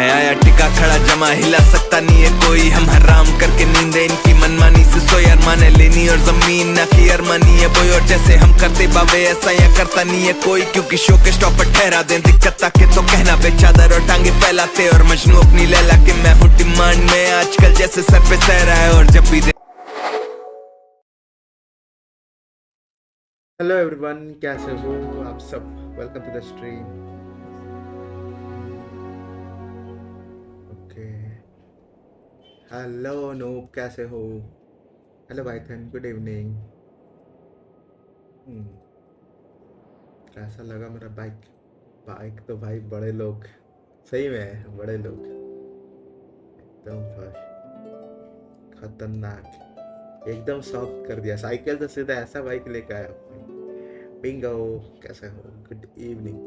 मैं आया टिका खड़ा जमा हिला सकता नहीं है कोई। हम हराम करके नींदे इनकी मनमानी से सोई। अरमाने लेनी और जमीन ना की अरमानी है बोई। और जैसे हम करते बाबे ऐसा या करता नहीं है कोई। क्योंकि शो के स्टॉपर ठहरा दे दिक्कत ताके तो कहना पे चादर और टांगे फैलाते। और मजनू अपनी लैला के मैं हूँ डिमांड में आजकल जैसे सर पे सह रहा है। और जब भी हेलो एवरीवन, कैसे हो आप सब? Welcome to the stream. Okay, hello noob, कैसे हो? हेलो भाईथन, गुड इवनिंग। कैसा लगा मेरा बाइक? बाइक तो भाई बड़े लोग, सही में बड़े लोग, एकदम खतरनाक, एकदम सॉफ्ट कर दिया। साइकिल तो सीधा ऐसा बाइक लेके आया। बिंगो, कैसे हो? Good evening.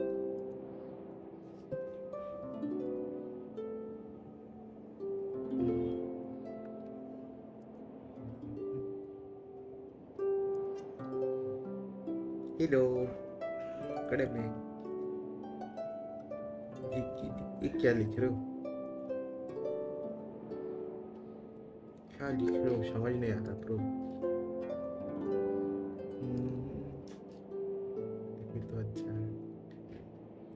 Hello, good evening. ये क्या लिख रहे हो? क्या लिख रहे हो समझ नहीं आता ब्रो। तो अच्छा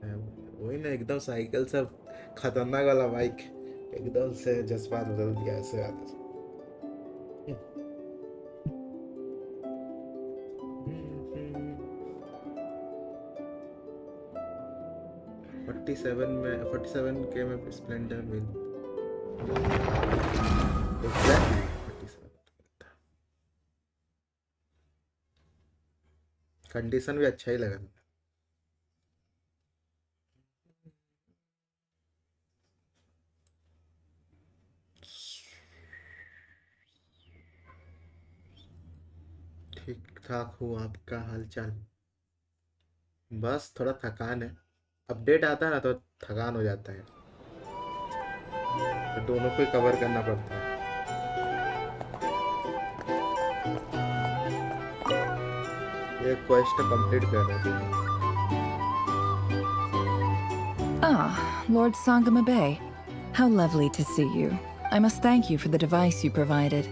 है वही ना, एकदम साइकिल से खतरनाक वाला बाइक, एकदम से जज्बात बदल दिया ऐसे आता। 47 के में स्प्लेंडर मिल एग्जैक्टली 47। कंडीशन भी अच्छा ही लगा। ठीक ठाक हूँ, आपका हालचाल? बस थोड़ा थकान है, अपडेट आता है ना तो थकान हो जाता है, तो दोनों को ही कवर करना पड़ता है। एक क्वेस्ट कंप्लीट कर रहे थे। Lord Sangama Bay. How lovely to see you. I must thank you for the device you provided.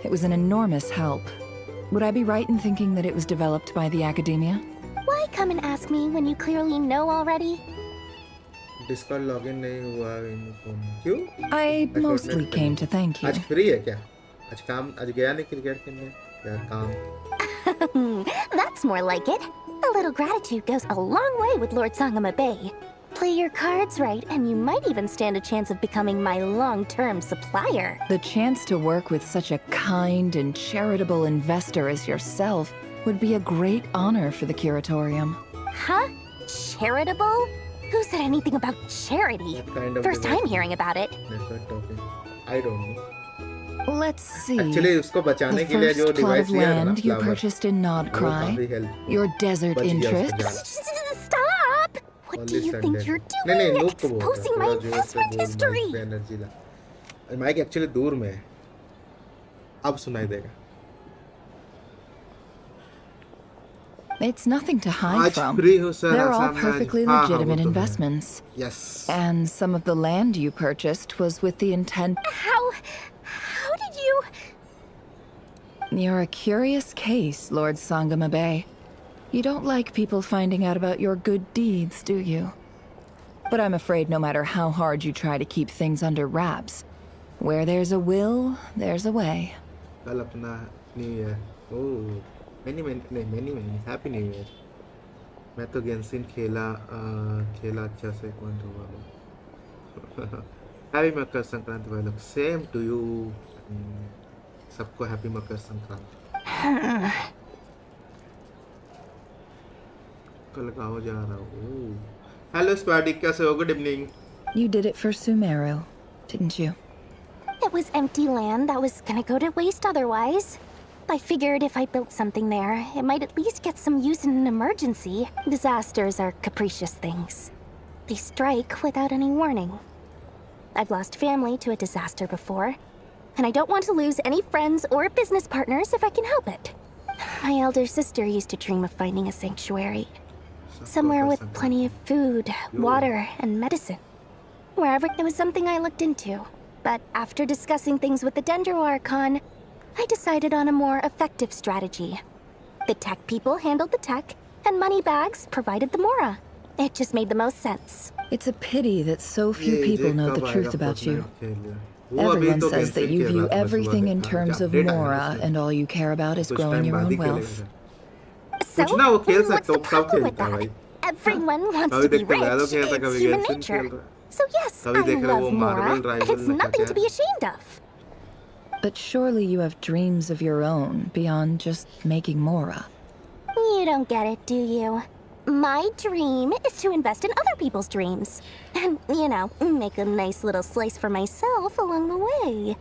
It was an enormous help. Would I be right in thinking that it was developed by the academia? Why come and ask me when you clearly know already? Discord login नहीं हुआ इन phone क्यों? I mostly came to thank you. आज free है क्या? आज गया नहीं cricket खेलने? क्या काम? That's more like it. A little gratitude goes a long way with Lord Sangama Bay. Play your cards right, and you might even stand a chance of becoming my long-term supplier. The chance to work with such a kind and charitable investor as yourself would be a great honor for the curatorium. Huh? Charitable? Who said anything about charity? Kind of First time hearing about it. I don't know. Let's see. Actually, उसको बचाने के लिए जो The first plot device of लिया है ना, land you flower, purchased in वो Nodcry, काफी help your desert बच गया उसको interests. जाना। Stop! What do you think you're doing? नहीं नूब को बोल रहा Exposing my हूँ, थोड़ा जोर से investment बोल, history. माइक पे एनर्जी ला। माइक एक्चुअली दूर में है, अब सुनाई देगा। It's nothing to hide आज from. फ्री हो सर, They're all आसाम में आज। perfectly हाँ, legitimate वो तो है। investments. Yes. And some of the land you purchased was with the intent... How did you... You're a curious case, Lord Sangama Bay. You don't like people finding out about your good deeds, do you? But I'm afraid no matter how hard you try to keep things under wraps, where there's a will, there's a way. कल अपना new year, ओह many happy new year. मैं तो Genshin खेला अच्छा से point हुआ। Happy Makar Sankranti भाई लोग, सेम टू यू। सबको हैप्पी मकर संक्रांति। कल गाँव जा रहा हूँ। हेलो स्पार्टी, कैसे हो? Good evening. You did it for Sumeru, didn't you? It was empty land that was gonna go to waste otherwise. I figured if I built something there, it might at least get some use in an emergency. Disasters are capricious things. They strike without any warning. I've lost family to a disaster before, and I don't want to lose any friends or business partners if I can help it. My elder sister used to dream of finding a sanctuary. Somewhere with plenty of food, water, and medicine. Wherever it was something I looked into. But after discussing things with the Dendro Archon, I decided on a more effective strategy. The tech people handled the tech, and Moneybags provided the Mora. It just made the most sense. It's a pity that so few people know the truth about you. वो अभी Everyone तो says that cancel you किया view था, मैं सुबह everything in देखा, terms of update आया Mora, ना and all you care about is कुछ growing टाइम your बाद ही own wealth. खेलेगा So, कुछ ना वो खेल what's सकते हो the सब problem with खेलता है भाई that? Everyone wants कभी to be देखते वैलो rich. खेलता It's कभी human गेंशिन nature. खेल रहा So yes, कभी I देख रहे वो love Mora, Marvel and rival it's में क्या nothing क्या to be ashamed of. But surely you have dreams of your own beyond just making Mora. You don't get it, do you? My dream is to invest in other people's dreams. And, you know, make a nice little slice for myself along the way.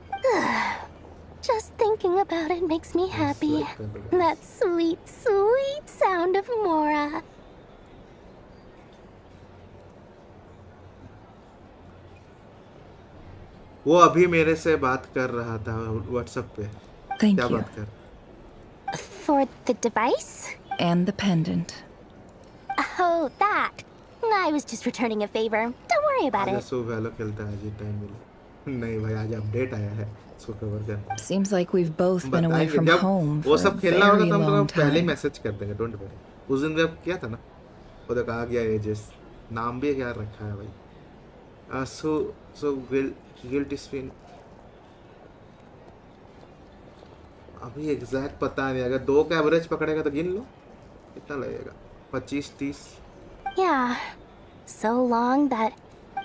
Just thinking about it makes me happy. That sweet, sweet sound of Mora. वो अभी मेरे से बात कर रहा था WhatsApp पे Thank क्या you. बात कर For the device? And the pendant. Oh, that. I was just returning a favor. Don't worry about आज it. सो वैलो खेलता है जी टाइम मिले नहीं भाई आज अपडेट आया है इसको कवर करना Seems like we've both been away बताएंगे from जब home वो for a सब खेलना होगा very तो हम long तुम्हें पहले time. मैसेज कर देंगे डोंट वरी उस दिन जब किया था ना वो तो कहा गया एजेस नाम भी क्या रखा है भाई सो गिल्टी स्पिन अभी एग्जैक्ट पता नहीं अगर 2 का एवरेज पकड़ेगा तो गिन लो कितना लगेगा 25-30 Yeah. So long that.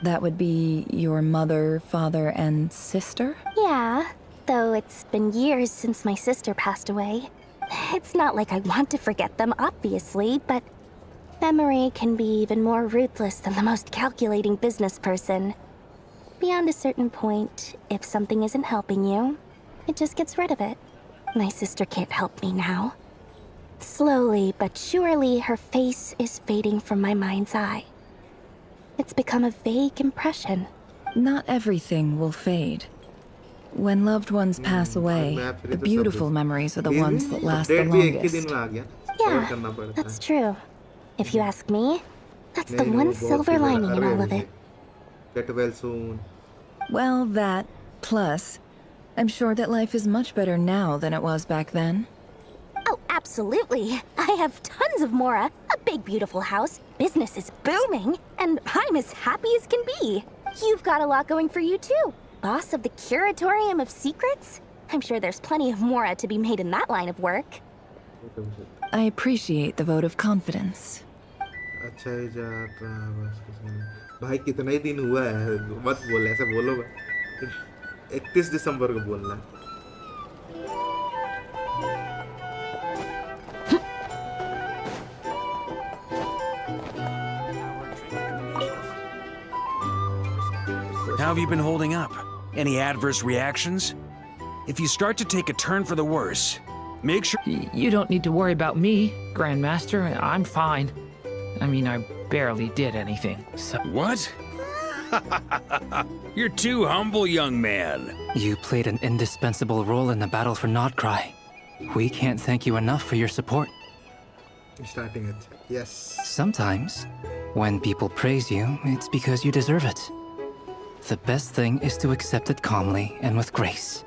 That would be your mother, father, and sister? Yeah. Though it's been years since my sister passed away. It's not like I want to forget them, obviously, but memory can be even more ruthless than the most calculating business person. Beyond a certain point, if something isn't helping you, it just gets rid of it. My sister can't help me now. Slowly but surely, her face is fading from my mind's eye. It's become a vague impression. Not everything will fade. When loved ones pass away, the beautiful memories are the ones that last the update भी एक ही दिन longest. में आ गया Yeah, cover करना पड़ता that's है true. If you ask me, that's the नहीं, one वो बहुत silver ही बड़ा- lining in अरे all of अभी it. get well soon Well, that, plus, I'm sure that life is much better now than it was back then. Oh, absolutely. I have tons of Mora, a big, beautiful house, business is booming, and I'm as happy as can be. You've got a lot going for you, too. Boss of the Curatorium of Secrets? I'm sure there's plenty of Mora to be made in that line of work. I appreciate the vote of confidence. अच्छा ही जाता है बस कुछ नहीं भाई कितना ही दिन हुआ है मत बोल ऐसा बोलो 31 दिसंबर को बोलना है How have you been holding up? Any adverse reactions? If you start to take a turn for the worse, make sure. You don't need to worry about me, Grandmaster. I'm fine. I mean, I barely did anything, so... What? You're too humble, young man. You played an indispensable role in the battle for Nodcry. We can't thank you enough for your support. starting it yes Sometimes, when people praise you, it's because you deserve it. The best thing is to accept it calmly and with grace.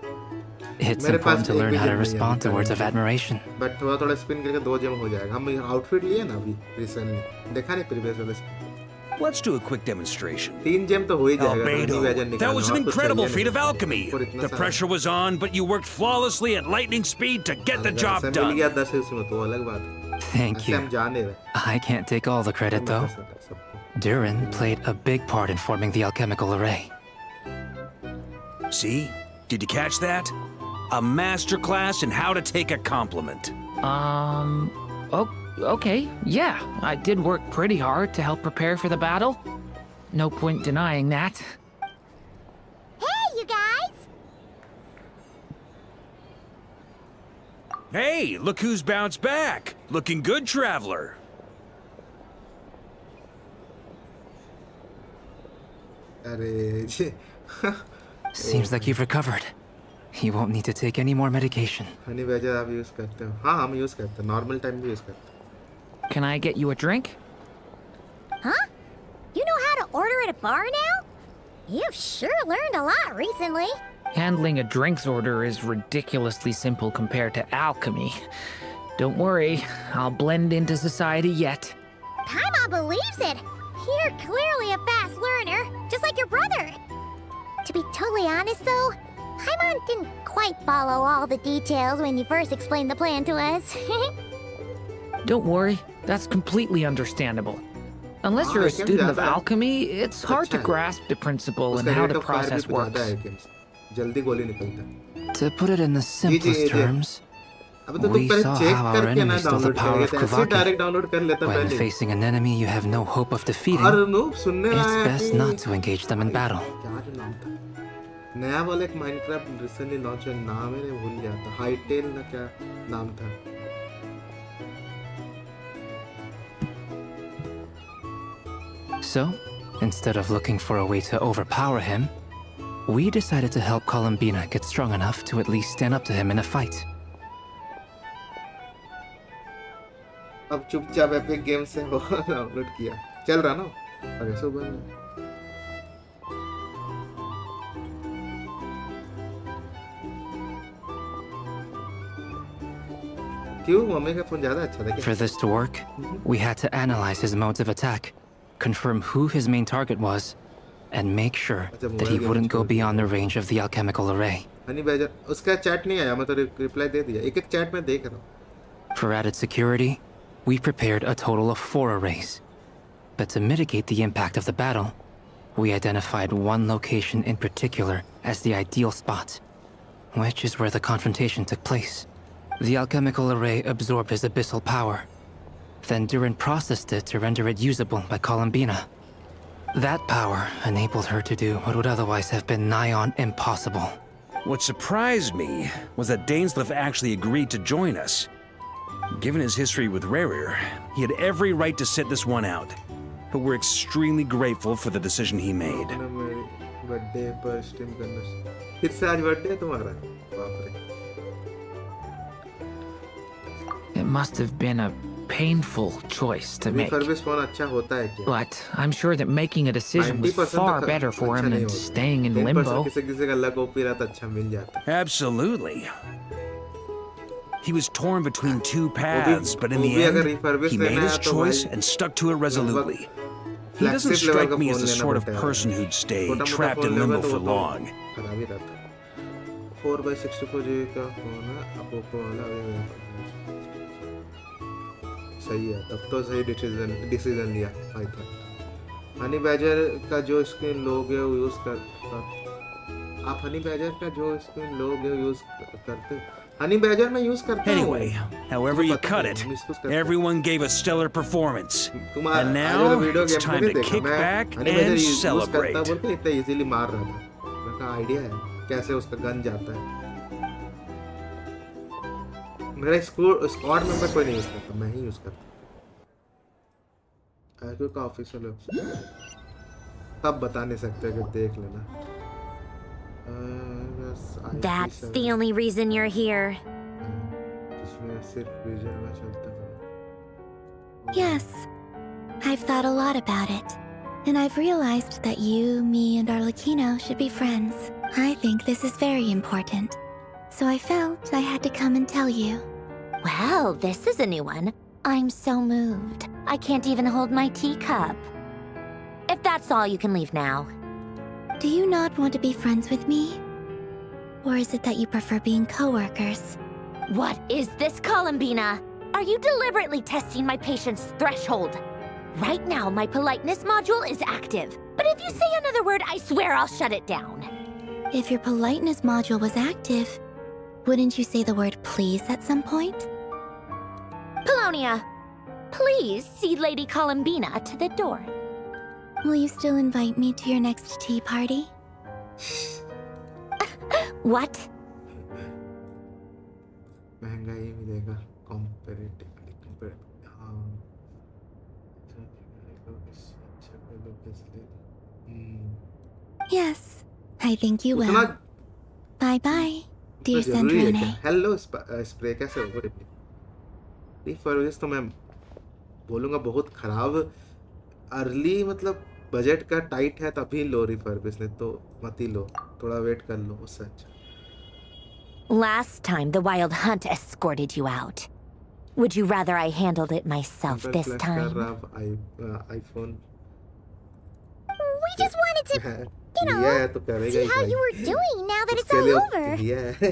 It's मेरे important pass to एक learn भी how to gem नहीं है respond to अभी words of तक। admiration. But थोड़ा थोड़ा spin करके 2 जेम हो जाएगा हम आउटफिट लिए ना अभी रिसेंटली देखा नहीं प्रीवियस वाले Let's do a quick demonstration. 3 GeM तो हो ही जाएगा Albedo, that was an incredible feat of alchemy. और इतना The सारा- pressure was on, but you worked flawlessly at lightning speed to get the अगर job ऐसा मिल done. गया 10 इसमें तो अलग बात है Thank ऐसे हम you. जान नहीं रहे I can't take all the credit, though. Durin played a big part in forming the alchemical array. See? Did you catch that? A master class in how to take a compliment. Oh, okay. Yeah, I did work pretty hard to help prepare for the battle. No point denying that. Hey, you guys! Hey, look who's bounced back. Looking good, traveler. अरे Seems like you've recovered. You won't need to take any more medication. Honey वेजर आप use करते हो हाँ हम use करते हैं normal time भी यूज करते हैं Can I get you a drink? Huh? You know how to order at a bar now? You've sure learned a lot recently. Handling a drinks order is ridiculously simple compared to alchemy. Don't worry, I'll blend into society yet. Paimon believes it. You're clearly a fast learner, just like your brother. To be totally honest, though, Paimon didn't quite follow all the details when you first explained the plan to us. Don't worry, that's completely understandable. Unless you're a student of alchemy, it's hard to grasp the principle and how the process works. जल्दी गोली निकलता है। To put it in the simplest terms, अब तो तुम we पहले saw check how our करके ना enemy stole the download power करेंगे, of तो ऐसे डायरेक्ट Kuvaki. डाउनलोड कर लेता When पहले। facing an enemy you have no hope of defeating, और नूब सुनने it's आया best कि not to engage them in battle. क्या जो नाम था नया वाला एक माइनक्राफ्ट रिसेंटली लॉन्च हुआ, नाम मैंने भूल गया था, हाईटेल ना क्या नाम था। So, instead of looking for a way to overpower him, we decided to help Columbina get strong enough to at least stand up to him in a fight. अब चुपचाप एपिक गेम से वो डाउनलोड किया, चल रहा ना अरे सुबह में। क्यों मम्मी का फोन ज्यादा अच्छा था क्या? For this to work, we had to analyze his modes of attack, confirm who his main target was, and make sure that he wouldn't go beyond the range of the alchemical array. Honey badger उसका chat नहीं आया, मैं तो reply दे दिया, एक एक chat में देख रहा हूँ। For added security, we prepared a total of 4 arrays. But to mitigate the impact of the battle, we identified one location in particular as the ideal spot, which is where the confrontation took place. The alchemical array absorbed his abyssal power. Then Durin processed it to render it usable by Columbina. That power enabled her to do what would otherwise have been nigh on impossible. What surprised me was that Dainsleif actually agreed to join us. Given his history with Rarir, he had every right to sit this one out. But we're extremely grateful for the decision he made. मेरी birthday पर stream करना, फिर से आज birthday है तुम्हारा, बाप रे। It must have been a painful choice to make. Service phone अच्छा होता है क्या? But I'm sure that making a decision was 90% far तो better for अच्छा him नहीं than होता। staying in 10% limbo. किसी का लक ओपी रहता अच्छा मिल जाता। Absolutely. He was torn between two paths, but in वो the भी अगर end, refurbish he made लेना his है तो choice भाई and stuck to it resolutely. He doesn't flagship level strike का me as फोन the लेना sort of पड़ता है। person who'd stay छोटा-मोटा trapped फोन in लेगा limbo तो for वो तो long. खराब ही रहता है। 4x64 GB का फोन है, अब ओप्पो वाला भी सही है, तब तो सही डिसीजन लिया आई था। हनी बैजर का जो स्क्रीन लोगे वो यूज कर, आप हनी बैजर का जो स्क्रीन लोगे यूज करते, हनी बैजर में यूज करता हूं। Anyway, however you cut it, everyone gave a stellar performance. And now it's time to kick back and celebrate. बोल के इतना इजीली मार रहा था, मेरे का आइडिया है कैसे उसका गन जाता है। मेरा स्क्वाड मेंबर कोई नहीं यूज करता, मैं ही यूज करता। आईक्यू का ऑफिशियल वेबसाइट तब बता नहीं सकते कि देख लेना। That's the only reason you're here. जिसमें सिर्फ विजन में चलता है। Yes, I've thought a lot about it. And I've realized that you, me, and Arlecchino should be friends. I think this is very important. So I felt I had to come and tell you. Well, this is a new one. I'm so moved. I can't even hold my teacup. If that's all, you can leave now. Do you not want to be friends with me? Or is it that you prefer being co-workers? What is this, Columbina? Are you deliberately testing my patience threshold? Right now, my politeness module is active. But if you say another word, I swear I'll shut it down. If your politeness module was active, wouldn't you say the word please at some point? Polonia, please see Lady Columbina to the door. Will you still invite me to your next tea party? What? महंगाई मिलेगा comparatively हाँ Yes, I think you will. उतना Bye bye, dear जरूरी है क्या? Sandrone. Hello spray कैसे हो reply? नहीं फरवरी तो मैं बोलूँगा बहुत खराब अर्ली, मतलब बजट का टाइट है तभी लो रिफर्बिश, नहीं तो मत ही लो, थोड़ा वेट कर लो उससे अच्छा। Last time the Wild Hunt escorted you out. Would you rather I handled it myself this कर time? रहा iPhone We just wanted to, you know, लिया है तो करेगा see ही how भाई। you were doing now that it's उसके लिए all over. लिया है।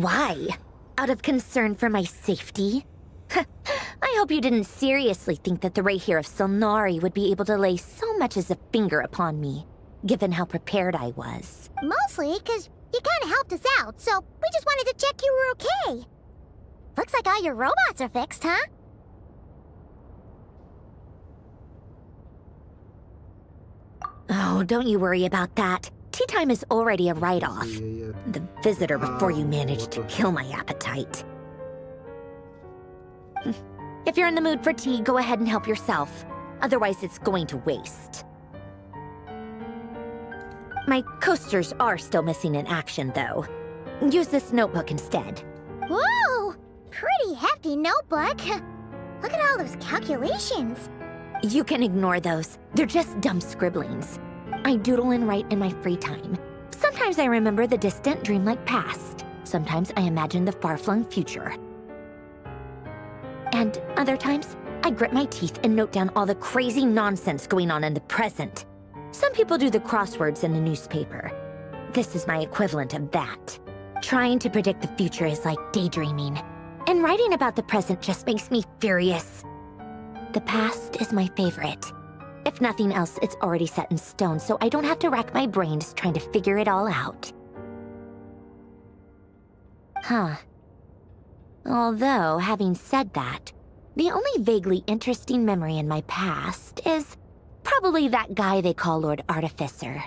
Why? Out of concern for my safety? I hope you didn't seriously think that the Rayhir of Solnari would be able to lay so much as a finger upon me, given how prepared I was. Mostly because you kind of helped us out, so we just wanted to check you were okay. Looks like all your robots are fixed, huh? Oh, don't you worry about that. Tea time is already a write-off. The visitor before you managed to kill my appetite. If you're in the mood for tea, go ahead and help yourself. Otherwise, it's going to waste. My coasters are still missing in action, though. Use this notebook instead. Whoa! Pretty hefty notebook. Look at all those calculations. You can ignore those. They're just dumb scribblings. I doodle and write in my free time. Sometimes I remember the distant, dreamlike past. Sometimes I imagine the far-flung future. And other times, I grit my teeth and note down all the crazy nonsense going on in the present. Some people do the crosswords in the newspaper. This is my equivalent of that. Trying to predict the future is like daydreaming. And writing about the present just makes me furious. The past is my favorite. If nothing else, it's already set in stone, so I don't have to rack my brains trying to figure it all out. Huh. Although, having said that, the only vaguely interesting memory in my past is probably that guy they call Lord Artificer.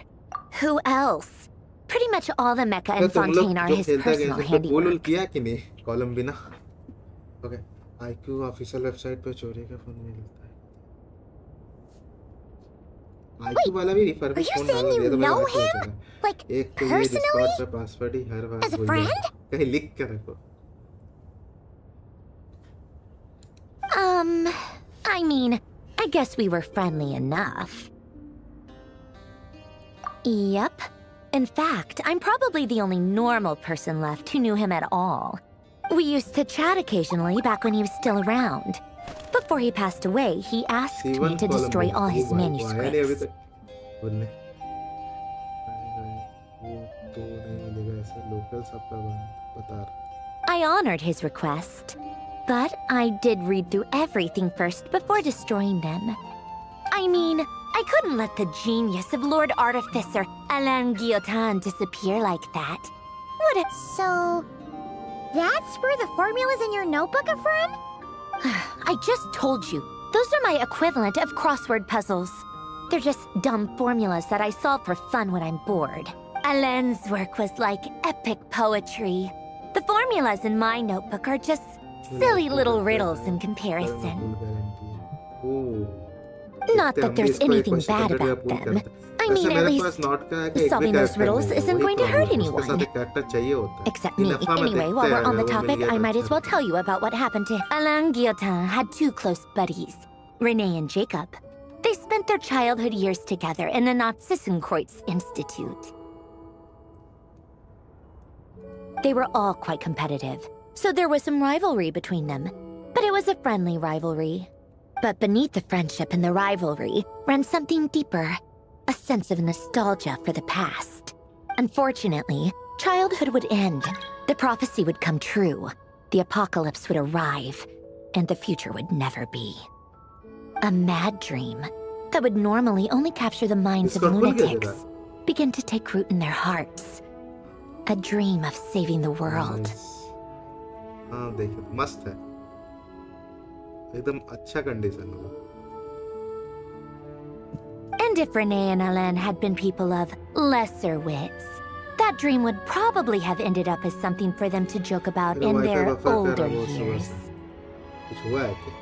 Who else? Pretty much all the mecha and Fontaine are his personal handiwork. किया कि नहीं column बिना? Okay. IQ official website पे चोरी का phone मिलता है। IQ वाला भी रिफर्बिश फोन डाल दिया तो मेरा पता चला। Like, एक तो ये personally? डिस्कॉर्ड पे password he her bar As a भूल friend? जाता हूँ। कहीं लिख के रखो। I mean, I guess we were friendly enough. Yep. In fact, I'm probably the only normal person left who knew him at all. We used to chat occasionally back when he was still around. Before he passed away, he asked me to destroy all his manuscripts. बोलने वो तो नहीं मिलेगा ऐसे local सब का बता रहा। I honored his request, but I did read through everything first before destroying them. I mean, I couldn't let the genius of Lord Artificer Alain Guillotin disappear like that. What a... So, that's where the formulas in your notebook are from? I just told you. Those are my equivalent of crossword puzzles. They're just dumb formulas that I solve for fun when I'm bored. Alain's work was like epic poetry. The formulas in my notebook are just silly little riddles in comparison. Not that there's anything bad about them. I mean, at least solving those riddles isn't going to hurt anyone. Except me. Anyway, while we're on the topic, I might as well tell you about what happened to Alain Guillotin had two close buddies, Renee and Jacob. They spent their childhood years together in the Narzissenkreuz Institute. They were all quite competitive, so there was some rivalry between them. But it was a friendly rivalry. But beneath the friendship and the rivalry ran something deeper, a sense of nostalgia for the past. Unfortunately, childhood would end, the prophecy would come true, the apocalypse would arrive, and the future would never be. A mad dream that would normally only capture the minds of lunatics began to take root in their hearts. A dream of saving the world. हाँ देखिए मस्त है एकदम अच्छा condition होगा And if Renee and Alain had been people of lesser wits, that dream would probably have ended up as something for them to joke about in their older years. कुछ हुआ है क्या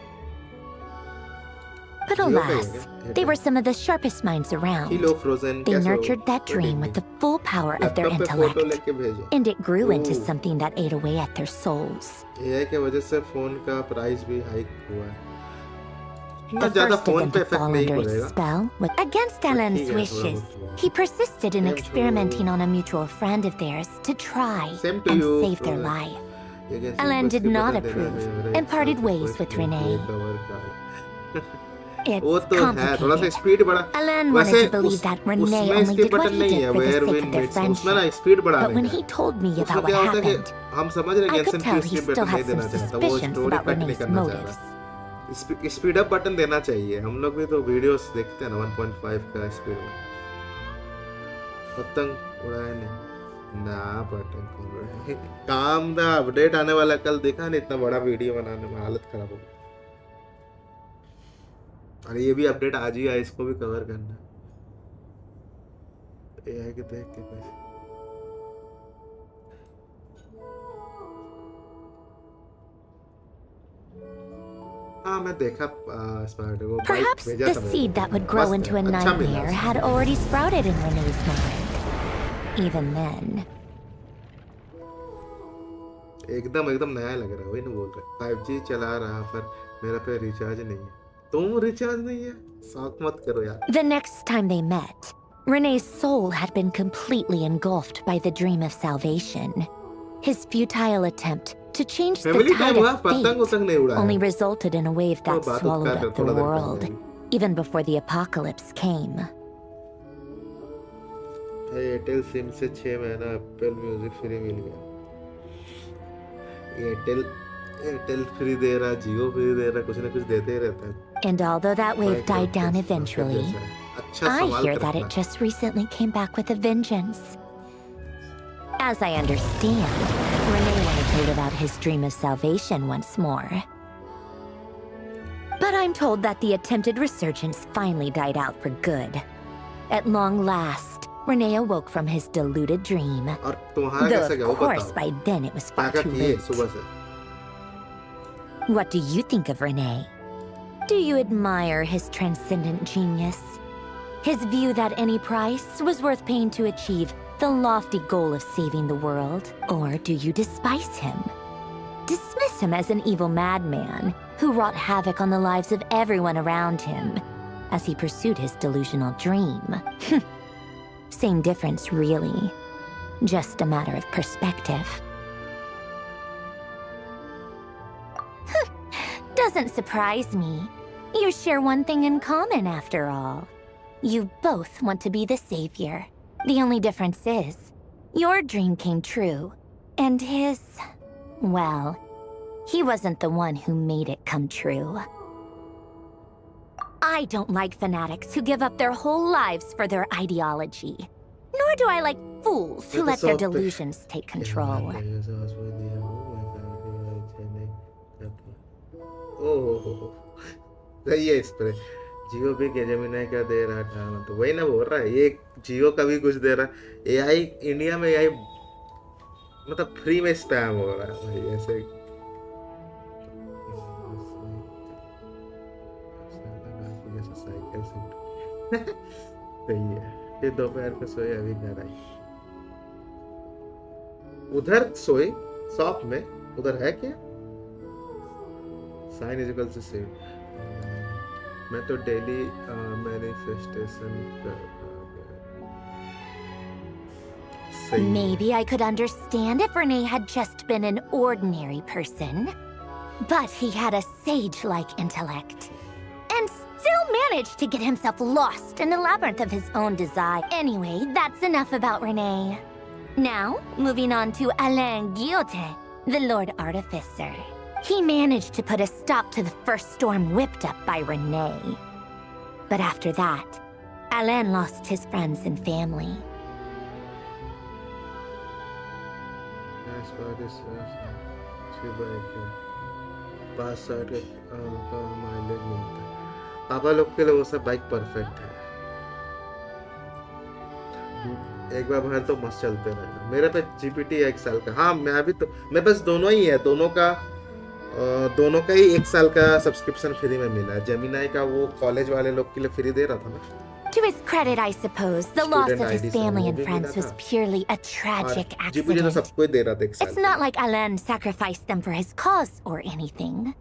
But alas, they were some of the sharpest minds around. They nurtured that dream with the full power of their intellect, and it grew into something that ate away at their souls. AI के वजह से phone का price भी hike हुआ है इतना The ज्यादा first phone event पे to इफेक्ट fall नहीं under his पड़ेगा। spell was against Alan's ठीक है, wishes. थोड़ा He persisted in Same to experimenting you. on a mutual friend of theirs to try Same to and you, save their Flora. life. ये कैसे Alan बस did के not button देना approve है, मेरे and parted हिसाब से ways फर्स्ट with में Renee. ये कवर का वो It's तो है थोड़ा सा complicated. स्पीड बढ़ा Alan wanted वैसे to believe that Renee उसमें only इसके did what बटन he नहीं did है for the वेयर sake विन of their मीट्स उसमें ना friendship. स्पीड But बढ़ाने when का he told me उसमें about what क्या होता है happened, कि हम समझ रहे हैं I could गेंसन tell की he स्पीड still बटन नहीं had some देना चाहता वो suspicions स्टोरी about कट नहीं Renee's करना चाह motives. रहा स्पीड अप बटन देना चाहिए हम लोग भी तो वीडियोस देखते हैं ना 1.5 का स्पीड में पतंग उड़ाया नहीं ना पतंग काम दा अपडेट आने वाला कल देखा नहीं इतना बड़ा वीडियो बनाने में हालत खराब हो गई अरे ये भी अपडेट आज ही आया इसको भी कवर करना ये है कि देख के कैसे हाँ मैं देखा स्पाइडर को perhaps the seed that would grow into a nightmare had already sprouted in Renee's mind. Even then, एकदम नया लग रहा है वही ना बोल रहे 5G चला रहा पर मेरा पे रिचार्ज नहीं है तुम रिचार्ज नहीं है शौक मत करो यार the next time they met, Renee's soul had been completely engulfed by the dream of salvation. His futile attempt to change the Family tide time of पतंग उतंग नहीं fate उड़ाया only resulted in a wave that बात swallowed कर up the थोड़ा देर world, पहले even before the apocalypse came. Airtel SIM से 6 महीना Apple music free मिल गया एयरटेल फ्री दे रहा जियो फ्री दे रहा कुछ ना कुछ देते ही रहता है And although that wave died down eventually, अच्छा I सवाल hear कर that रहा it just recently came back with a vengeance. As I understand, Renee wanted to live out his dream of salvation once more. But I'm told that the attempted resurgence finally died out for good. At long last, Renee awoke from his deluded dream. और तुम्हारा Though, कैसे गया वो of course, बताओ by then it was क्या far क्या too किए late. सुबह से What do you think of Renee? Do you admire his transcendent genius? His view that any price was worth paying to achieve the lofty goal of saving the world? Or do you despise him? Dismiss him as an evil madman who wrought havoc on the lives of everyone around him as he pursued his delusional dream? Same difference, really. Just a matter of perspective. Doesn't surprise me. You share one thing in common, after all. You both want to be the savior. The only difference is, your dream came true, and his... well, he wasn't the one who made it come true. I don't like fanatics who give up their whole lives for their ideology. Nor do I like fools who let their delusions take control. सही है इस पर जियो भी Gemini क्या दे रहा था तो वही ना बोल रहा है ये जियो का भी कुछ दे रहा है एआई इंडिया में एआई मतलब फ्री में स्पैम हो रहा है भाई ऐसे साइकिल सही है ये दोपहर को सोए अभी घर आई उधर सोए शॉप में उधर है क्या sign is equal to save मैं तो डेली मैनिफेस्टेशन कर Maybe I could understand if Renee had just been an ordinary person. But he had a sage-like intellect. And still managed to get himself lost in the labyrinth of his own desire. Anyway, that's enough about Renee. Now, moving on to Alain Guillotin, the Lord Artificer. He managed to put a stop to the first storm whipped up by Renee. But after that, Alain lost his friends and family. पापा लोग के लिए वो सब bike perfect है एक बार भर तो मस्त चलते रहना मेरे पे जीपीटी 1 साल का हाँ मैं भी तो मेरे पास दोनों ही है दोनों का ही 1 साल का सब्सक्रिप्शन फ्री में मिला है जेमिनी का वो कॉलेज वाले लोग के लिए फ्री दे रहा था ना To his credit, I suppose, the loss of his family and friends was purely a tragic accident. It's not like Alain sacrificed them for his cause or anything.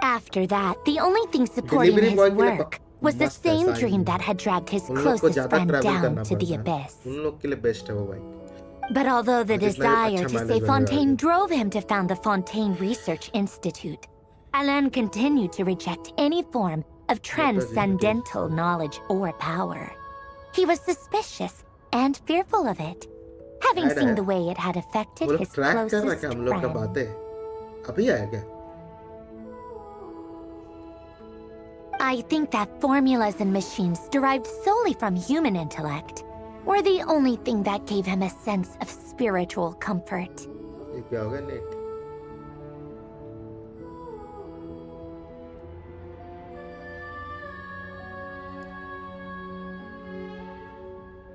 After that, the only thing supporting Delivery his boy के लिए work was the मस्त है same sign. dream that had dragged his उन लोग को closest ज्यादा friend travel down करना to the पड़ता है, abyss. उन लोग के लिए बेस्ट है वो बाइक। But although the जितना desire अच्छा to mileage save मिलेगा Fontaine आगे। drove him to found the Fontaine Research Institute, Alain continued to reject any form of transcendental knowledge or power. He was suspicious and fearful of it, having Add seen है। the way it had affected वो लोग his track कर रहा closest है क्या हम लोग का friend. बातें? अभी आया क्या? I think that formulas and machines derived solely from human intellect were the only thing that gave him a sense of spiritual comfort. ये क्या होगा नेट?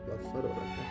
बफर हो रहा है।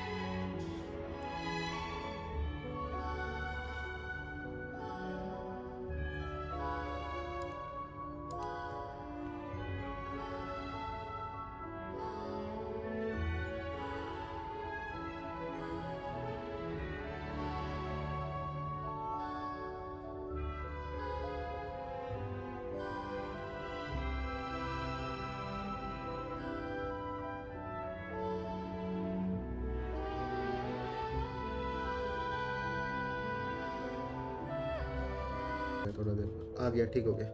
थोड़ा देर आ गया, ठीक हो गया।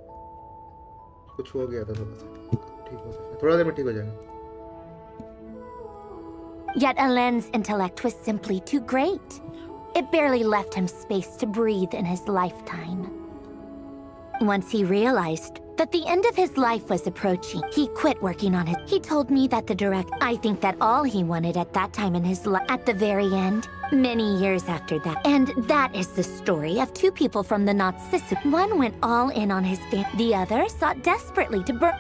कुछ हो गया था थोड़ा सा, ठीक हो गया, थोड़ा देर में ठीक हो जाएगा। Yet Alain's intellect was simply too great. It barely left him space to breathe in his lifetime. Once he realized that the end of his life was approaching, he quit working on it. He told me that I think that all he wanted at that time in his life, at the very end, many years after that. And that is the story of two people from the Nazis. One went all in on his family, the other sought desperately to burn.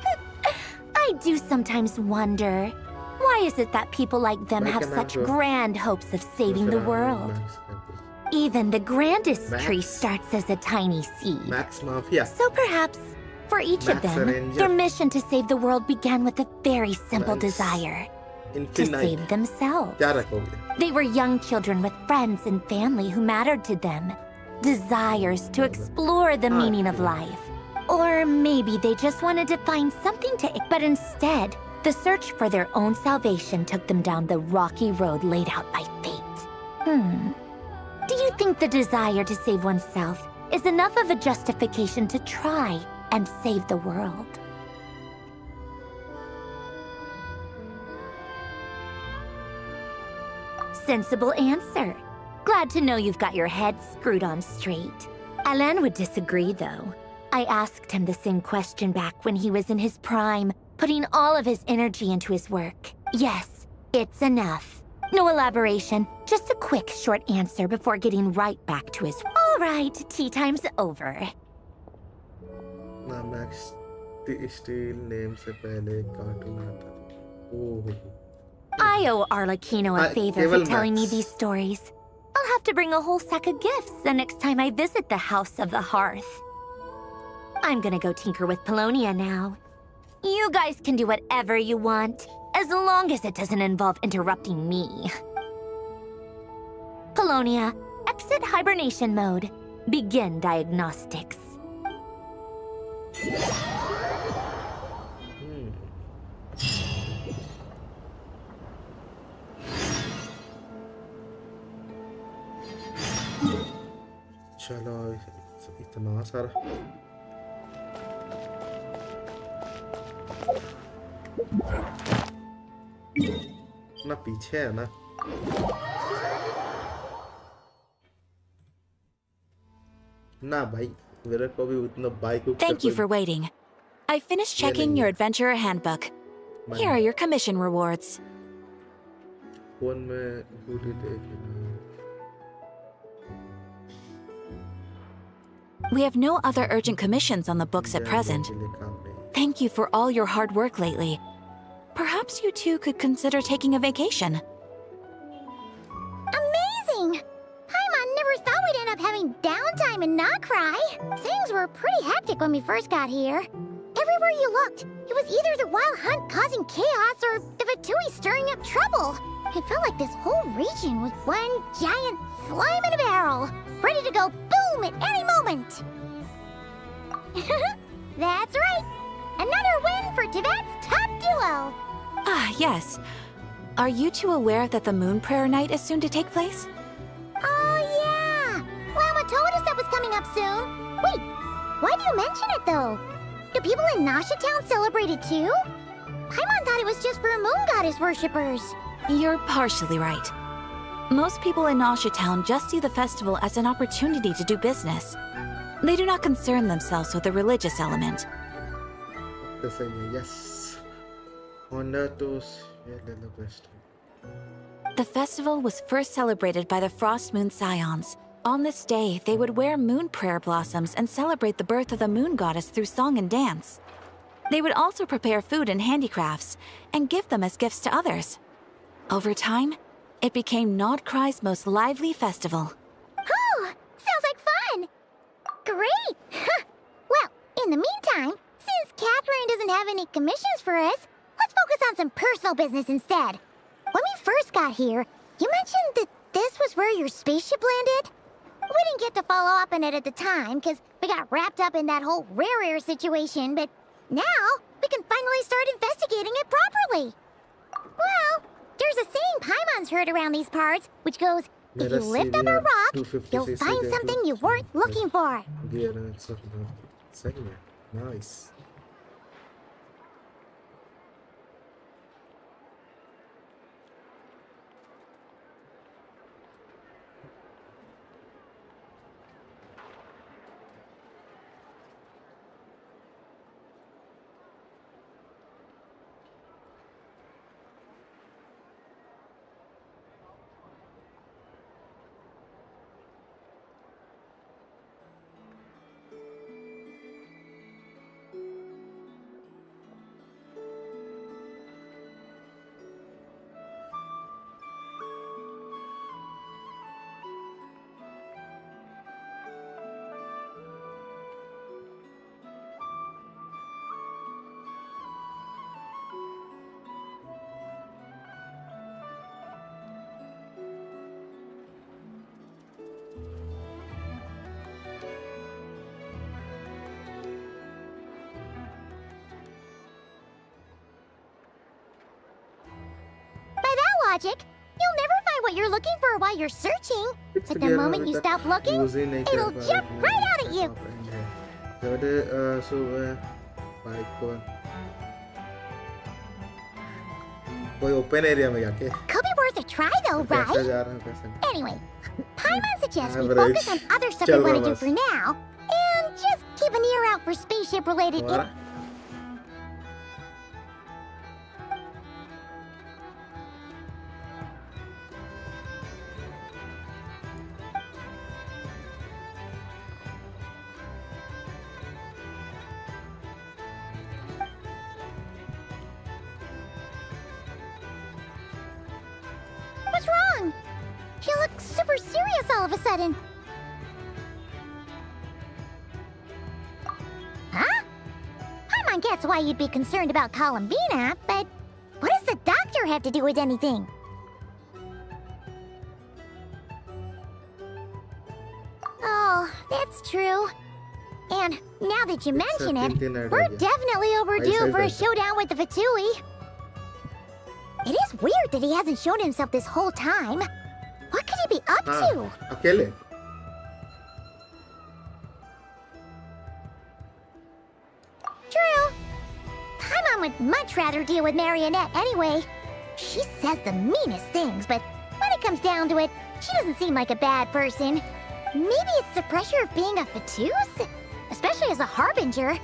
I do sometimes wonder, why is it that people like them have such grand hopes of saving the world? Even the grandest tree starts as a tiny seed. Max Mafia. So perhaps, for each of them, their mission to save the world began with a very simple desire. To save themselves. क्या रखोगे? They were young children with friends and family who mattered to them. Desires to explore the meaning of life. Or maybe they just wanted to find something to... But instead, the search for their own salvation took them down the rocky road laid out by fate. Do you think the desire to save oneself is enough of a justification to try and save the world? Sensible answer. Glad to know you've got your head screwed on straight. Alain would disagree, though. I asked him the same question back when he was in his prime, putting all of his energy into his work. Yes, it's enough. No elaboration, just a quick, short answer before getting right back to his... All right, tea time's over. ना max steel name से पहले cartoon आता था। ओह। I owe Arlecchino a favor for केवल telling me Max। these stories. I'll have to bring a whole sack of gifts the next time I visit the House of the Hearth. I'm gonna go tinker with Polonia now. You guys can do whatever you want, as long as it doesn't involve interrupting me. Polonia, exit hibernation mode. Begin diagnostics. चलो इतना सारा ना पीछे है ना ना भाई मेरे को भी उतना bike Thank you for waiting. I finished checking your adventurer handbook. Here are your commission rewards. Phone में बूटी देखे We have no other urgent commissions on the books at present. Thank you for all your hard work lately. Perhaps you two could consider taking a vacation. Amazing! Paimon never thought we'd end up having downtime in Nacry. Things were pretty hectic when we first got here. Everywhere you looked, it was either the Wild Hunt causing chaos or the Vatui stirring up trouble. It felt like this whole region was one giant slime in a barrel, ready to go boom at any moment. That's right! Another win for Tibet's top duo! Ah, yes. Are you two aware that the Moon Prayer Night is soon to take place? Oh, yeah! Lama told us that was coming up soon. Wait, why do you mention it, though? Do people in Nasha Town celebrate it, too? Paimon thought it was just for Moon Goddess worshippers. You're partially right. Most people in Nasha Town just see the festival as an opportunity to do business. They do not concern themselves with the religious element. Yes. Honda to the best. The festival was first celebrated by the Frost Moon Scions. On this day, they would wear moon prayer blossoms and celebrate the birth of the moon goddess through song and dance. They would also prepare food and handicrafts and give them as gifts to others. Over time, it became Nodcry's most lively festival. Oh, sounds like fun! Great! Well, in the meantime, since Catherine doesn't have any commissions for us, let's focus on some personal business instead. When we first got here, you mentioned that this was where your spaceship landed? We didn't get to follow up on it at the time, because we got wrapped up in that whole rare situation, but now we can finally start investigating it properly. Well, there's a saying Paimon's heard around these parts, which goes, if you lift up a rock, you'll find something you weren't looking for. Nice. Logic, you'll never find what you're looking for while you're searching. But the moment you stop looking, it'll jump right out at you. कोई open area में जाके Could be worth a try though, कैसा right? जा रहा हूँ कैसे Anyway, Paimon suggests we Average. focus on other stuff we चल want रहा to do बस। for now, and just keep an ear out for spaceship related. हमारा What's wrong? You look super serious all of a sudden. Huh? Paimon gets why you'd be concerned about Columbina, but what does the doctor have to do with anything? Oh, that's true. And now that you mention it, we're definitely overdue for a showdown with the Fatui. It is weird that he hasn't shown himself this whole time. What could he be up to? अकेले True. Paimon would much rather deal with Marionette anyway. She says the meanest things, but when it comes down to it, she doesn't seem like a bad person. Maybe it's the pressure of being a Fatus? Especially as a Harbinger.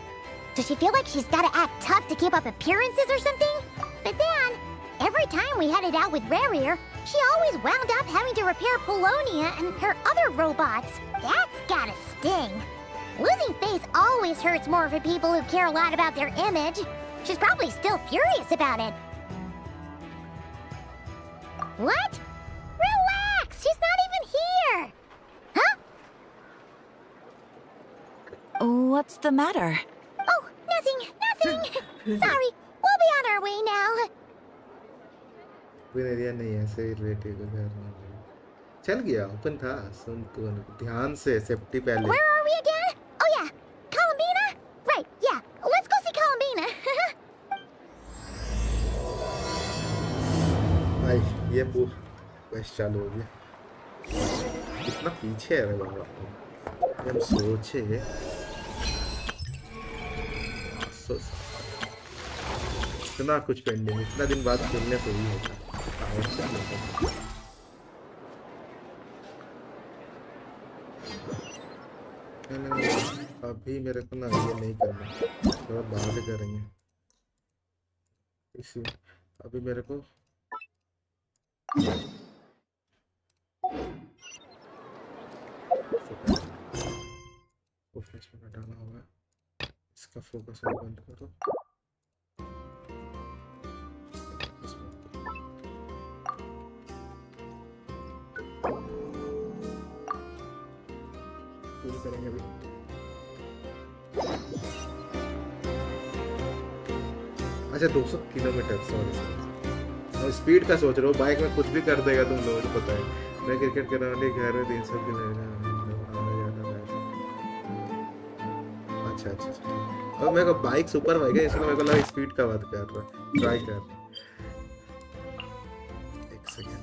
Does she feel like she's gotta act tough to keep up appearances or something? But then, every time we headed out with Rarier, she always wound up having to repair Polonia and her other robots. That's gotta sting. Losing face always hurts more for people who care a lot about their image. She's probably still furious about it. What? Relax! She's not even here! Huh? What's the matter? Oh, nothing. Sorry, we'll be on our way now. Open area नहीं है ऐसे relative को करना चल गया open था सुन तू ध्यान से सेफ्टी पहले Where are we again? Oh yeah, Columbina? Right, yeah. भाई ये बस चालू हो गया। कितना पीछे है रे बाबा, हम सोचे इतना कुछ पेंडिंग, इतना दिन बाद खेलने से ही होता है। अभी मेरे को ना ये नहीं करना, थोड़ा बाद करेंगे इसी। अभी मेरे को फोकस में हटाना होगा, इसका फोकस बंद करो। पूरी करेंगे अभी। अच्छा 200 किलोमीटर, सॉरी स्पीड का सोच रहा हूँ, बाइक में कुछ भी कर देगा तुम लोगों को पता है। मैं क्रिकेट ग्राउंड घर में 300 किलोमीटर। अच्छा अच्छा अच्छा, और मेरे को बाइक सुपर बाइक है इसलिए मेरे को लगा स्पीड का बात कर रहा, ट्राई कर रहा। एक सेकंड,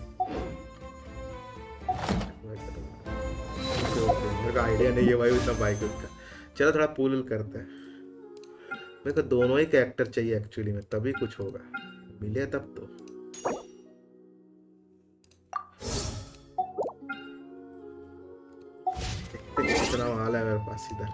मेरे को आइडिया नहीं है भाई उतना बाइक का। चलो थोड़ा पुल करते हैं। मेरे को दोनों ही कैरेक्टर चाहिए एक्चुअली में, तभी कुछ होगा, मिले तब तो। कितना माल है मेरे पास इधर।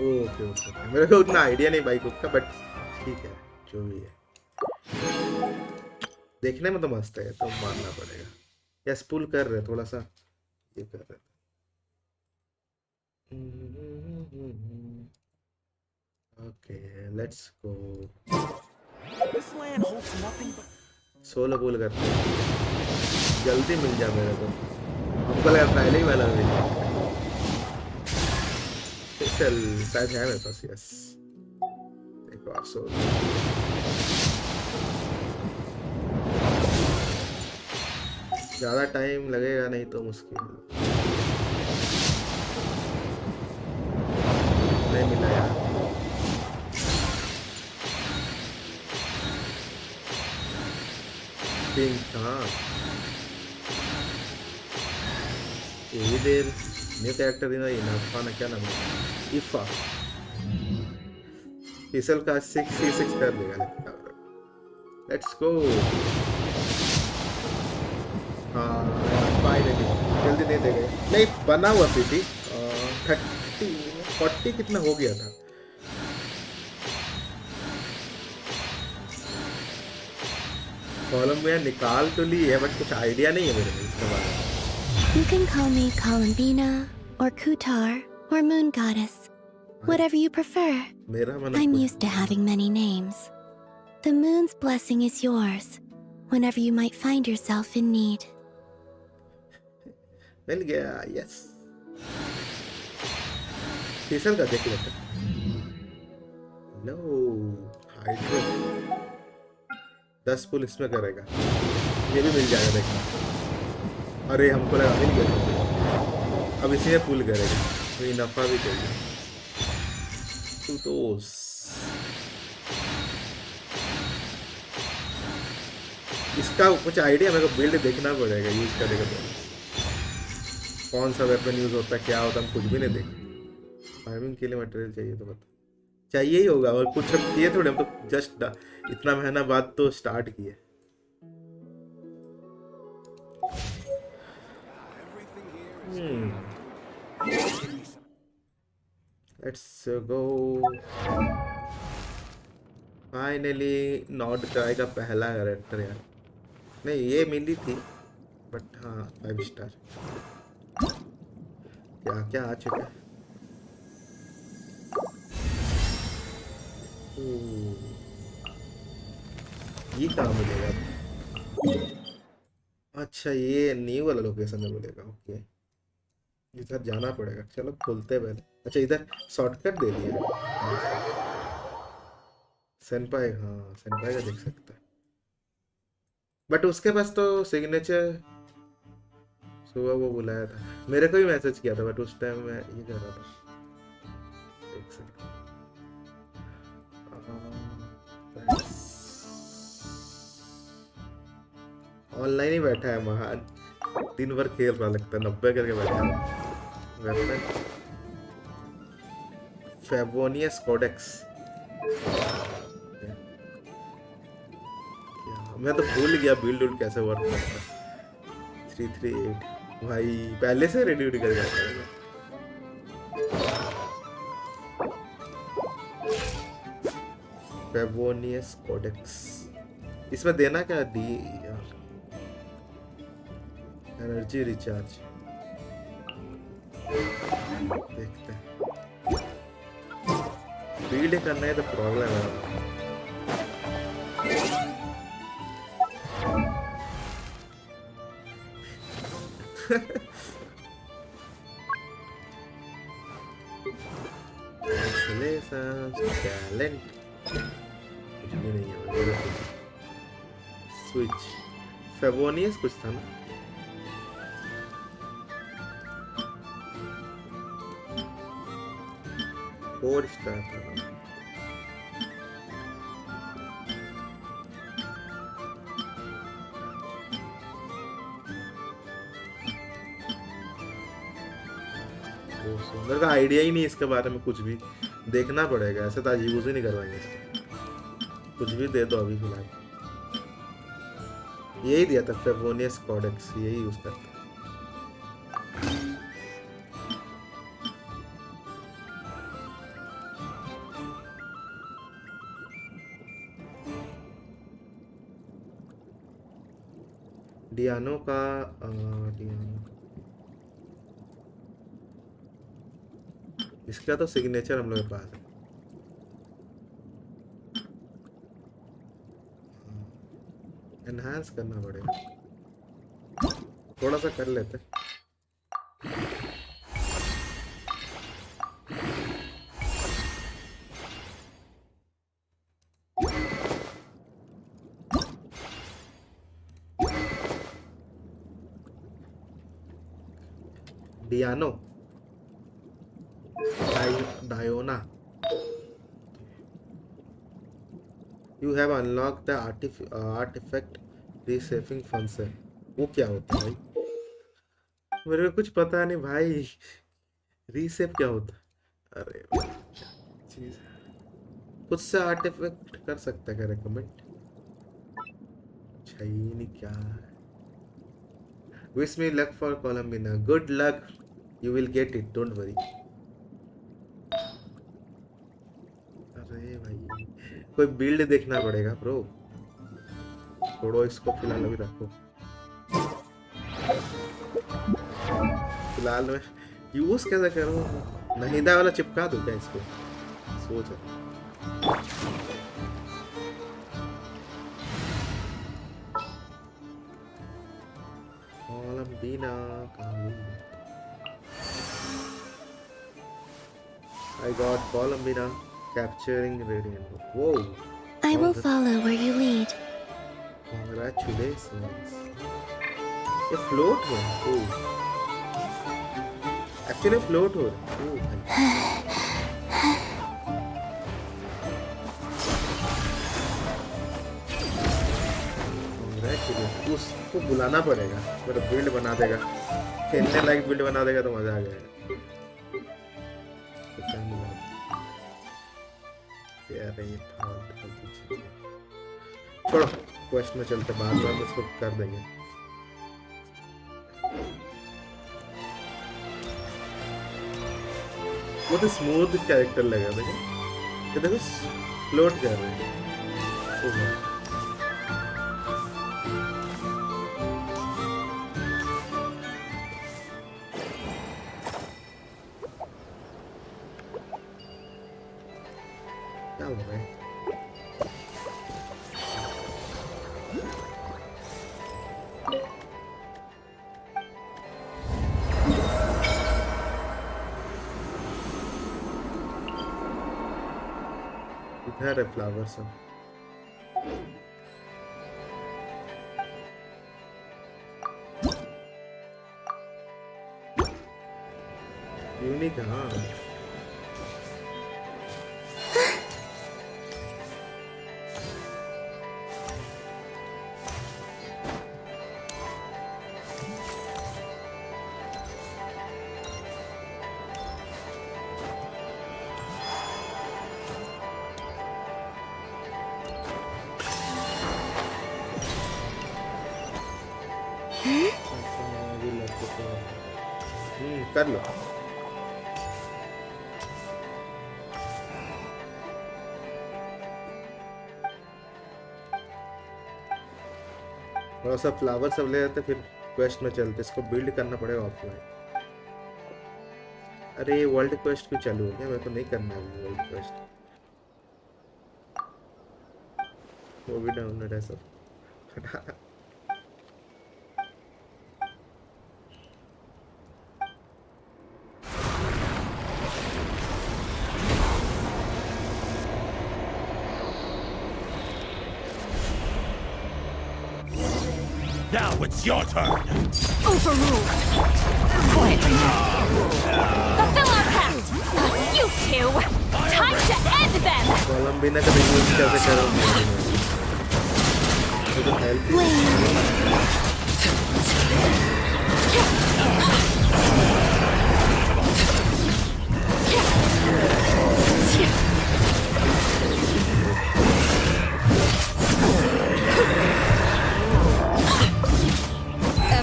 ओके ओके, मेरे को उतना आइडिया नहीं बाइक का, बट ठीक है जो भी है। देखने में तो मस्त है, तो मानना पड़ेगा। यस पुल कर रहे थोड़ा सा, ये कर रहे। Okay let's go. 16 पुल करते हैं, जल्दी मिल जा मेरे को। हमको लगा पहले ही वाला मिल गया। चल शायद है मेरे पास। यस एक और 16। ज़्यादा टाइम लगेगा नहीं तो मुश्किल। नहीं मिला यार। पिंक, हाँ यही देर न्यू कैरेक्टर देना। इनाफा ना क्या नाम है, इफा पिसल का 6C6 कर देगा। Let's go. हाँ फाइनली जल्दी नहीं देगा, नहीं बना हुआ पीटी 40 कितना हो गया था। कॉलम में निकाल तो ली है, बट कुछ आइडिया नहीं है मेरे को इसके बारे में। You can call me Columbina, or Kutar, or Moon Goddess. Whatever you prefer. I'm used to having many names. The moon's blessing is yours, whenever you might find yourself in need. मिल गया, yes. Sisal का देख लेते। No hydro 10 पुल इसमें करेगा, ये भी मिल जाएगा देखना। अरे हमको लगा मिल गया, अब इसी में पुल करेगा तो ये नफा भी चाहिए। तो इसका कुछ आइडिया मेरे को बिल्ड देखना पड़ेगा, यूज करेगा तो कौन सा वेपन यूज होता है, क्या होता है, हम कुछ भी नहीं देखे। फार्मिंग के लिए मटेरियल चाहिए तो बता, चाहिए ही होगा, और कुछ किए थोड़े, हम तो जस्ट इतना महीना बाद तो स्टार्ट किए। Let's go. Finally not try का पहला कैरेक्टर यार। नहीं ये मिली थी, बट हाँ 5 स्टार। क्या क्या आ चुका है? ये कहाँ मिलेगा? अच्छा ये न्यू वाला लोकेशन में मिलेगा। ओके इधर जाना पड़ेगा। चलो खोलते हैं पहले। अच्छा इधर शॉर्टकट दे दिया। सेनपाई, हाँ सेनपाई का देख सकता है, बट उसके पास तो सिग्नेचर। सुबह वो बुलाया था, मेरे को भी मैसेज किया था, बट उस टाइम मैं ये कर रहा था। एक सेकंड, ऑनलाइन ही बैठा है महान, दिन भर खेल रहा लगता है, 90 करके बैठा है। वेपन फेबोनियस कोडेक्स, मैं तो भूल गया बिल्ड उल्ड कैसे वर्क करता है। 338 भाई पहले से रेडी उडी कर जाता है। फेबोनियस कोडेक्स, इसमें देना क्या डी यार? एनर्जी रिचार्ज देखते हैं। बिल्ड करना है तो प्रॉब्लम है। टैलेंट कुछ भी नहीं है। स्विच फेबोनियस कुछ था ना? फोर स्टार था ना? मेरे का आइडिया ही नहीं इसके बारे में, कुछ भी देखना पड़ेगा। ऐसे तो यूज ही नहीं करवाएंगे इसको। कुछ भी दे दो अभी फिलहाल। यही दिया था फेबोनियस कोडेक्स, यही यूज करता है। डियानो का डियानो इसका तो सिग्नेचर हम लोग के पास है। एनहांस करना पड़ेगा, थोड़ा सा कर लेते। डियानो Diona, you have unlocked the artifact reshaping function। वो क्या होता है भाई? मेरे को कुछ पता नहीं भाई, रीसेप क्या होता है? अरे चीज खुद से आर्टिफैक्ट कर सकता है क्या? रिकमेंड चाहिए नहीं क्या है? Wish me luck for Columbina. Good luck, you will get it, don't worry. अरे भाई कोई बिल्ड देखना पड़ेगा ब्रो। छोड़ो इसको, फिलहाल अभी रखो। फिलहाल में यूज कैसे करूँ? नहीदा वाला चिपका दूं क्या इसको? सोच कोलंबिना I got Columbina capturing Radiant. Whoa! I will follow where you lead. Congratulations. A float one. Oh. Actually, a float one. Oh. Congratulations. उसको बुलाना पड़ेगा, मेरा बिल्ड बना देगा, खेलने लायक बिल्ड बना देगा तो मजा आ जाएगा। छोड़ो, क्वेश्चन में चलते, बाद में हम इसको कर देंगे। वो तो स्मूथ कैरेक्टर लगा देखो, ये देखो फ्लोट कर रहे हैं। हो रहा है? इधर है फ्लावर सब। यूनिक, हाँ। कर लो। थोड़ा सा फ्लावर सब ले जाते फिर क्वेस्ट में चलते। इसको बिल्ड करना पड़ेगा ऑफलाइन। अरे ये वर्ल्ड क्वेस्ट क्यों चालू हो गया? मेरे को नहीं करना है वर्ल्ड क्वेस्ट। वो भी डाउनलोड है सब। Now it's your turn. Overruled. Quietly now. Fulfill our pact. You two. Time to end them. कोलंबिना का यूज कैसे करोगे? तो help.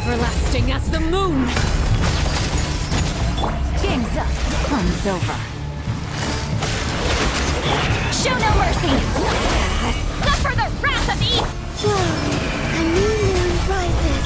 Everlasting as the moon. Game's up. Fun's over. Show no mercy. Suffer the wrath of Eve. A new moon rises.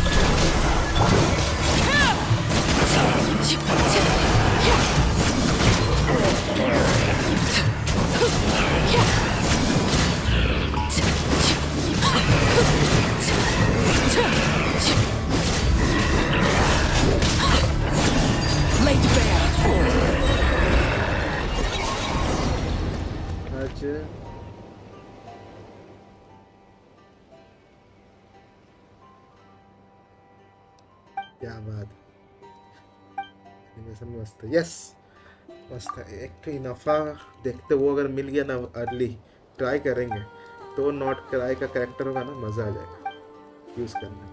Laid bare. अच्छा। क्या बात। Animation मस्त है। Yes मस्त है। एक तो इनफा देखते वो अगर मिल गया ना अर्ली ट्राई करेंगे तो नॉट क्राई का कैरेक्टर होगा ना, मजा आ जाएगा यूज करने।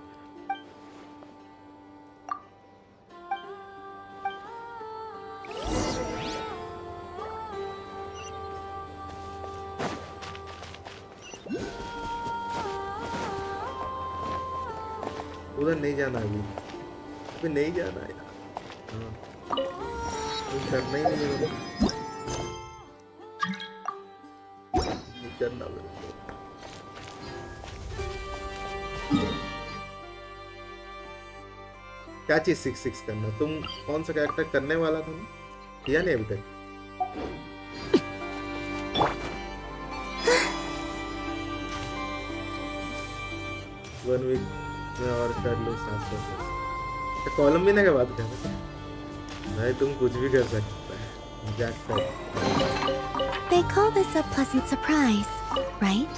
उधर नहीं जाना अभी नहीं जाना है। हाँ करना ही नहीं है। करना क्या चीज 6 करना? तुम कौन सा कैरेक्टर करने वाला था ना? किया नहीं अभी तक? वन वीक में और कर लो 700। कोलंबिना के बात कर भाई, तुम कुछ भी कर सकता है। मजाक कर। They call this a pleasant surprise, right?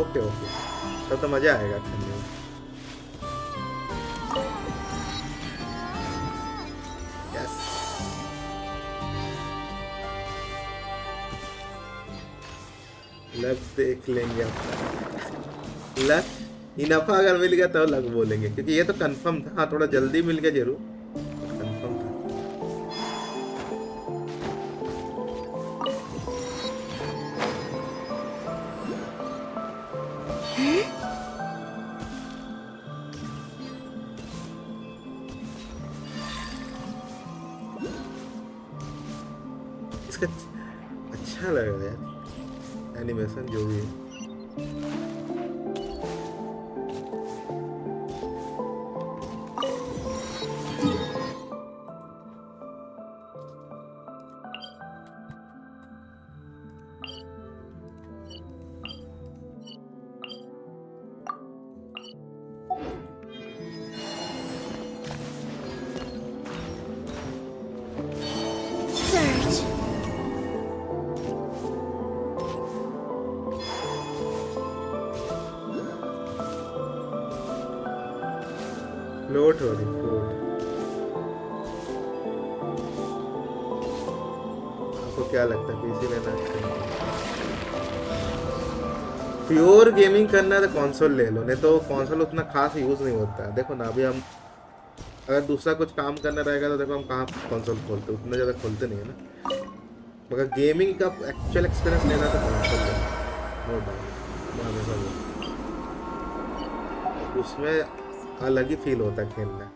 Okay okay, तब तो मजा आएगा खेलने में। यस लक देख लेंगे अपना। लक इनफा अगर मिल गया तो लक बोलेंगे, क्योंकि ये तो कंफर्म था। हाँ थोड़ा जल्दी मिल गया जरूर, कंफर्म था। इसका अच्छा अच्छा लगा यार एनिमेशन जो भी है। Search. फ्लोट हो रही फ्लोट। आपको क्या लगता है पीसी लेना अच्छा है? प्योर गेमिंग करना है तो कंसोल ले लो, नहीं तो कंसोल उतना खास यूज नहीं होता है। देखो ना अभी हम अगर दूसरा कुछ काम करना रहेगा तो देखो हम कहाँ कंसोल खोलते, उतना ज़्यादा खोलते नहीं है ना। मगर गेमिंग का एक्चुअल एक्सपीरियंस लेना तो कंसोल लेना, नो डाउट। मैं हमेशा बोलता हूँ। उसमें अलग ही फील होता है खेलना।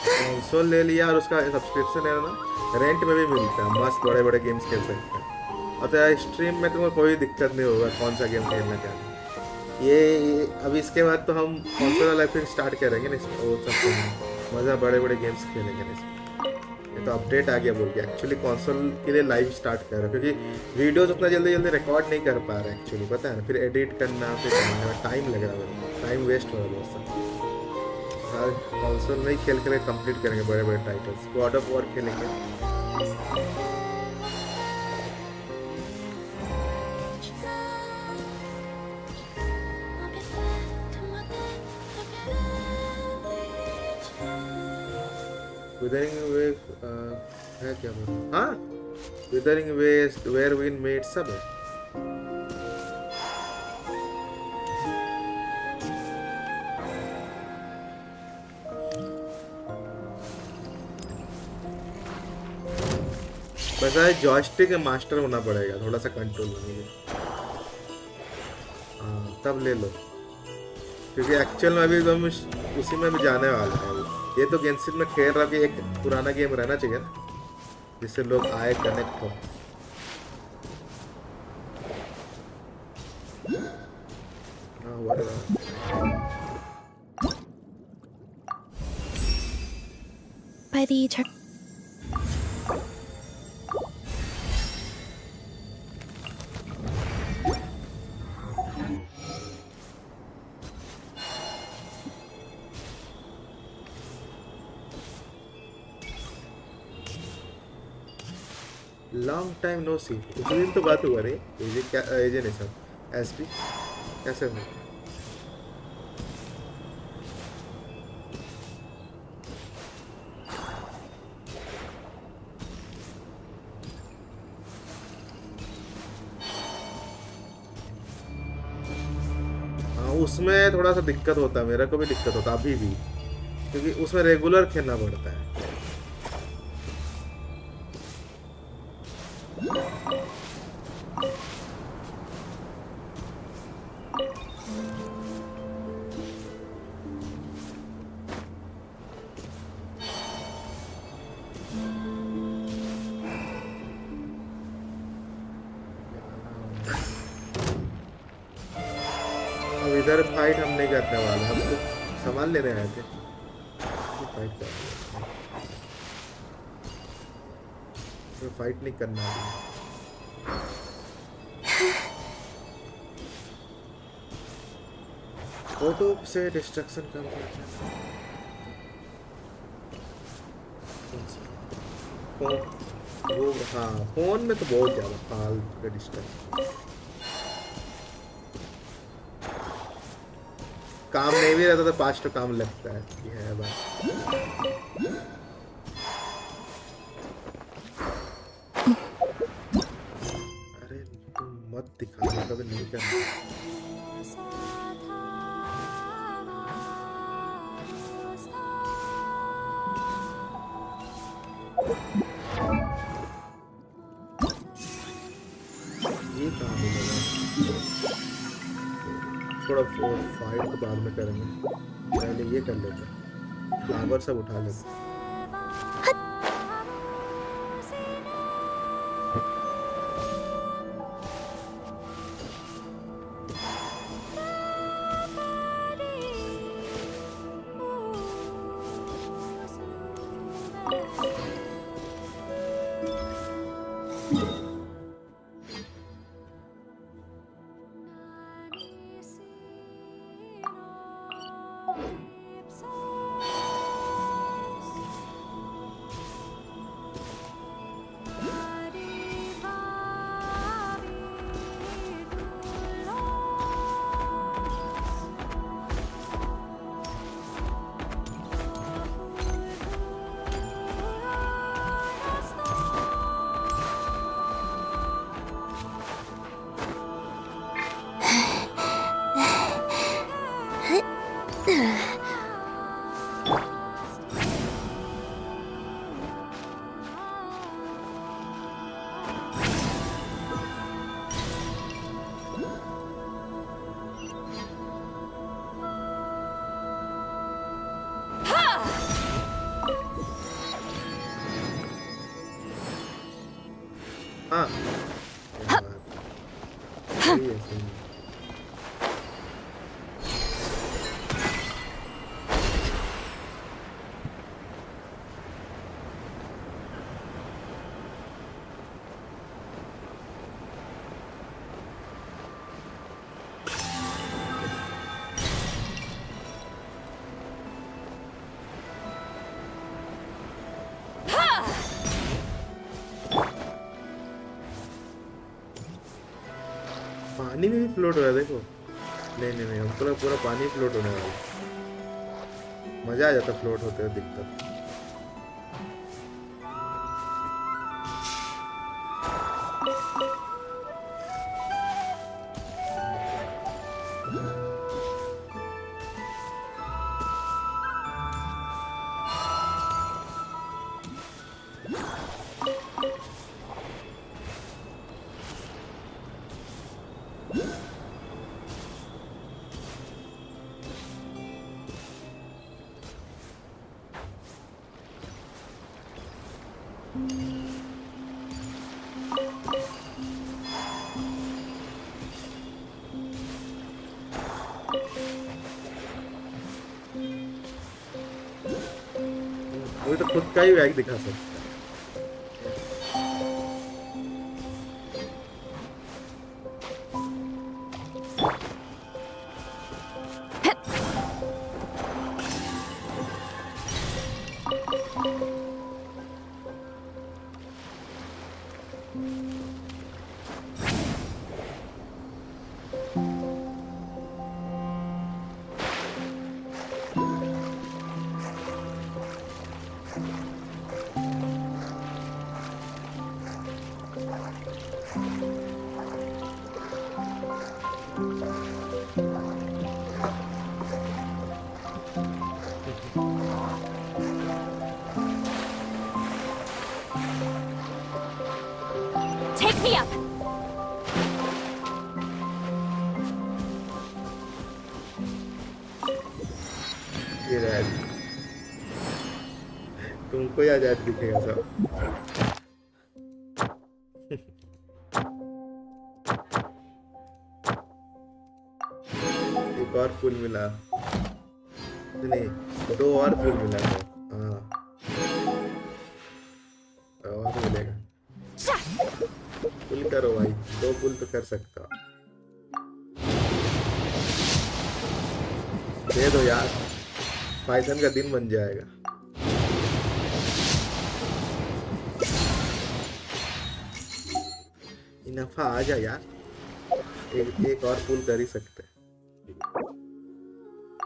कंसोल ले लिया और उसका सब्सक्रिप्शन है ना, रेंट में भी मिलता है, मस्त बड़े बड़े गेम्स खेल सकते हैं। और तो यार स्ट्रीम में तुम्हें कोई दिक्कत नहीं होगा कौन सा गेम खेलना क्या नहीं। ये अभी इसके बाद तो हम कंसोल वाला फिर स्टार्ट करेंगे ना इसमें, वो सब मज़ा बड़े बड़े गेम्स खेलेंगे ना इसमें। ये तो अपडेट आ गया बोल के एक्चुअली कंसोल के लिए लाइव स्टार्ट कर रहा है, क्योंकि वीडियोज उतना जल्दी जल्दी रिकॉर्ड नहीं कर पा रहा है एक्चुअली, पता है ना। फिर एडिट करना, फिर करने में टाइम लग रहा है, टाइम वेस्ट हो रहा है बहुत सा। कंसोल में ही खेल के कंप्लीट करेंगे बड़े बड़े टाइटल्स। गॉड ऑफ वॉर खेलेंगे। Withering Wave है क्या बोला? हाँ, Withering Waste where we made Subh। बस है जॉयस्टिक के मास्टर होना पड़ेगा, थोड़ा सा कंट्रोल होने के। हाँ तब ले लो, क्योंकि एक्चुअल में अभी हम उसी में भी जाने वाला है। ये तो गेंशिन में खेल रहा कि एक पुराना गेम रहना चाहिए ना, जिससे लोग आए कनेक्ट हो। हाँ हुआ By the eternal. Long time no see. उस दिन तो बात हुआ रही ये क्या एजे नहीं सब एसपी कैसे हो। हाँ उसमें थोड़ा सा दिक्कत होता है, मेरे को भी दिक्कत होता है अभी भी, क्योंकि उसमें रेगुलर खेलना पड़ता है। इधर फाइट हम नहीं करने वाले, हम तो सामान लेने आए थे। फाइट फाइट नहीं करना है। फोटो से डिस्ट्रक्शन कम करना। वो हाँ फोन में तो बहुत ज़्यादा फालतू का डिस्ट्रक्शन। काम नहीं भी रहता तो 5 तो काम लगता है, ये है बात। अभी नहीं करना। ये कहाँ मिलेगा? थोड़ा फाइट तो बाद में करेंगे, पहले ये कर लेते हैं, फ्लावर सब उठा लेते हैं। हाँ सही है, सही है। पानी में भी फ्लोट हो रहा है, देखो। नहीं नहीं नहीं, हमको लगा पूरा पानी फ्लोट होने वाला है। मजा आ जाता फ्लोट होते हुए दिखता। वो तो खुद का ही बैग दिखा सकता है। Take me up! ये रैड तुमको ही आजाद दिखेगा सब। एक और फूल मिला, नहीं दो और फूल मिला था। हाँ और मिलेगा। फुल करो भाई, दो फुल तो कर सकता। दे दो यार, पाइथन का दिन बन जाएगा। नफा आ जा यार, एक और फुल कर ही सकते।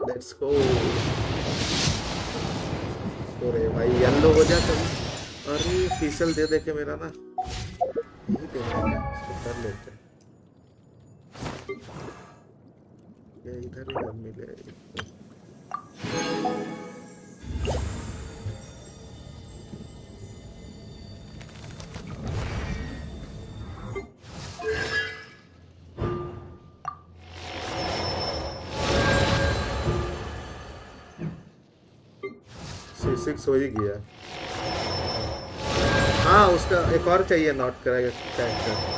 Let's go. अरे भाई येलो हो जा कभी। अरे फीसल दे दे के मेरा ना, यही देना है, इसको कर लेते हैं। ये इधर ही मिले। C6 हो ही गया। हाँ उसका एक और चाहिए नोट करेगा कैरेक्टर।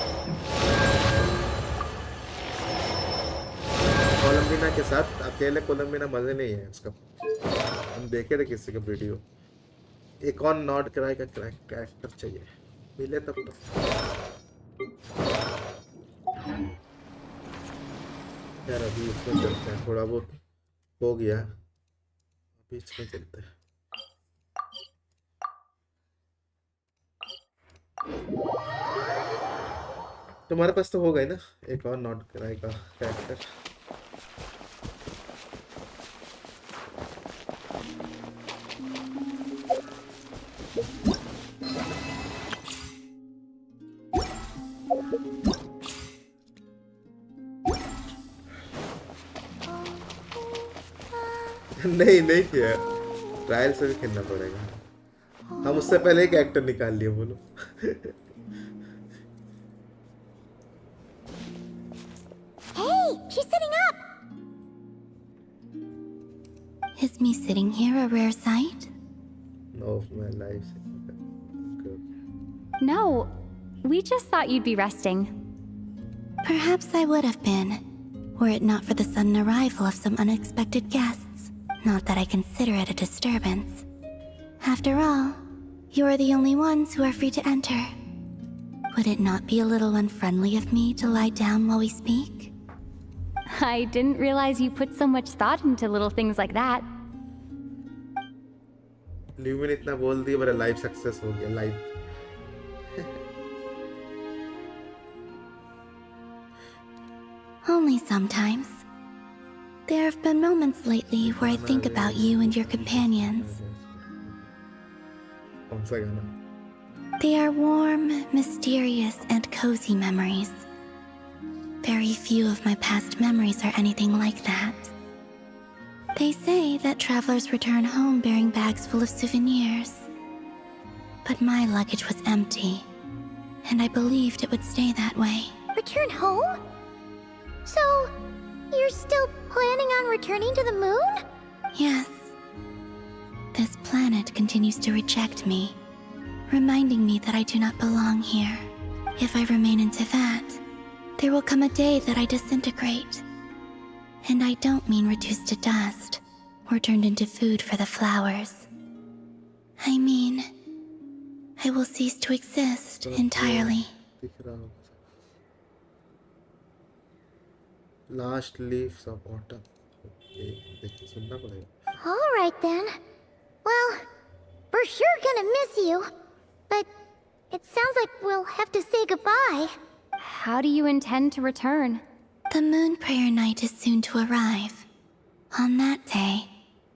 कोलंबिना के साथ अकेले कोलंबिना मजे नहीं है उसका। हम देखे थे किसी का वीडियो। एक और नॉट कराएगा कैरेक्टर चाहिए, मिले तब तो। यार अभी इसमें चलते हैं, थोड़ा बहुत हो गया, बीच में चलते हैं। तुम्हारे पास तो हो गए ना एक और नॉट कराएगा कैरेक्टर। नहीं किया, ट्रायल से भी खेलना पड़ेगा। हम उससे पहले एक एक्टर निकाल लिए, बोलो। Hey, she's sitting up. Is me sitting here a rare sight? No, of my life. Good. No, we just thought you'd be resting. Perhaps I would have been, were it not for the sudden arrival of some unexpected guests. Not that I consider it a disturbance. After all, you are the only ones who are free to enter. Would it not be a little unfriendly of me to lie down while we speak? I didn't realize you put so much thought into little things like that. Lumen इतना बोल दिया, मेरा life success हो गया, life. Only sometimes. There have been moments lately where I think about you and your companions. कौन सा गाना? They are warm, mysterious, and cozy memories. Very few of my past memories are anything like that. They say that travelers return home bearing bags full of souvenirs. But my luggage was empty, and I believed it would stay that way. Return home? So, you're still planning on returning to the moon? Yes. This planet continues to reject me, reminding me that I do not belong here. If I remain in Teyvat, there will come a day that I disintegrate. And I don't mean reduced to dust, or turned into food for the flowers. I mean, I will cease to exist entirely. Last leaves of autumn. Okay, सुनना पड़ेगा। All right then. Well, we're sure gonna miss you. But it sounds like we'll have to say goodbye. How do you intend to return? The moon prayer night is soon to arrive. On that day,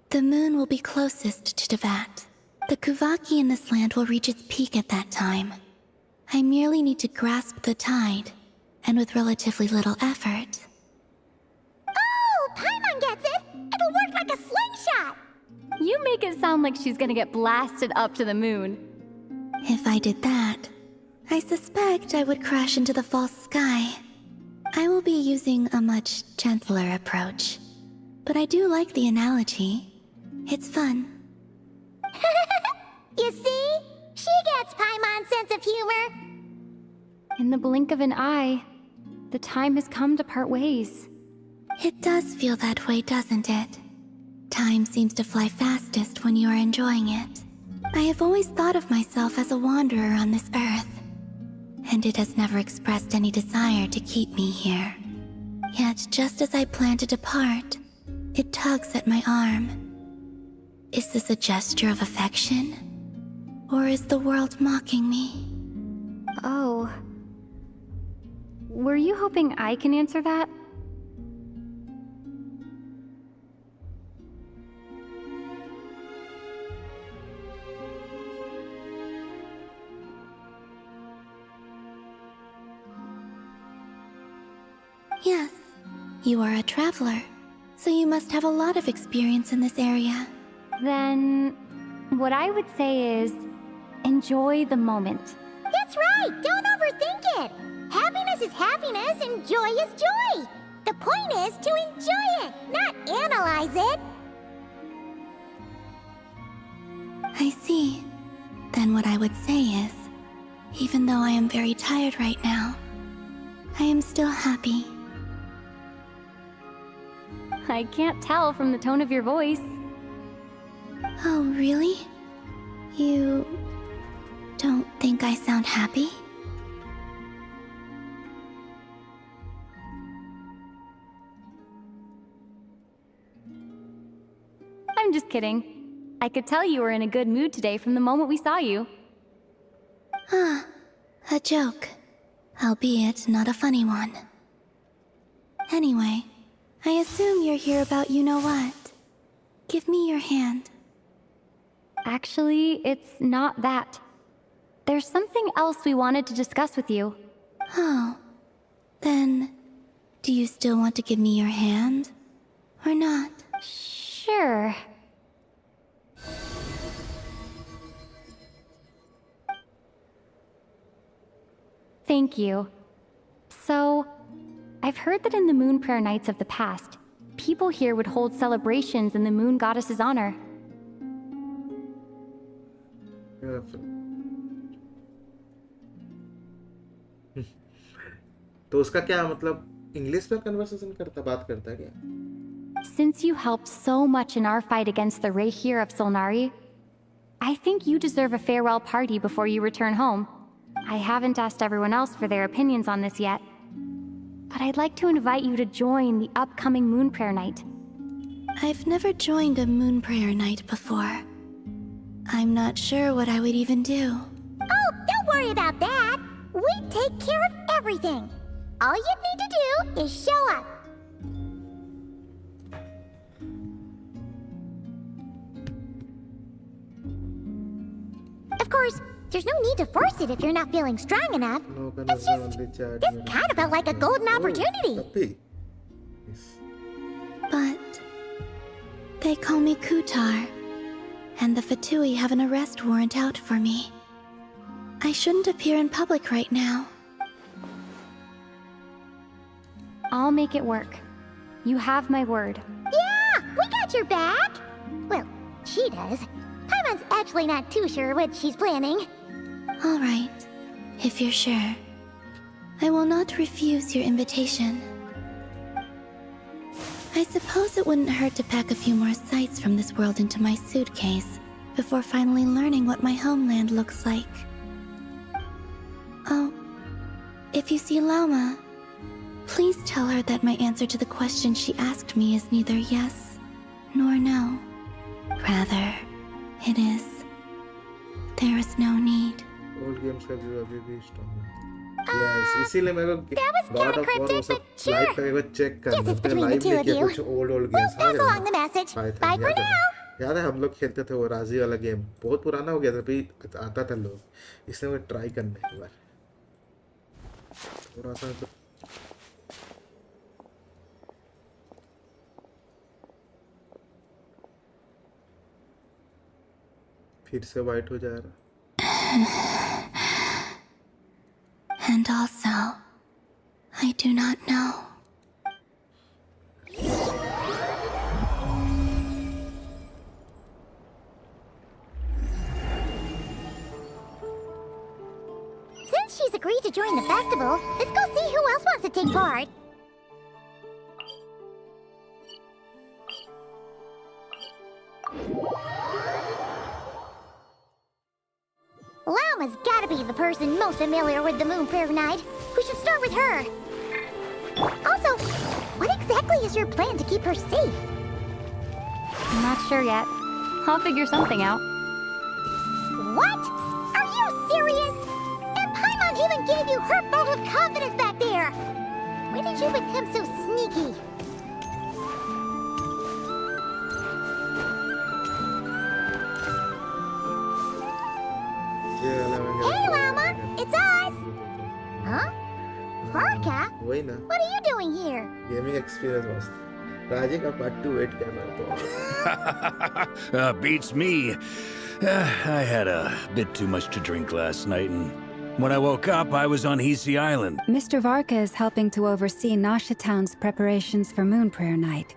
the moon will be closest to Teyvat. The Kuvaki in this land will reach its peak at that time. I merely need to grasp the tide, and with relatively little effort. Oh, Paimon gets it! It'll work like a slingshot! You make it sound like she's gonna get blasted up to the moon. If I did that, I suspect I would crash into the false sky. I will be using a much gentler approach. But I do like the analogy. It's fun. You see? She gets Paimon's sense of humor. In the blink of an eye, the time has come to part ways. It does feel that way, doesn't it? Time seems to fly fastest when you are enjoying it. I have always thought of myself as a wanderer on this earth, and it has never expressed any desire to keep me here. Yet, just as I plan to depart, it tugs at my arm. Is this a gesture of affection? Or is the world mocking me? Oh. Were you hoping I can answer that? Yes. You are a traveler, so you must have a lot of experience in this area. Then, what I would say is, enjoy the moment. That's right! Don't overthink it! Happiness is happiness and joy is joy! The point is to enjoy it, not analyze it! I see. Then what I would say is, even though I am very tired right now, I am still happy. I can't tell from the tone of your voice. Oh, really? You don't think I sound happy? I'm just kidding. I could tell you were in a good mood today from the moment we saw you. Ah, a joke. Albeit not a funny one. Anyway, I assume you're here about you-know-what. Give me your hand. Actually, it's not that. There's something else we wanted to discuss with you. Oh. Then, do you still want to give me your hand? Or not? Sure. Thank you. So, I've heard that in the Moon Prayer Nights of the past, people here would hold celebrations in the Moon Goddess's honor. तो उसका क्या मतलब English में conversation करता बात करता है क्या? Since you helped so much in our fight against the Rayhir of Solnari, I think you deserve a farewell party before you return home. I haven't asked everyone else for their opinions on this yet, but I'd like to invite you to join the upcoming Moon Prayer Night. I've never joined a Moon Prayer Night before. I'm not sure what I would even do. Oh, don't worry about that! We take care of everything! All you need to do is show up! Of course, there's no need to force it if you're not feeling strong enough. It's just, this kind of felt like a golden opportunity. But they call me Kutar, and the Fatui have an arrest warrant out for me. I shouldn't appear in public right now. I'll make it work. You have my word. Yeah, we got your back! Well, she does. Paimon's actually not too sure what she's planning. All right, if you're sure. I will not refuse your invitation. I suppose it wouldn't hurt to pack a few more sights from this world into my suitcase before finally learning what my homeland looks like. Oh, if you see Lauma, please tell her that my answer to the question she asked me is neither yes nor no. Rather, it is, there is no need. Old games का view अभी भी strong है. Yes, इसीलिए मेरे को God of War वो सब live का एक बार check करना है. Live में क्या कुछ old games Pass along the message. Bye for now. याद है हम लोग खेलते थे वो राजी वाला गेम. बहुत पुराना हो गया था अभी आता था लोग. इसलिए मैं ट्राई करने एक बार. थोड़ा सा फिर से वाइट हो जा रहा. And also, I do not know. Since she's agreed to join the festival, let's go see who else wants to take part. Lauma's gotta be the person most familiar with the Moon Prayer Night. We should start with her. Also, what exactly is your plan to keep her safe? I'm not sure yet. I'll figure something out. What? Are you serious? And Paimon even gave you her vote of confidence back there. When did you become so sneaky? Hey, Lauma! It's us! Huh? Varka? What are you doing here? Gaming experience मस्त राजे का part 2 wait करना तो Beats me. I had a bit too much to drink last night, and when I woke up, I was on Hisi Island. Mr. Varka is helping to oversee Nasha Town's preparations for Moon Prayer Night.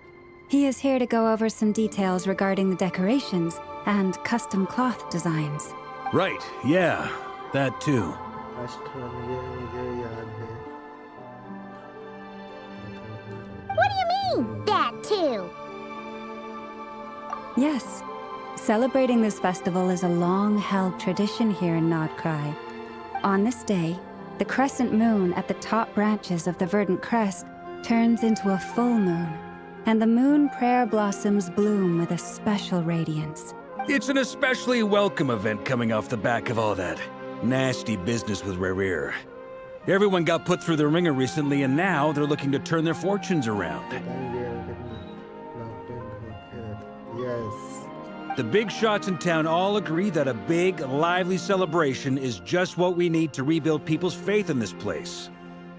He is here to go over some details regarding the decorations and custom cloth designs. Right, yeah, that too. मुझे याद है What do you mean, that too? Yes, celebrating this festival is a long-held tradition here in Nodcry. On this day, the crescent moon at the top branches of the verdant crest turns into a full moon, and the moon prayer blossoms bloom with a special radiance. It's an especially welcome event coming off the back of all that nasty business with Rare. Everyone got put through the ringer recently, and now they're looking to turn their fortunes around. Yes. The big shots in town all agree that a big, lively celebration is just what we need to rebuild people's faith in this place.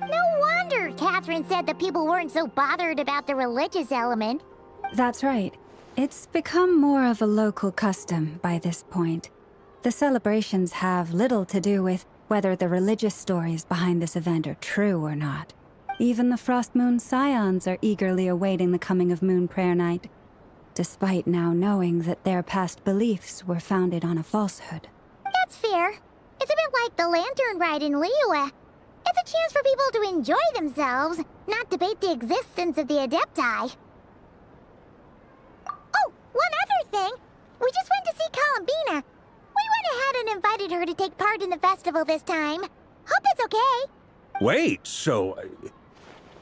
No wonder Catherine said that people weren't so bothered about the religious element. That's right. It's become more of a local custom by this point. The celebrations have little to do with whether the religious stories behind this event are true or not. Even the Frost Moon Scions are eagerly awaiting the coming of Moon Prayer Night, despite now knowing that their past beliefs were founded on a falsehood. That's fair. It's a bit like the lantern ride in Liyue. It's a chance for people to enjoy themselves, not debate the existence of the Adepti. Oh, one other thing! We just went to see Columbina. We went ahead and invited her to take part in the festival this time. Hope it's okay. Wait, so...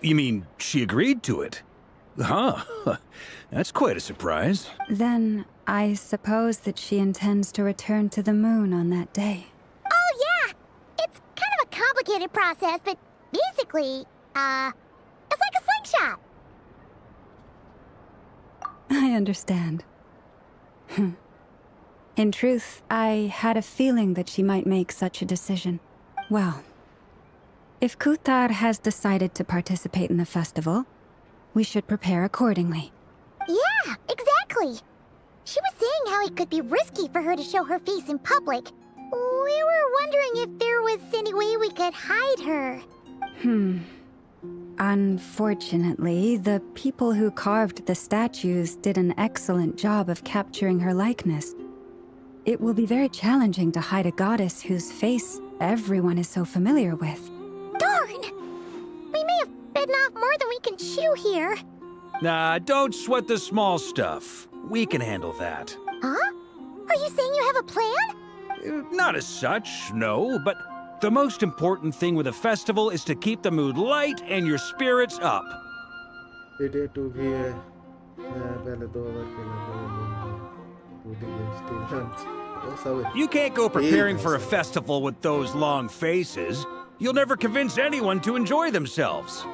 you mean she agreed to it? Huh. That's quite a surprise. Then, I suppose that she intends to return to the moon on that day. Oh, yeah! It's kind of a complicated process, but basically, it's like a slingshot. I understand. In truth, I had a feeling that she might make such a decision. Well, if Kuthar has decided to participate in the festival, we should prepare accordingly. Yeah, exactly. She was saying how it could be risky for her to show her face in public. We were wondering if there was any way we could hide her. Unfortunately, the people who carved the statues did an excellent job of capturing her likeness. It will be very challenging to hide a goddess whose face everyone is so familiar with. Darn! We may have bitten off more than we can chew here. Nah, don't sweat the small stuff. We can handle that. Huh? Are you saying you have a plan? Not as such, no, but the most important thing with a festival is to keep the mood light and your spirits up. Today to be पहले 2 over खेला You can't go preparing for a festival with those long faces. You'll never convince anyone to enjoy themselves.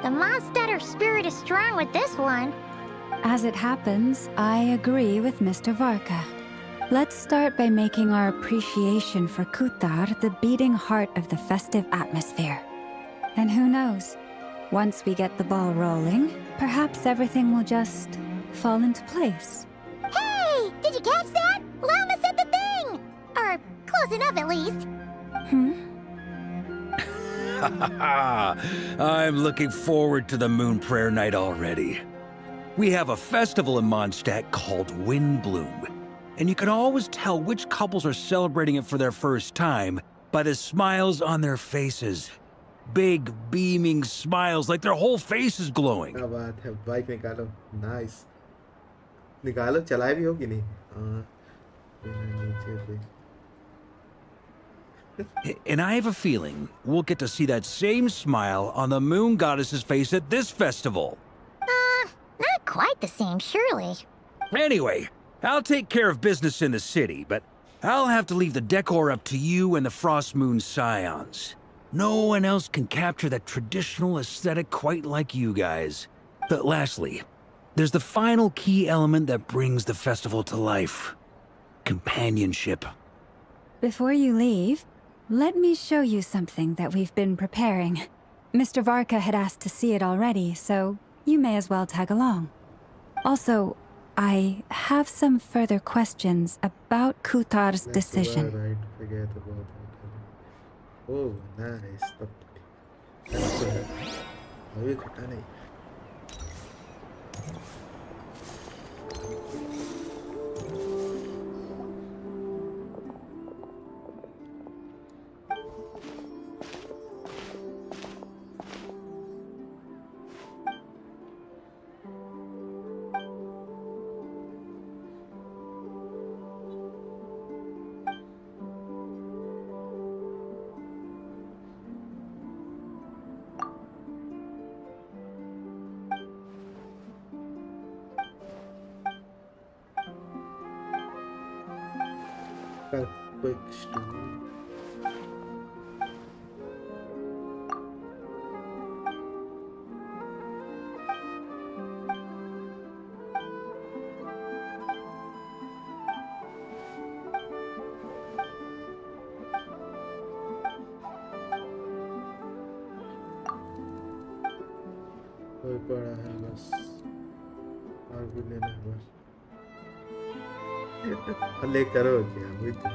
The Mondstatter spirit is strong with this one. As it happens, I agree with Mr. Varka. Let's start by making our appreciation for Kuthar the beating heart of the festive atmosphere. And who knows, once we get the ball rolling, perhaps everything will just fall into place. Hey! Did you catch that? Lama said the thing! Or close enough, at least. I'm looking forward to the Moon Prayer Night already. We have a festival in Mondstadt called Windbloom, and you can always tell which couples are celebrating it for their first time by the smiles on their faces. Big, beaming smiles, like their whole face is glowing. क्या बात है, bike निकालो, nice. निकालो, चलाए भी हो कि नहीं? नीचे पे. And I have a feeling we'll get to see that same smile on the Moon Goddess's face at this festival. Not quite the same, surely. Anyway, I'll take care of business in the city, but I'll have to leave the decor up to you and the Frost Moon Scions. No one else can capture that traditional aesthetic quite like you guys. But lastly, there's the final key element that brings the festival to life. Companionship. Before you leave, let me show you something that we've been preparing. Mr. Varka had asked to see it already, so you may as well tag along. Also, I have some further questions about Kutar's decision. Right, forget about it. Oh, nice. That's good. अभी घटा नहीं. Quick story. कोई पड़ा है बस और भी लेना है बस ले करो क्या वही तो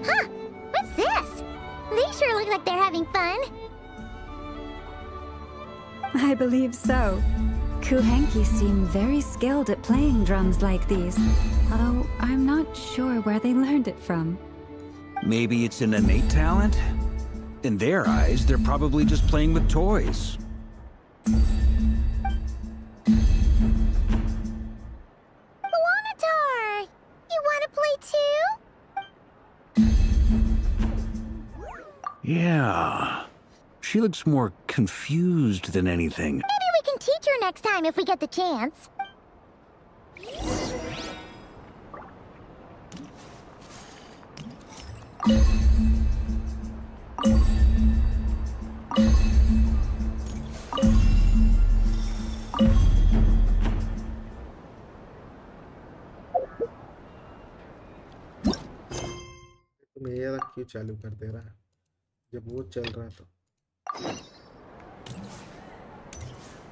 Huh? What's this? They sure look like they're having fun. I believe so. Kuhenki seem very skilled at playing drums like these, although I'm not sure where they learned it from. Maybe it's an innate talent? In their eyes, they're probably just playing with toys. Wanatar! You want to play too? Yeah. She looks more confused than anything. Maybe we can teach her next time if we get the chance. मेरा क्यों चालू कर दे रहा है जब वो चल रहा तो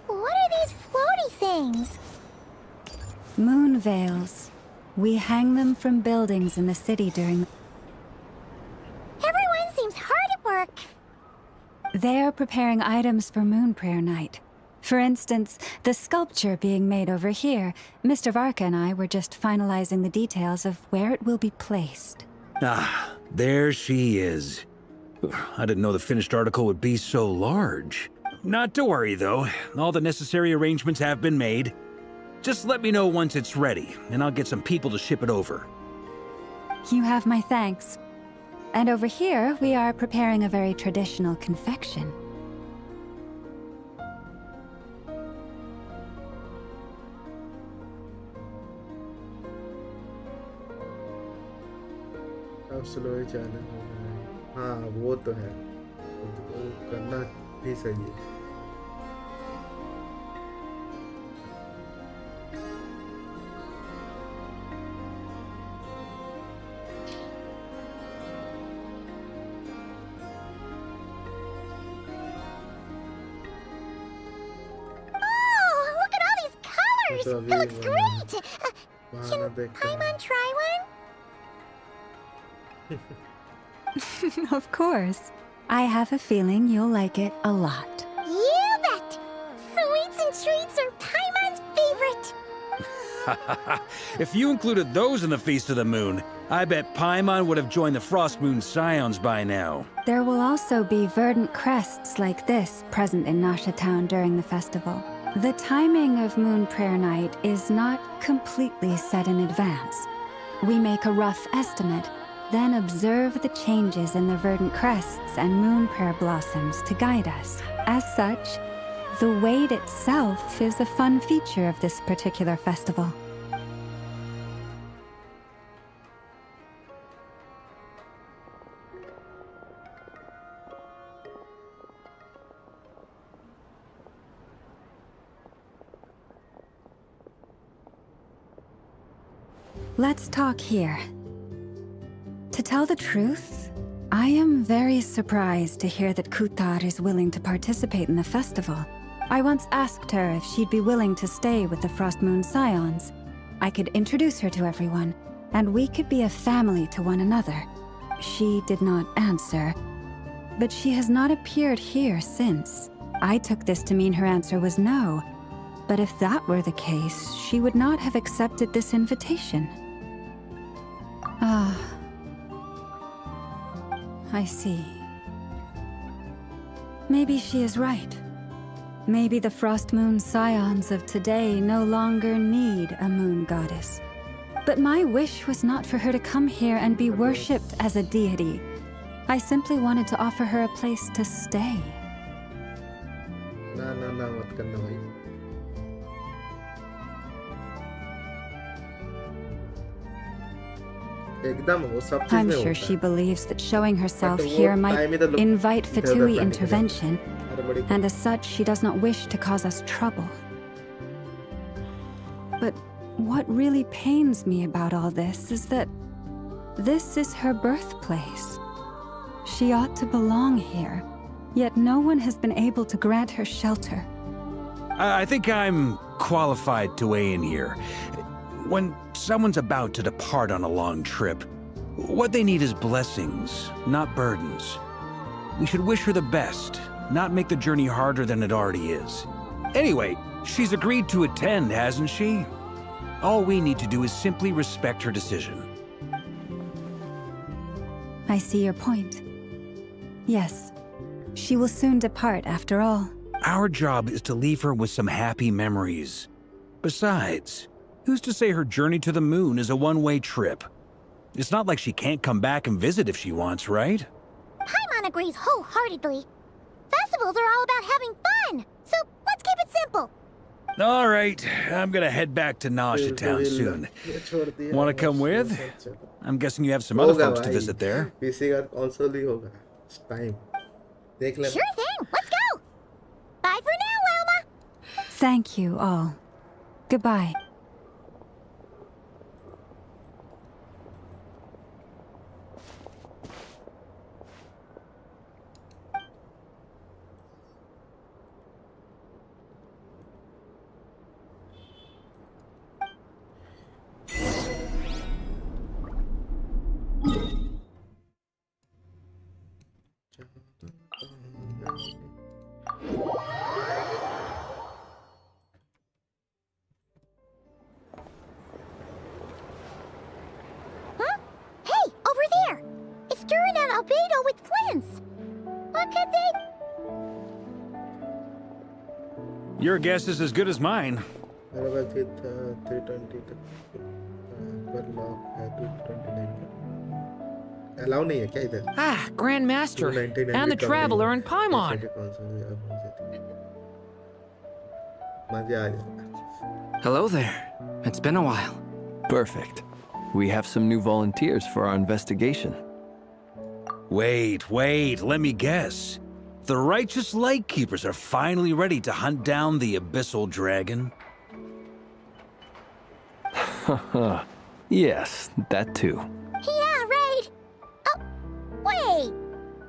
What are these floaty things? Moon veils. We hang them from buildings in the city during... Everyone seems hard at work. They are preparing items for Moon Prayer Night. For instance, the sculpture being made over here, Mr. Varka and I were just finalizing the details of where it will be placed. Ah, there she is. I didn't know the finished article would be so large. Not to worry, though. All the necessary arrangements have been made. Just let me know once it's ready, and I'll get some people to ship it over. You have my thanks. And over here, we are preparing a very traditional confection. अब slow ही चालू हो रहा है हाँ वो तो है वो करना भी सही है It looks great! Can Paimon try one? Of course. I have a feeling you'll like it a lot. You bet! Sweets and treats are Paimon's favorite! If you included those in the Feast of the Moon, I bet Paimon would have joined the Frost Moon Scions by now. There will also be verdant crests like this present in Nasha Town during the festival. The timing of Moon Prayer Night is not completely set in advance. We make a rough estimate, then observe the changes in the verdant crests and moon prayer blossoms to guide us. As such, the wait itself is a fun feature of this particular festival. let's talk here. To tell the truth, I am very surprised to hear that Kutar is willing to participate in the festival. I once asked her if she'd be willing to stay with the Frost Moon Scions. I could introduce her to everyone, and we could be a family to one another. She did not answer, but she has not appeared here since. I took this to mean her answer was no, but if that were the case, she would not have accepted this invitation. Ah, I see. Maybe she is right. Maybe the Frost Moon Scions of today no longer need a moon goddess. But my wish was not for her to come here and be worshipped as a deity. I simply wanted to offer her a place to stay. ना ना ना मत करना भाई. एकदम वो सब चीज I'm में sure होता she है. believes that showing herself But here वो might time ही तो लोग invite इधर-उधर Fatui करने के लिए. intervention, अरे बड़ी and as such, she does not wish to cause us trouble. But what really pains me about all this is that this is her birthplace. She ought to belong here, yet no one has been able to grant her shelter. I think I'm qualified to weigh in here. When someone's about to depart on a long trip, what they need is blessings, not burdens. We should wish her the best, not make the journey harder than it already is. Anyway, she's agreed to attend, hasn't she? All we need to do is simply respect her decision. I see your point. Yes, she will soon depart after all. Our job is to leave her with some happy memories. Besides, who's to say her journey to the moon is a one-way trip? It's not like she can't come back and visit if she wants, right? Paimon agrees wholeheartedly. Festivals are all about having fun, so let's keep it simple. All right, I'm gonna head back to Nasha Town soon. Want to come with? I'm guessing you have some other folks to visit there. PC का console ही होगा. It's time. देख लेना. Sure thing, let's go. Bye for now, Wilma. Thank you all. Goodbye. Huh? Hey, over there! It's stirring an albedo with flints. What could they... Your guess is as good as mine. मेरे पास ये था 320 तक पर lock है 229 allow नहीं है क्या इधर Ah, Grandmaster, 299 and the भी कम Traveler नहीं and Paimon. है। मजा आ जाएगा। Hello there. It's been a while. Perfect. We have some new volunteers for our investigation. Wait, let me guess. The righteous Lightkeepers are finally ready to hunt down the Abyssal Dragon? Haha. Yes, that too. Yeah, right. Oh, wait.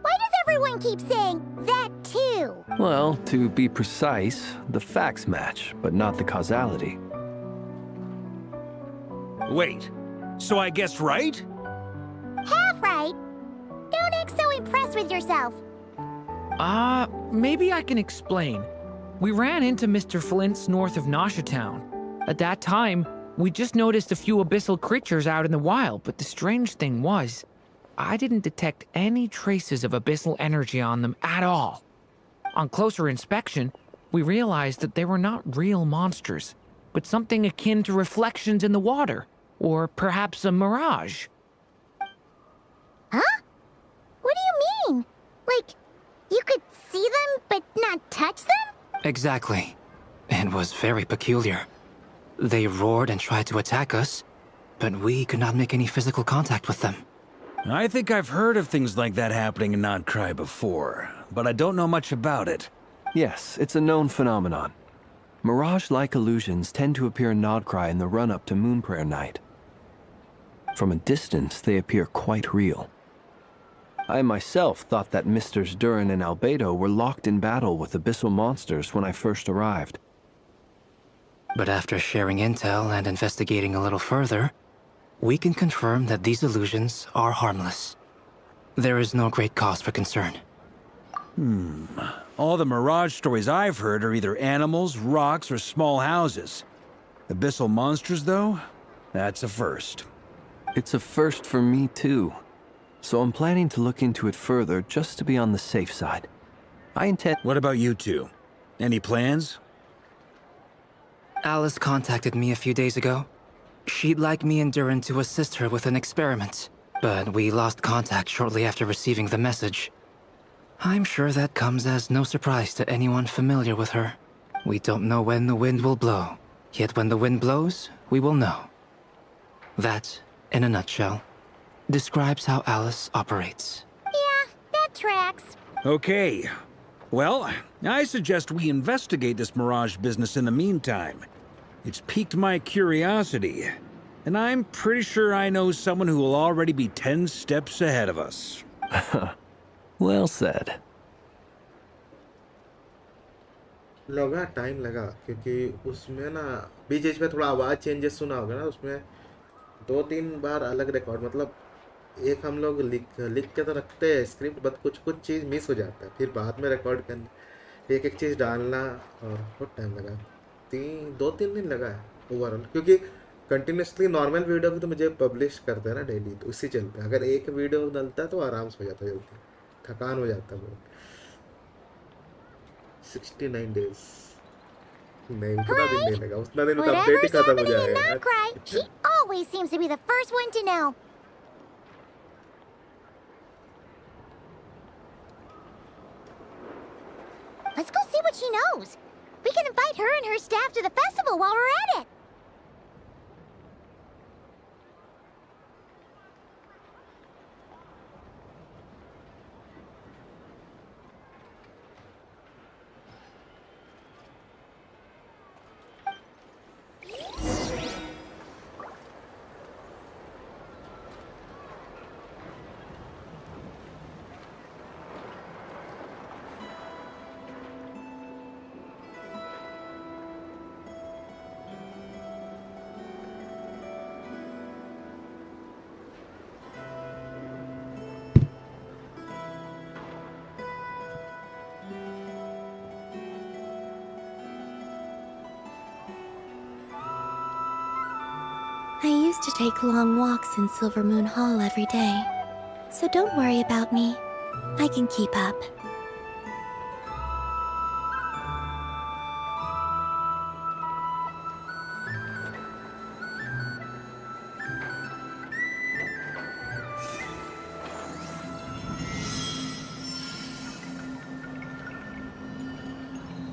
Why does everyone keep saying that too? Well, to be precise, the facts match, but not the causality. Wait, so I guessed right? Half right. Don't act so impressed with yourself. Maybe I can explain. We ran into Mr. Flint's north of Nasha Town. At that time, we just noticed a few abyssal creatures out in the wild, but the strange thing was, I didn't detect any traces of abyssal energy on them at all. On closer inspection, we realized that they were not real monsters, but something akin to reflections in the water, or perhaps a mirage. Huh? What do you mean? Like, you could see them but not touch them? Exactly. It was very peculiar. They roared and tried to attack us, but we could not make any physical contact with them. I think I've heard of things like that happening in Nodcry before, but I don't know much about it. Yes, it's a known phenomenon. Mirage-like illusions tend to appear in Nodcry in the run-up to Moon Prayer Night. From a distance, they appear quite real. I myself thought that Misters Durin and Albedo were locked in battle with abyssal monsters when I first arrived. But after sharing intel and investigating a little further, we can confirm that these illusions are harmless. There is no great cause for concern. All the Mirage stories I've heard are either animals, rocks, or small houses. Abyssal monsters, though? That's a first. It's a first for me, too. So I'm planning to look into it further just to be on the safe side. I intend... What about you two? Any plans? Alice contacted me a few days ago. She'd like me and Durin to assist her with an experiment, but we lost contact shortly after receiving the message. I'm sure that comes as no surprise to anyone familiar with her. We don't know when the wind will blow, yet when the wind blows, we will know. That, in a nutshell, describes how Alice operates. Yeah, that tracks. Okay. Well, I suggest we investigate this Mirage business in the meantime. It's piqued my curiosity, and I'm pretty sure I know someone who will already be 10 steps ahead of us. Well said. लगा time लगा क्योंकि उसमें ना बीच बीच में थोड़ा आवाज़ changes सुना होगा ना उसमें 2-3 बार अलग रिकॉर्ड मतलब एक हम लोग लिख के तो रखते हैं स्क्रिप्ट बट कुछ चीज़ मिस हो जाता है फिर बाद में रिकॉर्ड करना एक चीज़ डालना और बहुत टाइम लगा 2-3 दिन लगा है ओवरऑल क्योंकि कंटिन्यूसली नॉर्मल वीडियो भी तो मुझे पब्लिश करते हैं ना डेली तो उससे चलता है अगर एक वीडियो डलता है तो आराम से हो जाता है जल्दी थकान हो जाता है बहुत 69 days नहीं उतना दिन नहीं लगा उतना दिन तो अपडेट ही खत्म हो जाएगा Not cry. She always seems to be the first one to know. Let's go see what she knows. We can invite her and her staff to the festival while we're at it. I used to take long walks in Silver Moon Hall every day, so don't worry about me. I can keep up.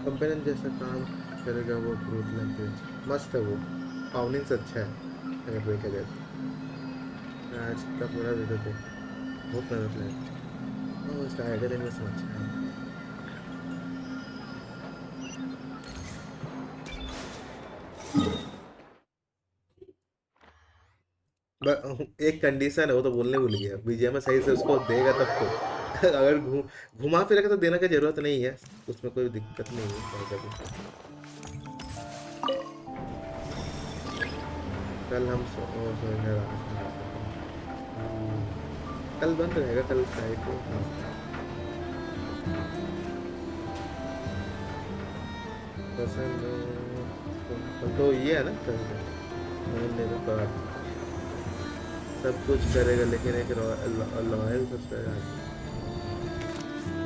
Companion जैसा काम करेगा वो group language मस्त है वो founding अच्छा है अगर देखा जाए तो आज का पूरा वीडियो देख बहुत मेहनत लगी और इसका आइडिया एनिमेशन अच्छा है एक कंडीशन है वो तो बोलने भूल गया बीजे में सही से उसको देगा तब तो अगर घुमा फिरा के तो देने की जरूरत नहीं है उसमें कोई दिक्कत नहीं है कल हम कल बंद रहेगा कल साइड को पसंद तो ये है ना कल सब कुछ करेगा लेकिन एक लॉयल सब्सक्राइबर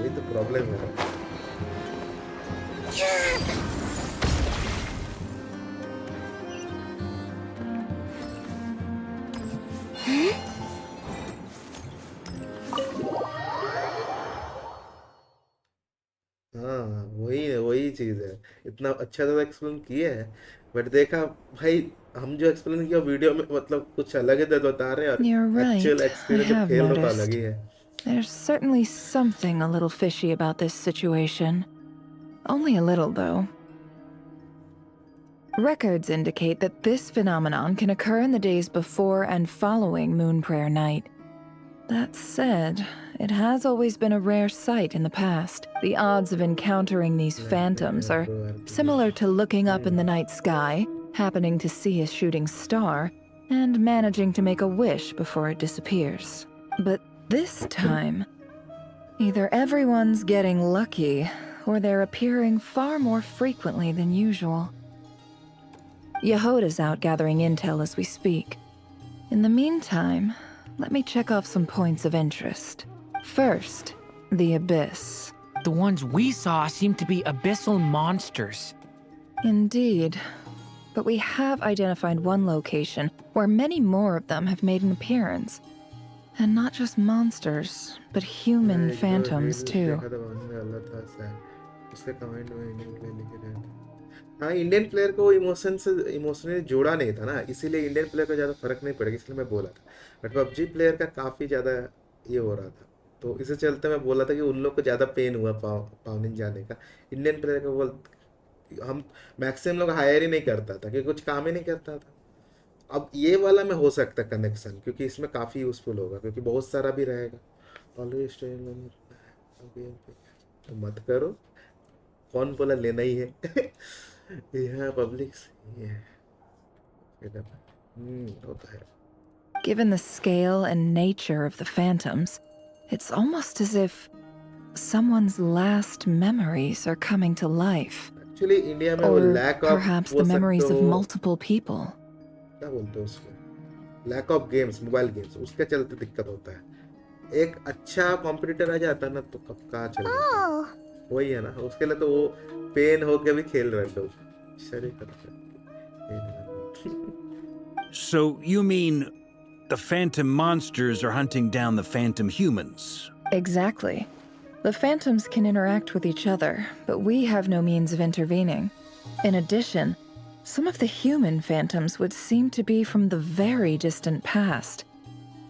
ये तो प्रॉब्लम है हाँ वही चीज है इतना अच्छा तो एक्सप्लेन किया है बट देखा भाई हम जो एक्सप्लेन किया वीडियो में मतलब कुछ अलग ही बता रहे हैं एक्चुअल एक्सपीरियंस खेल में तो अलग ही है There's certainly something a little fishy about this situation. Only a little, though. Records indicate that this phenomenon can occur in the days before and following Moon Prayer Night. That said, it has always been a rare sight in the past. The odds of encountering these phantoms are similar to looking up in the night sky, happening to see a shooting star, and managing to make a wish before it disappears. But this time, either everyone's getting lucky, or they're appearing far more frequently than usual. Yehoda's out gathering intel as we speak. In the meantime, let me check off some points of interest. First, the Abyss. The ones we saw seem to be abyssal monsters. Indeed. But we have identified one location where many more of them have made an appearance. And not just monsters, but human phantoms too. हाँ, Indian player को emotionally जोड़ा नहीं था ना, इसीलिए Indian player को ज़्यादा फर्क नहीं पड़ेगा, इसलिए मैं बोला था. बट पबजी प्लेयर का काफ़ी ज़्यादा ये हो रहा था, तो इसे चलते मैं बोला था कि उन लोग को ज़्यादा पेन हुआ पावनिन जाने का. इंडियन प्लेयर को हम मैक्सिमम लोग हायर ही नहीं करता था, क्योंकि कुछ काम ही नहीं करता था. अब ये वाला में हो सकता है कनेक्शन, क्योंकि इसमें काफ़ी यूज़फुल होगा, क्योंकि बहुत सारा भी रहेगा. ऑलवेज तो मत करो, कौन बोला लेना ही है. Yeah, public. Yeah. Given the scale and nature of the phantoms, it's almost as if someone's last memories are coming to life. Actually, India में or वो lack of perhaps the memories of multiple people. क्या बोलते हैं उसको? Lack of games, mobile games, उसके चलते दिक्कत होता है. एक अच्छा कॉम्पिटिटर आ जाता है ना, तो कब कहाँ चलेगा? वही है ना, उसके लिए तो वो पेन होके भी खेल रहे लोग. So you mean the phantom monsters are hunting down the phantom humans? Exactly. The phantoms can interact with each other, but we have no means of intervening. In addition, some of the human phantoms would seem to be from the very distant past.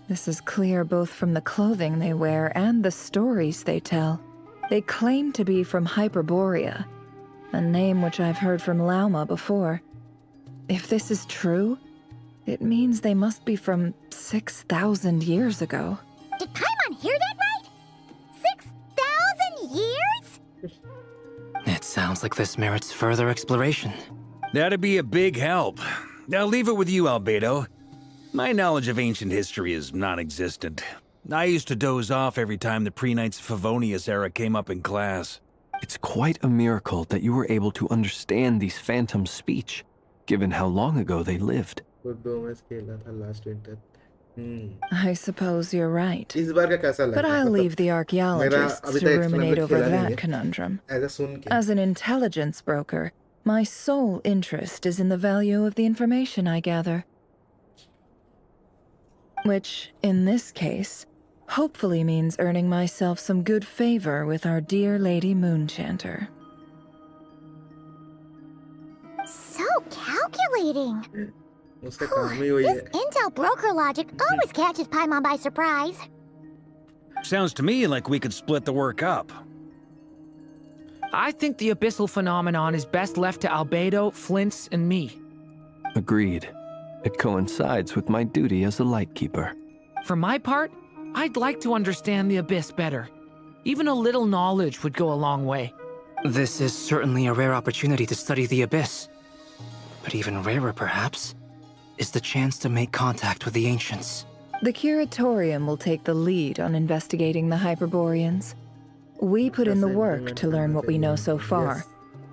This is clear both from the clothing they wear and the stories they tell. They claim to be from Hyperborea, a name which I've heard from Lauma before. If this is true, it means they must be from 6,000 years ago. Did Paimon hear that right? 6,000 years? It sounds like this merits further exploration. That'd be a big help. I'll leave it with you, Albedo. My knowledge of ancient history is non-existent. I used to doze off every time the pre-Knights of Favonius era came up in class. It's quite a miracle that you were able to understand these phantoms' speech, given how long ago they lived. I suppose you're right. इस बार का कैसा लगा? But I'll leave the archaeologists to ruminate over that conundrum. As an intelligence broker, my sole interest is in the value of the information I gather. Which, in this case, hopefully means earning myself some good favor with our dear Lady Moonchanter. So calculating. This intel broker logic always catches Paimon by surprise. Sounds to me like we could split the work up. I think the abyssal phenomenon is best left to Albedo, Flint's, and me. Agreed. It coincides with my duty as a lightkeeper. For my part, I'd like to understand the Abyss better. Even a little knowledge would go a long way. This is certainly a rare opportunity to study the Abyss. But even rarer, perhaps, is the chance to make contact with the Ancients. The Curatorium will take the lead on investigating the Hyperboreans. We put in the work to learn what we know so far.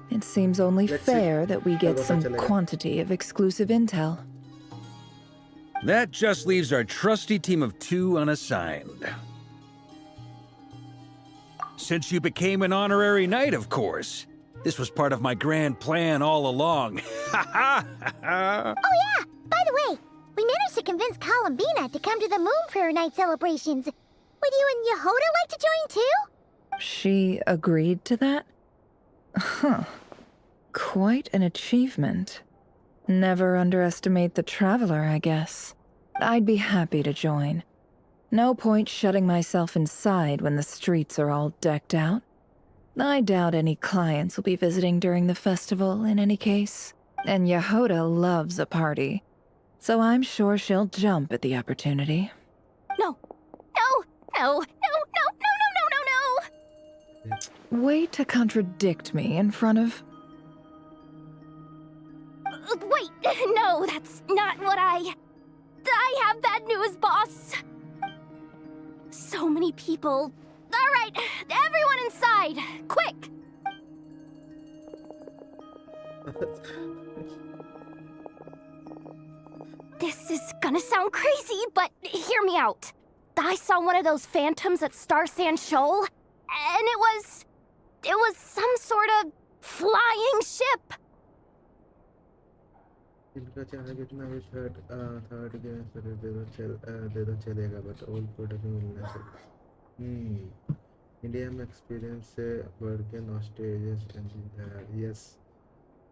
It seems only fair that we get some quantity of exclusive intel. That just leaves our trusty team of 2 unassigned. Since you became an honorary knight, of course. This was part of my grand plan all along. Oh yeah! By the way, we managed to convince Columbina to come to the Moon Prayer Night celebrations. Would you and Yehoda like to join too? She agreed to that? Huh. Quite an achievement. Never underestimate the traveler, I guess. I'd be happy to join. No point shutting myself inside when the streets are all decked out. I doubt any clients will be visiting during the festival in any case. And Yehoda loves a party, so I'm sure she'll jump at the opportunity. No. No. No. No. No. No. No. No. No. No. Way to contradict me in front of... Wait. No, that's not what I have bad news, boss. So many people. All right, everyone inside, quick. This is gonna sound crazy, but hear me out. I saw one of those phantoms at Star Sand Shoal, and it was some sort of flying ship. इनका चाहे कितना भी third game दे दो चलेगा but all product मिलना चाहिए India में experience से बढ़ के नॉस्टेजियस यस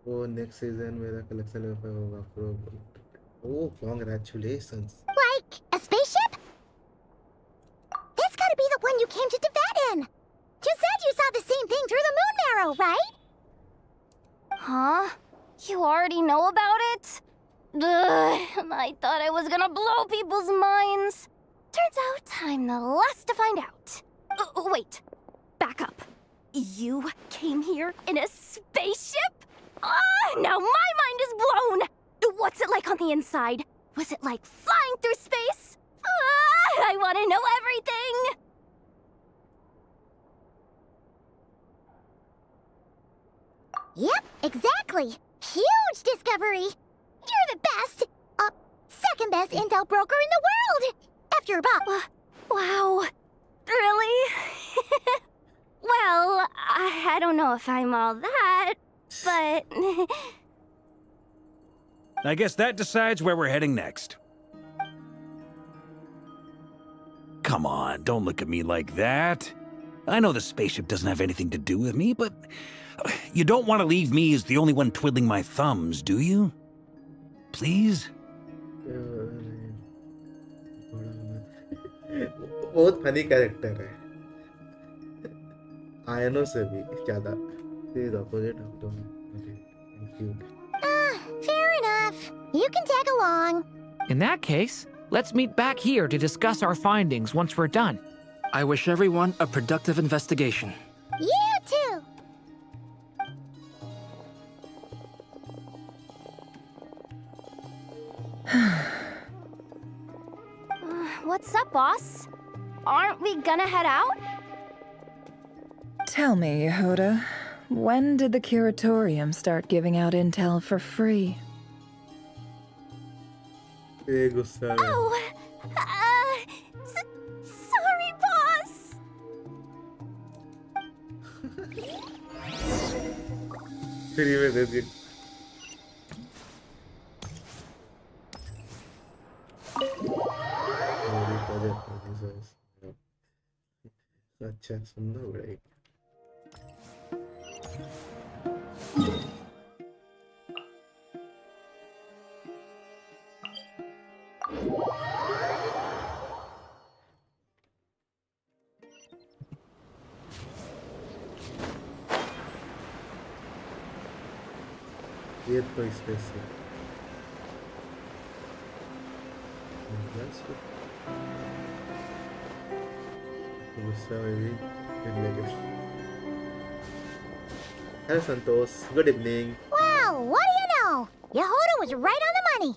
वो नेक्स्ट सीजन मेरा कलेक्शन में होगा pro oh congratulations Like a spaceship? That's gotta be the one you came to Tibet in. You said you saw the same thing through the moon marrow, right? Huh? You already know about it? Ugh, I thought I was gonna blow people's minds. Turns out I'm the last to find out. Wait, back up. You came here in a spaceship? Now my mind is blown! What's it like on the inside? Was it like flying through space? I wanna know everything! Yep, exactly. Huge discovery. You're the best, second best intel broker in the world. After Bob. Wow. Really? Well, I don't know if I'm all that, but... I guess that decides where we're heading next. Come on, don't look at me like that. I know the spaceship doesn't have anything to do with me, but you don't want to leave me as the only one twiddling my thumbs, do you? Please? बहुत funny character है आयनों से भी ज़्यादा तेज opposite of the cute Fair enough. You can tag along. In that case, let's meet back here to discuss our findings once we're done. I wish everyone a productive investigation. You too. What's up, boss? Aren't we gonna head out? Tell me, Yehoda, when did the Curatorium start giving out intel for free? Oh, sorry, boss. Free में दे दी अच्छा सुनना पड़ेगा ये तो space है गुस्सा में भी लेकिन Hello Santos, good evening. Well, what do you know? Yehoda was right on the money.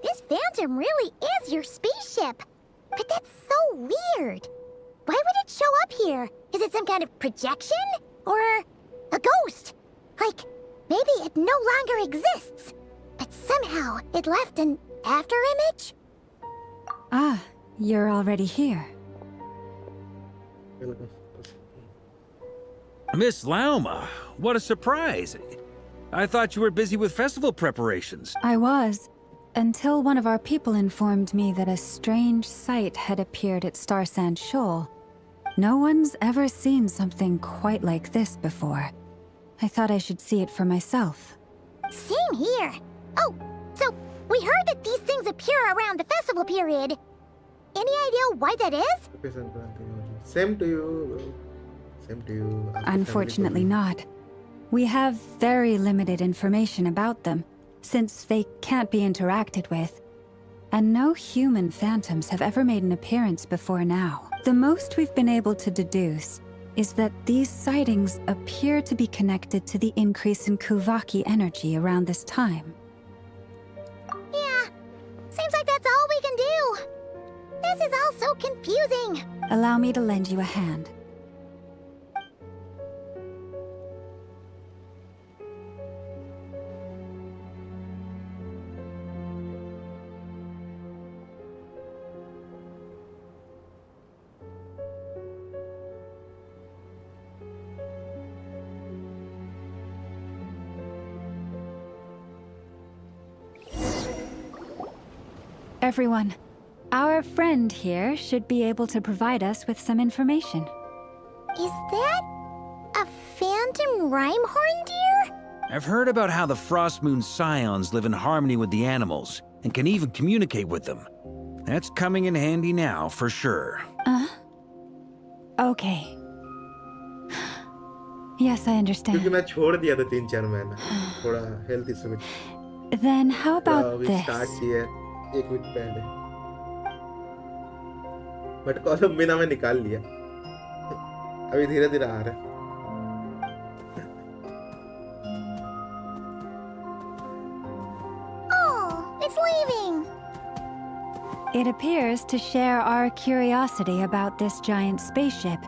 This phantom really is your spaceship. But that's so weird. Why would it show up here? Is it some kind of projection? Or a ghost? Like, maybe it no longer exists. But somehow it left an afterimage? Ah, you're already here. Miss Lauma, what a surprise. I thought you were busy with festival preparations. I was, until one of our people informed me that a strange sight had appeared at Star Sand Shoal. No one's ever seen something quite like this before. I thought I should see it for myself. Same here. Oh, so we heard that these things appear around the festival period. Any idea why that is? Same to you. Same to you. Unfortunately not. We have very limited information about them, since they can't be interacted with. And no human phantoms have ever made an appearance before now. The most we've been able to deduce is that these sightings appear to be connected to the increase in Kuvaki energy around this time. Yeah, seems like that's all we can do. This is all so confusing. Allow me to lend you a hand. Everyone, our friend here should be able to provide us with some information. Is that a phantom rhymehorn deer? I've heard about how the Frost Moon Scions live in harmony with the animals and can even communicate with them. That's coming in handy now, for sure. Okay. Yes, I understand. क्योंकि मैं छोड़ दिया था 3-4 महीना थोड़ा health issue. Then how about we this? start here 1 week पहले. But column बिना मैं निकाल लिया. अभी धीरे-धीरे आ रहा है. Oh, it's leaving. It appears to share our curiosity about this giant spaceship,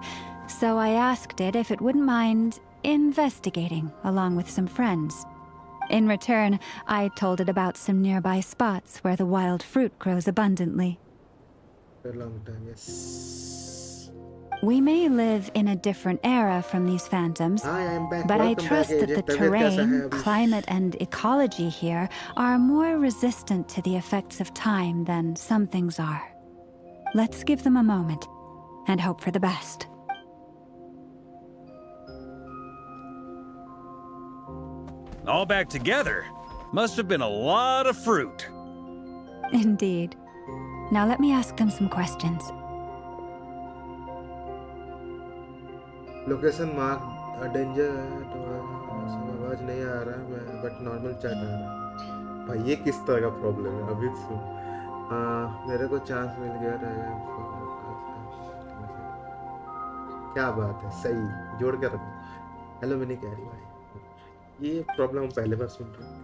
so I asked it if it wouldn't mind investigating along with some friends. In return, I told it about some nearby spots where the wild fruit grows abundantly. For a long time, yes. We may live in a different era from these phantoms, Hi, I'm back. but I Welcome trust back, that the Agent. तबीयत कैसा है terrain, अभी? climate, and ecology here are more resistant to the effects of time than some things are. Let's give them a moment and hope for the best. All back together? Must have been a lot of fruit. Indeed. Now let me ask them some questions. Location mark danger तो आवाज नहीं आ रहा है but normal chat आ रहा है. भाई ये किस तरह का प्रॉब्लम है अभी सुन. मेरे को चांस मिल गया रहेगा. क्या बात है सही जोड़ कर रखो. हेलो मैंने कह रही भाई ये प्रॉब्लम पहले बार सुन रहा हूँ.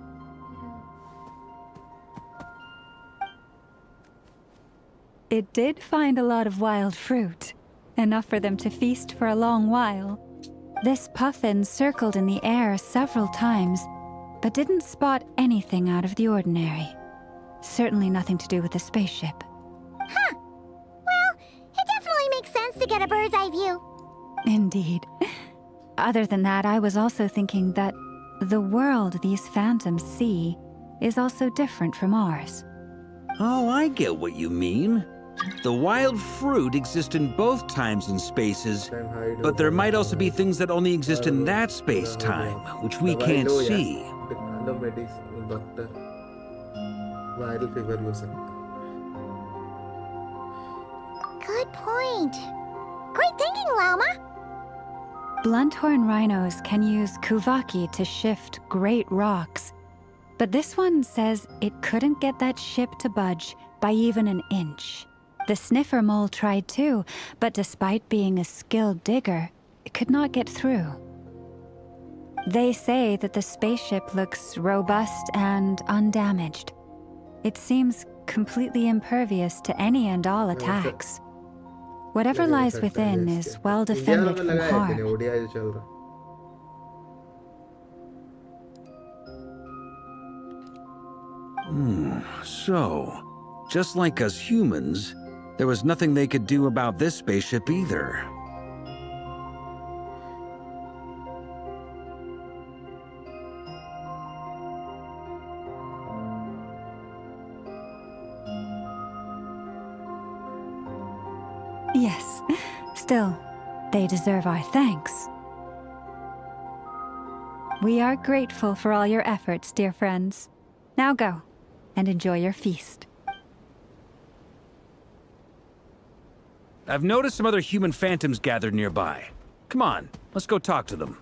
It did find a lot of wild fruit, enough for them to feast for a long while. This puffin circled in the air several times, but didn't spot anything out of the ordinary. Certainly nothing to do with the spaceship. Huh. Well, it definitely makes sense to get a bird's eye view. Indeed. Other than that, I was also thinking that the world these phantoms see is also different from ours. Oh, I get what you mean. The wild fruit exist in both times and spaces, but there might also be things that only exist in that space-time, which we can't see. Doctor viral fever हो सकता है. Good point. Great thinking, Llama. Blunthorn rhinos can use Kuvaki to shift great rocks, but this one says it couldn't get that ship to budge by even an inch. The sniffer mole tried too, but despite being a skilled digger, it could not get through. They say that the spaceship looks robust and undamaged. It seems completely impervious to any and all attacks. Whatever lies within is well defended from harm. So, just like us humans, there was nothing they could do about this spaceship either. Yes, still, they deserve our thanks. We are grateful for all your efforts, dear friends. Now go, and enjoy your feast. I've noticed some other human phantoms gathered nearby. Come on, let's go talk to them.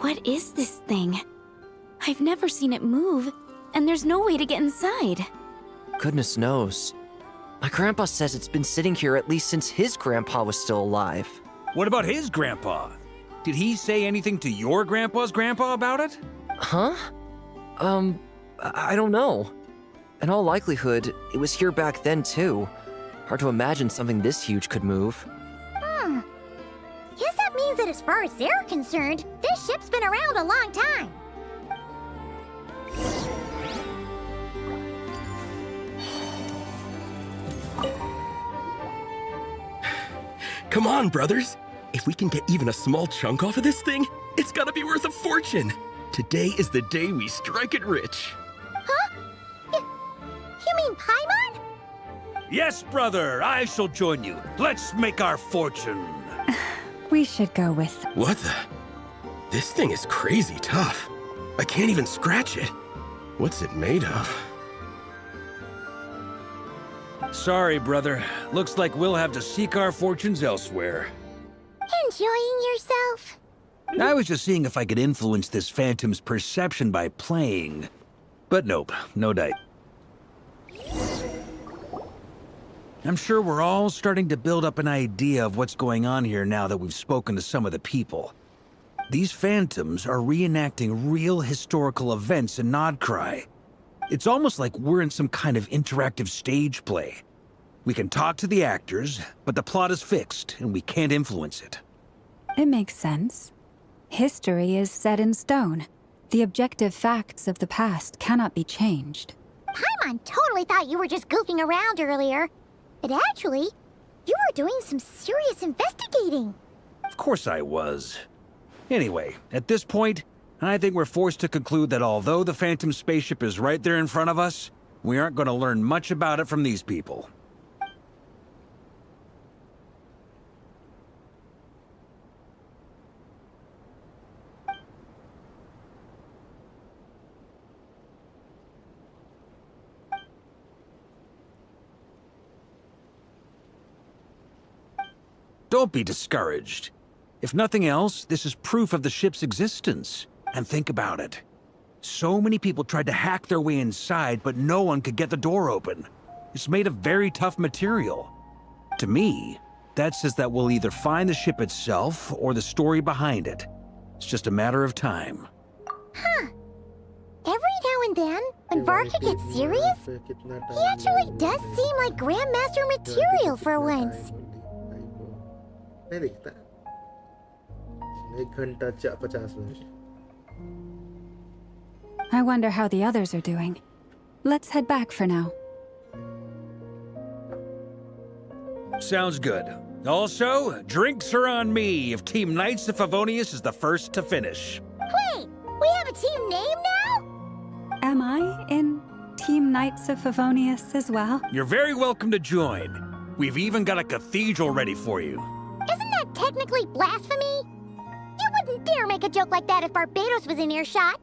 What is this thing? I've never seen it move, and there's no way to get inside. Goodness knows. My grandpa says it's been sitting here at least since his grandpa was still alive. What about his grandpa? Did he say anything to your grandpa's grandpa about it? Huh? I don't know. In all likelihood, it was here back then too. Hard to imagine something this huge could move. Guess that means that as far as they're concerned, this ship's been around a long time. Come on, brothers. If we can get even a small chunk off of this thing, it's gotta be worth a fortune. Today is the day we strike it rich. Huh? You mean Paimon? Yes, brother, I shall join you. Let's make our fortune. We should go with... What the? This thing is crazy tough. I can't even scratch it. What's it made of? Sorry, brother. Looks like we'll have to seek our fortunes elsewhere. Enjoying yourself? I was just seeing if I could influence this phantom's perception by playing. But nope, no dice. I'm sure we're all starting to build up an idea of what's going on here now that we've spoken to some of the people. These phantoms are reenacting real historical events in Nodcry. It's almost like we're in some kind of interactive stage play. We can talk to the actors, but the plot is fixed, and we can't influence it. It makes sense. History is set in stone. The objective facts of the past cannot be changed. Paimon totally thought you were just goofing around earlier. But actually, you were doing some serious investigating. Of course I was. Anyway, at this point, I think we're forced to conclude that although the Phantom spaceship is right there in front of us, we aren't going to learn much about it from these people. Don't be discouraged. If nothing else, this is proof of the ship's existence. And think about it. So many people tried to hack their way inside, but no one could get the door open. It's made of very tough material. To me, that says that we'll either find the ship itself or the story behind it. It's just a matter of time. Huh. Every now and then, when Varka gets serious, he actually does seem like Grandmaster material for once. नहीं दिखता 1 घंटा 50 minute I wonder how the others are doing. Let's head back for now. Sounds good. Also, drinks are on me if Team Knights of Favonius is the first to finish. Wait, we have a team name now? Am I in Team Knights of Favonius as well? You're very welcome to join. We've even got a cathedral ready for you. Isn't that technically blasphemy? You wouldn't dare make a joke like that if Barbados was in earshot.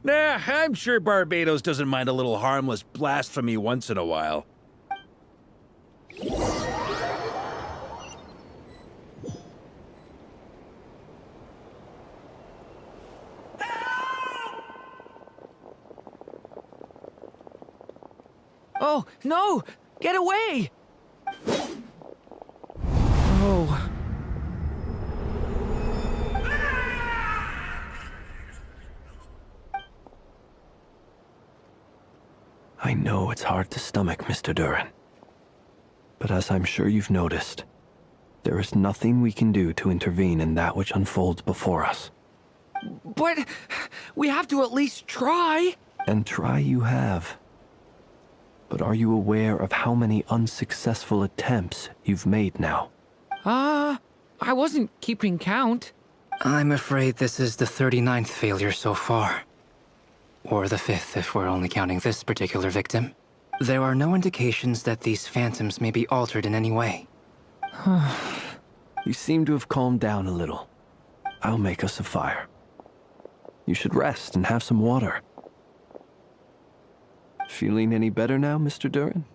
Nah, I'm sure Barbados doesn't mind a little harmless blasphemy once in a while. Oh, no! Get away! Oh. I know it's hard to stomach, Mr. Durin. But as I'm sure you've noticed, there is nothing we can do to intervene in that which unfolds before us. But we have to at least try. And try you have. But are you aware of how many unsuccessful attempts you've made now? I wasn't keeping count. I'm afraid this is the 39th failure so far. Or the 5th if we're only counting this particular victim. There are no indications that these phantoms may be altered in any way. You seem to have calmed down a little. I'll make us a fire. You should rest and have some water. Feeling any better now, Mr. Durin?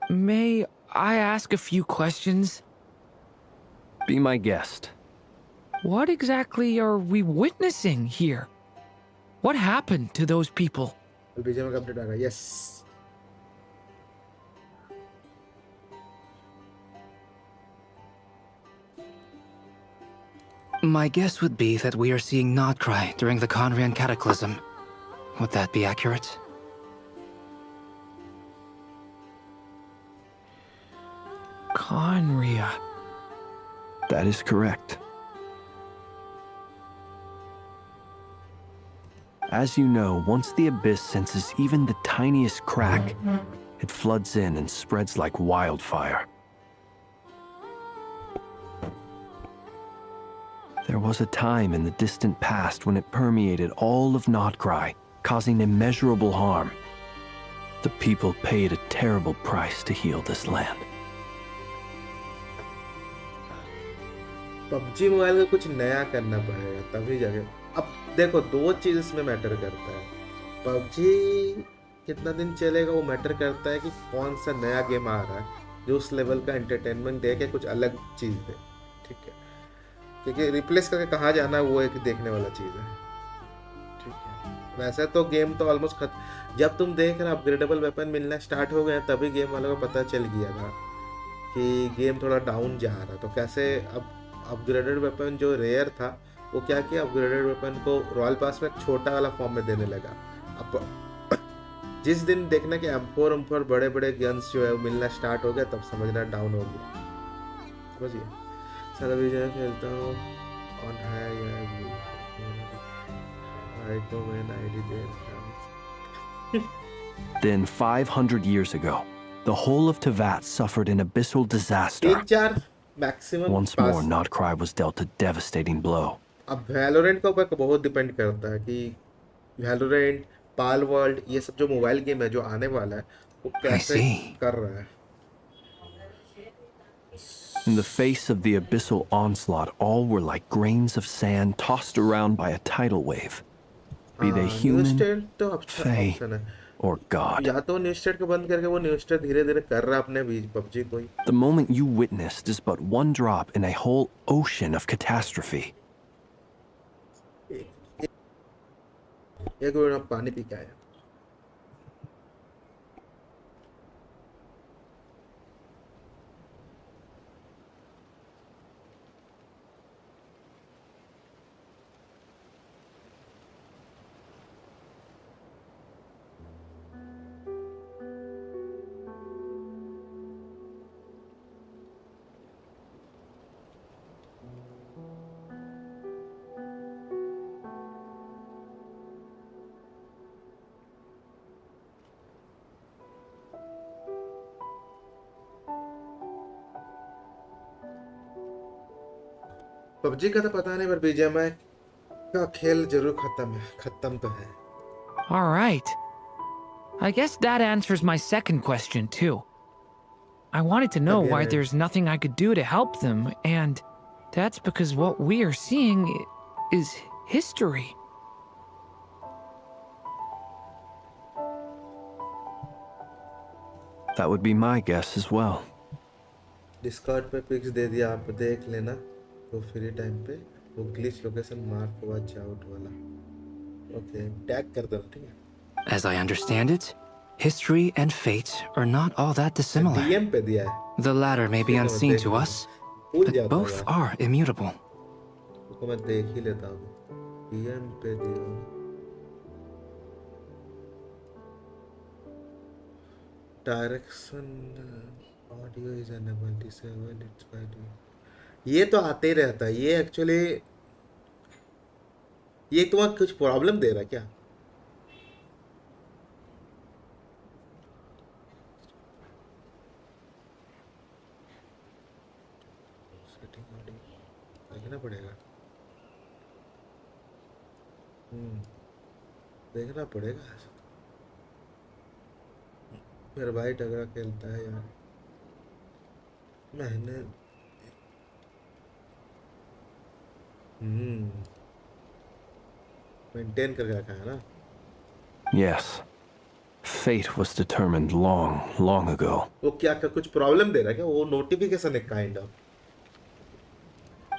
May I ask a few questions? Be my guest. What exactly are we witnessing here? What happened to those people? BJP का update आ रहा है. Yes. My guess would be that we are seeing Nodcry during the Conrian Cataclysm. Would that be accurate? Conria. That is correct. As you know, once the Abyss senses even the tiniest crack, it floods in and spreads like wildfire. There was a time in the distant past when it permeated all of Nodcry, causing immeasurable harm. The people paid a terrible price to heal this land. PUBG mobile में कुछ नया करना पड़ेगा तभी जाके. अब देखो दो चीज इसमें मैटर करता है. PUBG कितना दिन चलेगा वो मैटर करता है कि कौन सा नया गेम आ रहा है जो उस लेवल का एंटरटेनमेंट दे के कुछ अलग चीज दे. ठीक है, क्योंकि रिप्लेस करके कहाँ जाना है वो एक देखने वाला चीज है. ठीक है, वैसे तो गेम तो ऑलमोस्ट खत्म. जब तुम देख रहे अपग्रेडेबल वेपन मिलना स्टार्ट हो गए तभी गेम वालों को पता चल गया था कि गेम थोड़ा डाउन जा रहा. तो कैसे अब अपग्रेडेड वेपन जो रेयर था वो क्या किया, अपग्रेडेड वेपन को रॉयल पास में एक छोटा वाला फॉर्म में देने लगा. अब जिस दिन देखना कि M4 बड़े बड़े गन्स जो है वो मिलना स्टार्ट हो गया तब समझना डाउन हो गया. समझिए, सारा विजय खेलता हूँ ऑन है यार. आई तो मैंने आईडी दे रखा. Then 500 years ago, the whole of Tevat suffered an abyssal disaster. Once more, Nodcry was dealt a devastating blow. अब वैलोरेंट के ऊपर बहुत डिपेंड करता है कि वैलोरेंट, पाल वर्ल्ड, ये सब जो मोबाइल गेम है जो आने वाला है वो कैसे कर रहा है. In the face of the abyssal onslaught, all were like grains of sand tossed around by a tidal wave. Be they human, fae, or god. या तो न्यूज़ स्टेट को बंद करके वो न्यूज़ स्टेट धीरे-धीरे कर रहा अपने बीच PUBG को ही. The moment you witnessed is but one drop in a whole ocean of catastrophe. एक मिनट पानी पी के आया. PUBG का तो पता नहीं पर BGMI का खेल जरूर खत्म तो है. All right. I guess that answers my second question too. I wanted to know why there's nothing I could do to help them, and that's because what we are seeing is history. That would be my guess as well. Discord पे pics दे दिया, आप देख लेना. तो free time पे वो glitch location mark watch out वाला. Okay, tag कर दो. ठीक है. As I understand it, history and fate are not all that dissimilar. DM पे दिया है. The latter may be unseen to us, but both are immutable. उसको मैं देख ही लेता हूँ. DM पे दिया. Direction audio is enabled. Disable it by doing. ये तो आते ही रहता है. ये एक्चुअली ये तुम्हें कुछ प्रॉब्लम दे रहा है क्या? सेटिंग ऑडियो देखना पड़ेगा. देखना पड़ेगा. मेरा भाई टगरा खेलता है यार. मैंने मेंटेन करके रखा है ना. Yes. Fate was determined long, long ago. वो क्या कुछ प्रॉब्लम दे रहा है क्या? वो नोटिफिकेशन है kind of.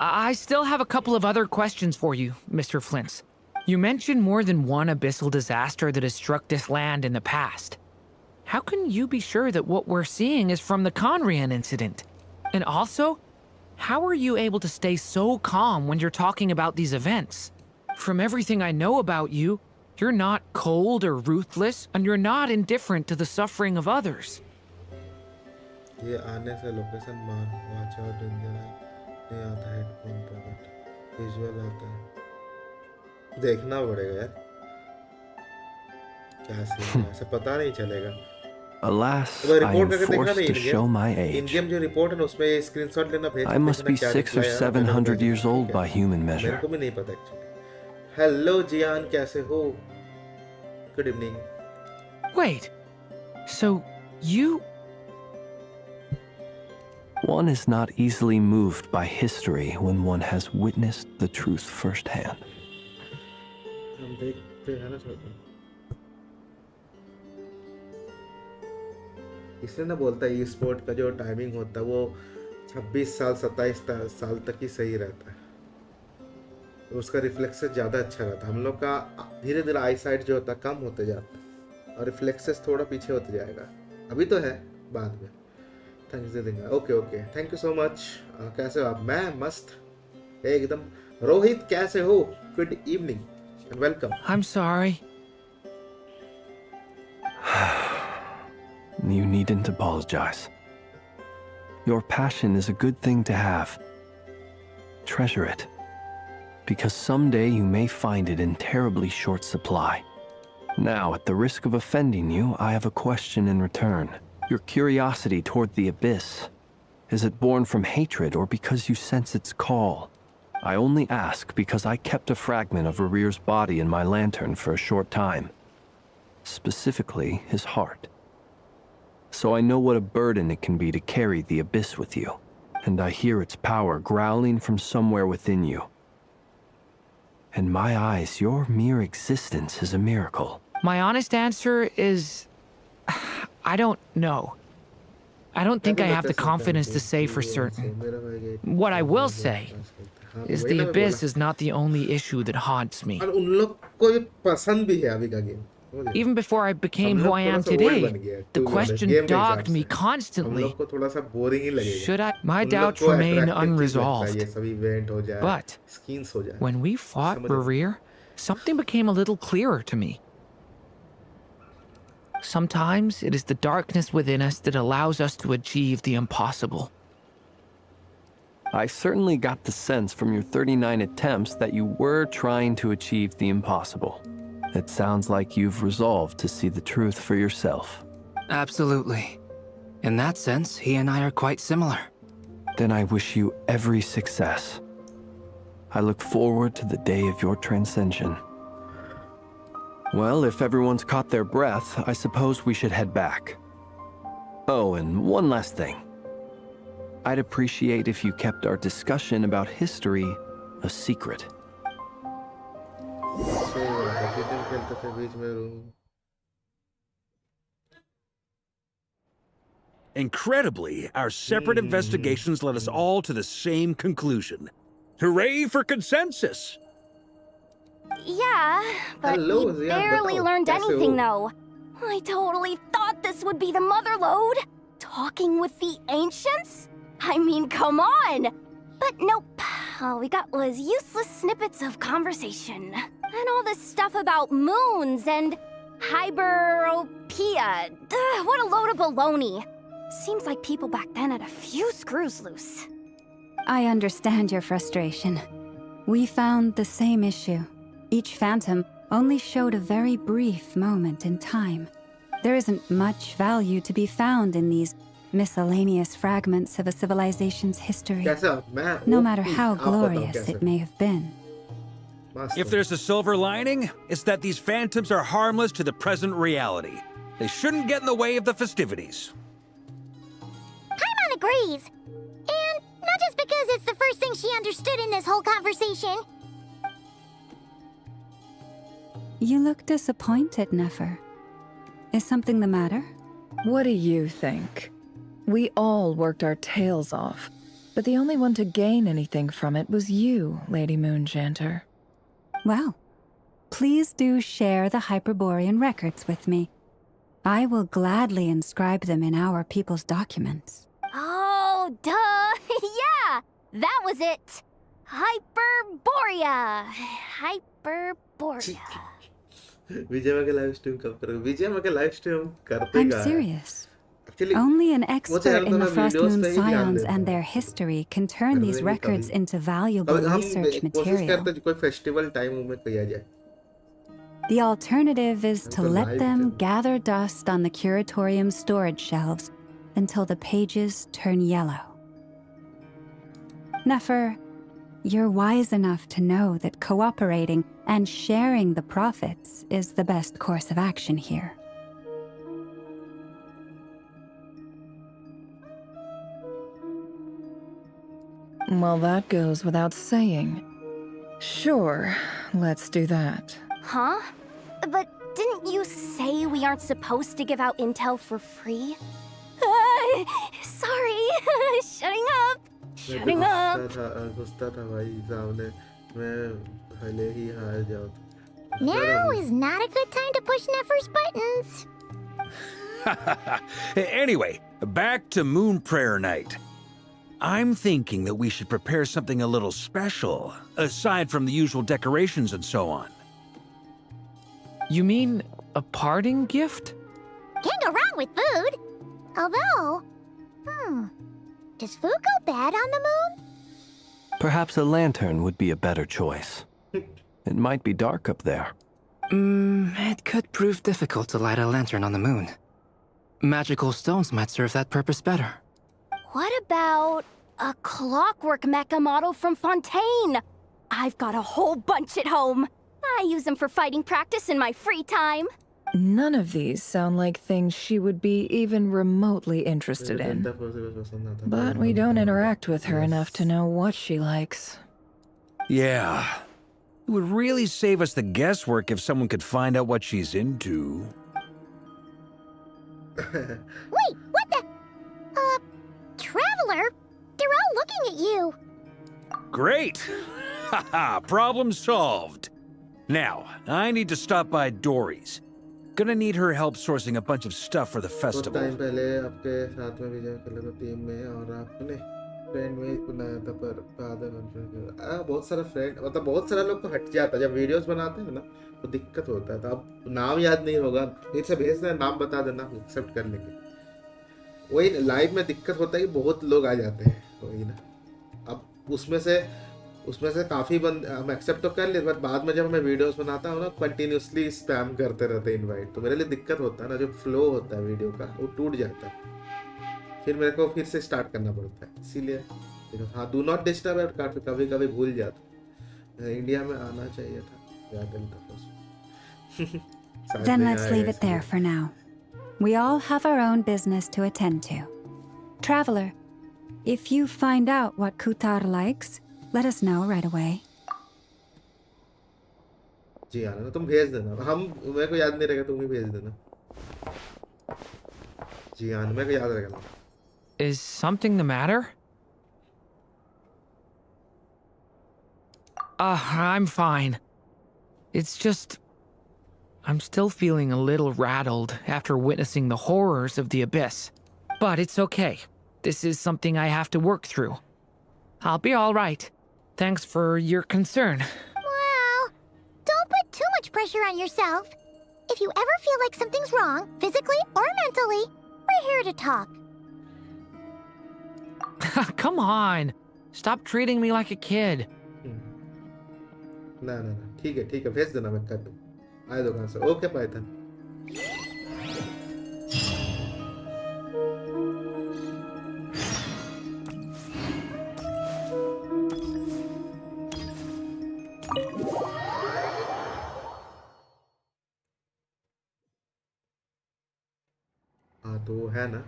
I still have a couple of other questions for you, Mr. Flint's. You mentioned more than one abyssal disaster that has struck this land in the past. How can you be sure that what we're seeing is from the Conrian incident? And also, how are you able to stay so calm when you're talking about these events? From everything I know about you, you're not cold or ruthless, and you're not indifferent to the suffering of others. ये आने से location मान watch out danger नहीं आता headphone पे but visual आता है देखना पड़ेगा यार क्या सीन है ऐसे पता नहीं चलेगा Alas, I am forced to show my age. इन-गेम जो रिपोर्ट है उसमें स्क्रीनशॉट लेना भेज I must be 600 or 700 years old by human measure. मेरे को भी नहीं पता एक्चुअली हेलो जियान कैसे हो good evening Wait, so you... One is not easily moved by history when one has witnessed the truth firsthand. हम देखते हैं ना छोटे इसलिए ना बोलता है ई स्पोर्ट का जो टाइमिंग होता है वो 26 साल 27 साल तक ही सही रहता है उसका रिफ्लेक्सेस ज़्यादा अच्छा रहता है हम लोग का धीरे धीरे आई साइट जो होता है कम होते जाता है और रिफ्लेक्सेस थोड़ा पीछे होते जाएगा अभी तो है बाद में थैंक्स दे देंगे okay okay thank you so much कैसे हो आप मैं मस्त एकदम रोहित कैसे हो good evening and welcome I'm sorry. You needn't apologize. Your passion is a good thing to have. Treasure it, because someday you may find it in terribly short supply. Now, at the risk of offending you, I have a question in return. Your curiosity toward the abyss, is it born from hatred or because you sense its call? I only ask because I kept a fragment of Rarir's body in my lantern for a short time. Specifically, his heart. So I know what a burden it can be to carry the abyss with you, and I hear its power growling from somewhere within you. In my eyes, your mere existence is a miracle. My honest answer is... I don't know. I don't think I have the confidence to say for certain. What I will say is the abyss is not the only issue that haunts me. Even before I became who I am today, the question dogged me constantly. Should I? My doubts remain unresolved. But when we fought Rarir, something became a little clearer to me. Sometimes it is the darkness within us that allows us to achieve the impossible. I certainly got the sense from your 39 attempts that you were trying to achieve the impossible. It sounds like you've resolved to see the truth for yourself. Absolutely. In that sense, he and I are quite similar. Then I wish you every success. I look forward to the day of your transcension. Well, if everyone's caught their breath, I suppose we should head back. Oh, and one last thing. I'd appreciate if you kept our discussion about history a secret. Incredibly, our separate investigations led us all to the same conclusion. Hooray for consensus! Yeah, but we barely learned anything, though. I totally thought this would be the mother lode. Talking with the ancients? I mean, come on! But nope. All we got was useless snippets of conversation. And all this stuff about moons and hyperopia. What a load of baloney. Seems like people back then had a few screws loose. I understand your frustration. We found the same issue. Each phantom only showed a very brief moment in time. There isn't much value to be found in these miscellaneous fragments of a civilization's history, no matter how glorious it may have been. If there's a silver lining, it's that these phantoms are harmless to the present reality. They shouldn't get in the way of the festivities. Paimon agrees. And not just because it's the first thing she understood in this whole conversation. You look disappointed, Nefer. Is something the matter? What do you think? We all worked our tails off. But the only one to gain anything from it was you, Lady Moonjanter. Well, please do share the Hyperborean records with me. I will gladly inscribe them in our people's documents. Oh, duh! Yeah! That was it! Hyperborea! Hyperborea. विजय के live stream कब करोगे? विजय के live stream करते I'm कहाँ हैं? serious. Actually, Only an expert in the Frost Moon videos पे ही ध्यान scions देता and हूँ। their history can turn these करने में records कभी- into valuable हम research कोशिश material. करते हैं कोई फेस्टिवल टाइम में किया जाए। The alternative is to तो let live them चल- gather dust on the curatorium's storage shelves until the pages turn yellow. Nefer, you're wise enough to know that cooperating and sharing the profits is the best course of action here. Well, that goes without saying. Sure, let's do that. Huh? But didn't you say we aren't supposed to give out intel for free? Sorry. Shutting up. Shutting up. गुस्सा था भाई सामने मैं भले ही हार जाऊँ। Now is not a good time to push Nefer's buttons. Anyway, back to Moon Prayer Night. I'm thinking that we should prepare something a little special, aside from the usual decorations and so on. You mean a parting gift? Can't go wrong with food. Although, does food go bad on the moon? Perhaps a lantern would be a better choice. It might be dark up there. It could prove difficult to light a lantern on the moon. Magical stones might serve that purpose better. What about a clockwork mecha model from Fontaine? I've got a whole bunch at home. I use them for fighting practice in my free time. None of these sound like things she would be even remotely interested in. But we don't interact with her enough to know what she likes. Yeah. It would really save us the guesswork if someone could find out what she's into. Wait, what the? Traveler? They're all looking at you. Great! Haha, problem solved. Now, I need to stop by Dory's. Gonna need her help sourcing a bunch of stuff for the कुछ festival. Time पहले आपके साथ में विजय कर लगा team में और आपने फ्रेंड में बनाया था पर बाद में बहुत सारा फ्रेंड मतलब बहुत सारा लोग तो हट जाता है जब वीडियोस बनाते हैं ना तो दिक्कत होता है तो अब नाम याद नहीं होगा फिर से भेज देना नाम बता देना एक्सेप्ट कर लेंगे वही लाइव में दिक्कत होता है कि बहुत लोग आ जाते हैं वही ना अब उसमें से काफ़ी बंद हम एक्सेप्ट तो कर लेते बट बाद में जब मैं वीडियोस बनाता हूँ ना कंटिन्यूसली स्पैम करते रहते हैं इनवाइट तो मेरे लिए दिक्कत होता है ना जो फ्लो होता है वीडियो का वो टूट जाता है फिर मेरे को फिर से स्टार्ट करना पड़ता है इसीलिए हाँ do not disturb at card कभी कभी भूल जाता इंडिया में आना चाहिए था याद Then let's leave it there for now. We all have our own business to attend to. Traveler, if you find out what Kutar likes, let us know right away. जी आना तुम भेज देना हम मेरे को याद नहीं रहेगा तुम ही भेज देना जी आना मेरे को याद रहेगा Is something the matter? I'm fine. It's just... I'm still feeling a little rattled after witnessing the horrors of the Abyss. But it's okay. This is something I have to work through. I'll be all right. Thanks for your concern. Well, don't put too much pressure on yourself. If you ever feel like something's wrong, physically or mentally, we're here to talk. Come on. Stop treating me like a kid. ना ठीक है भेज देना मैं कर दूँ आए दुकान से ओके पाइथन हाँ तो वो है ना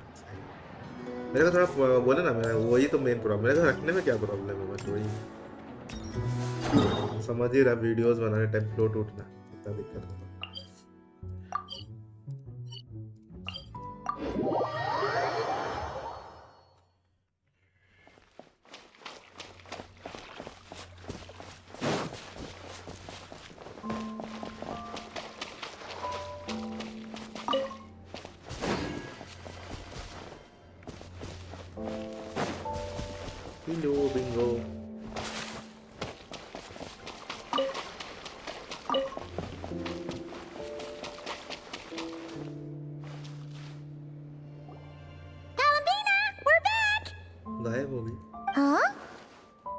मेरे को थोड़ा बोले ना मैं वही तो मेन प्रॉब्लम मेरे को रखने में क्या प्रॉब्लम है बस वही समझ ही रहा वीडियोस बनाने टाइम फ्लो टूटना इतना दिक्कत होता Bingo, bingo. Columbina, we're back! गायब हो गई. Huh?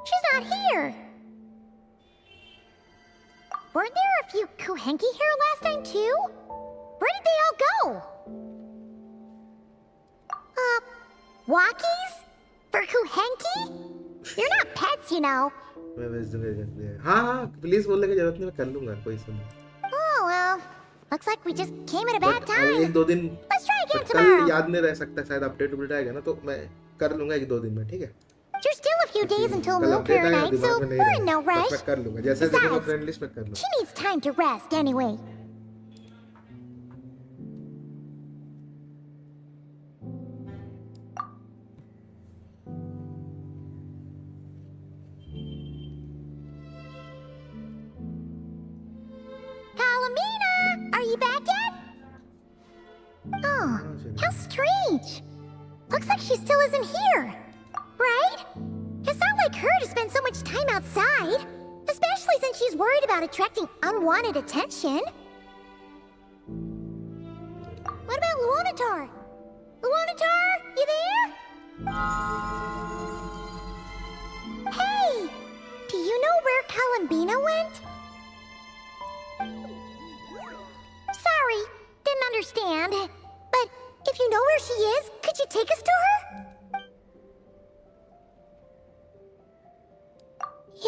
She's not here. Weren't there a few Kuhenki here last time too? Where did they all go? Walkies? For Kuhenki? You're not pets, you know. मैं भेज दूंगा. हाँ हाँ please बोलने की जरूरत नहीं, मैं कर लूंगा कोई सुन. Oh well, looks like we just came at a bad time. एक दो दिन. Let's try again कल tomorrow. याद नहीं रह सकता, शायद अपडेट आएगा ना, तो मैं कर लूंगा एक दो दिन में, ठीक है? There's still a few days until Moon Prayer Night, so we're in no rush. मैं कर लूंगा, जैसे देखो फ्रेंड लिस्ट में कर लूंगा. She needs time to rest anyway. Calamina, are you back yet? Oh, how strange. Looks like she still isn't here. Right? It's not like her to spend so much time outside, especially since she's worried about attracting unwanted attention. What about Luonatar? Luonatar, you there? Hey! Do you know where Columbina went? Sorry, didn't understand. But if you know where she is, could you take us to her?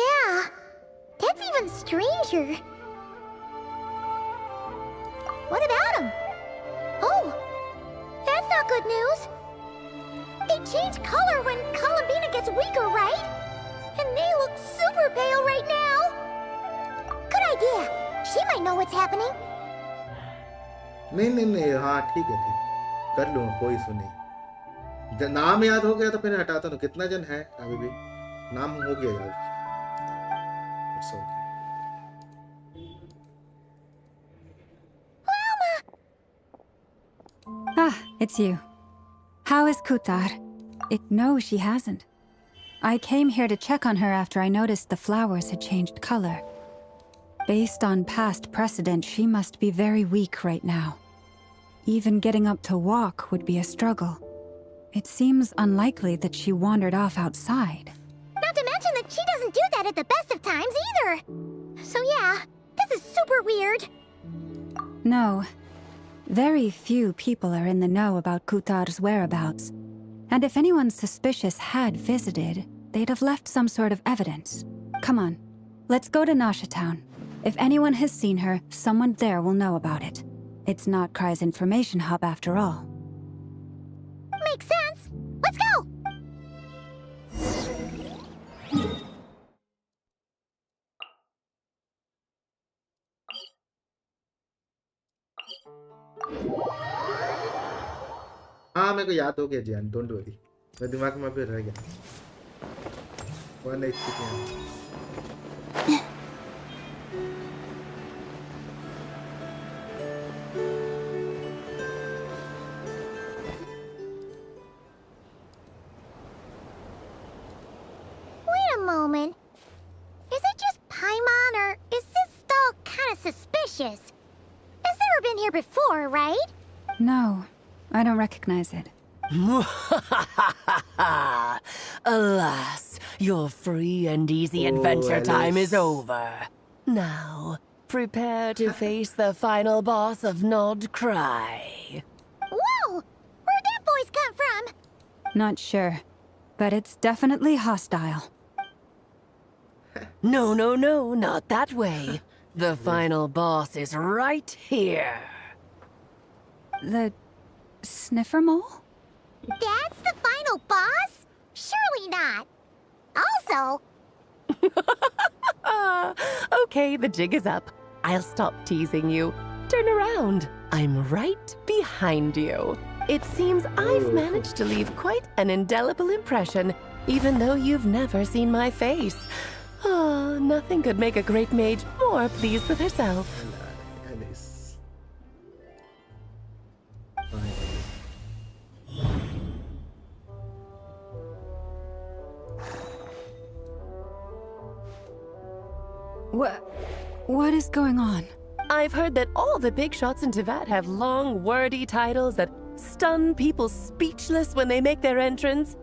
Yeah, that's even stranger. What about him? Oh, that's not good news. They change color when Columbina gets weaker, right? And they look super pale right now. Good idea. She might know what's happening. नहीं हाँ ठीक है, ठीक कर लूंगा, कोई issue नहीं. जब नाम याद हो गया तो फिर हटाता हूँ. कितना जन है अभी भी? नाम हो गया यार. It's okay. Ah, it's you. How is Kutar? No, she hasn't. I came here to check on her after I noticed the flowers had changed color. Based on past precedent, she must be very weak right now. Even getting up to walk would be a struggle. It seems unlikely that she wandered off outside. Not to mention that she doesn't do that at the best of times either. So yeah, this is super weird. No. Very few people are in the know about Kutar's whereabouts. And if anyone suspicious had visited, they'd have left some sort of evidence. Come on, let's go to Nasha Town. If anyone has seen her, someone there will know about it. It's not Kry's information hub after all. Makes sense. Let's go! हाँ मेरे को याद हो गया जियान, don't worry. मेरे दिमाग में भी रह गया. 180. Wait a moment. Is it just Paimon, or is this stall kind of suspicious? It's never been here before, right? No, I don't recognize it. Alas, your free and easy adventure time is over. Now, prepare to face the final boss of Nod Cry. Whoa! Where'd that voice come from? Not sure, but it's definitely hostile. No, not that way. The final boss is right here. The sniffer mole? That's the final boss? Surely not. Also... Okay, the jig is up. I'll stop teasing you. Turn around. I'm right behind you. It seems I've managed to leave quite an indelible impression, even though you've never seen my face. Oh, nothing could make a great mage more pleased with herself. Alice. What is going on? I've heard that all the big shots in Tevat have long, wordy titles that stun people speechless when they make their entrance.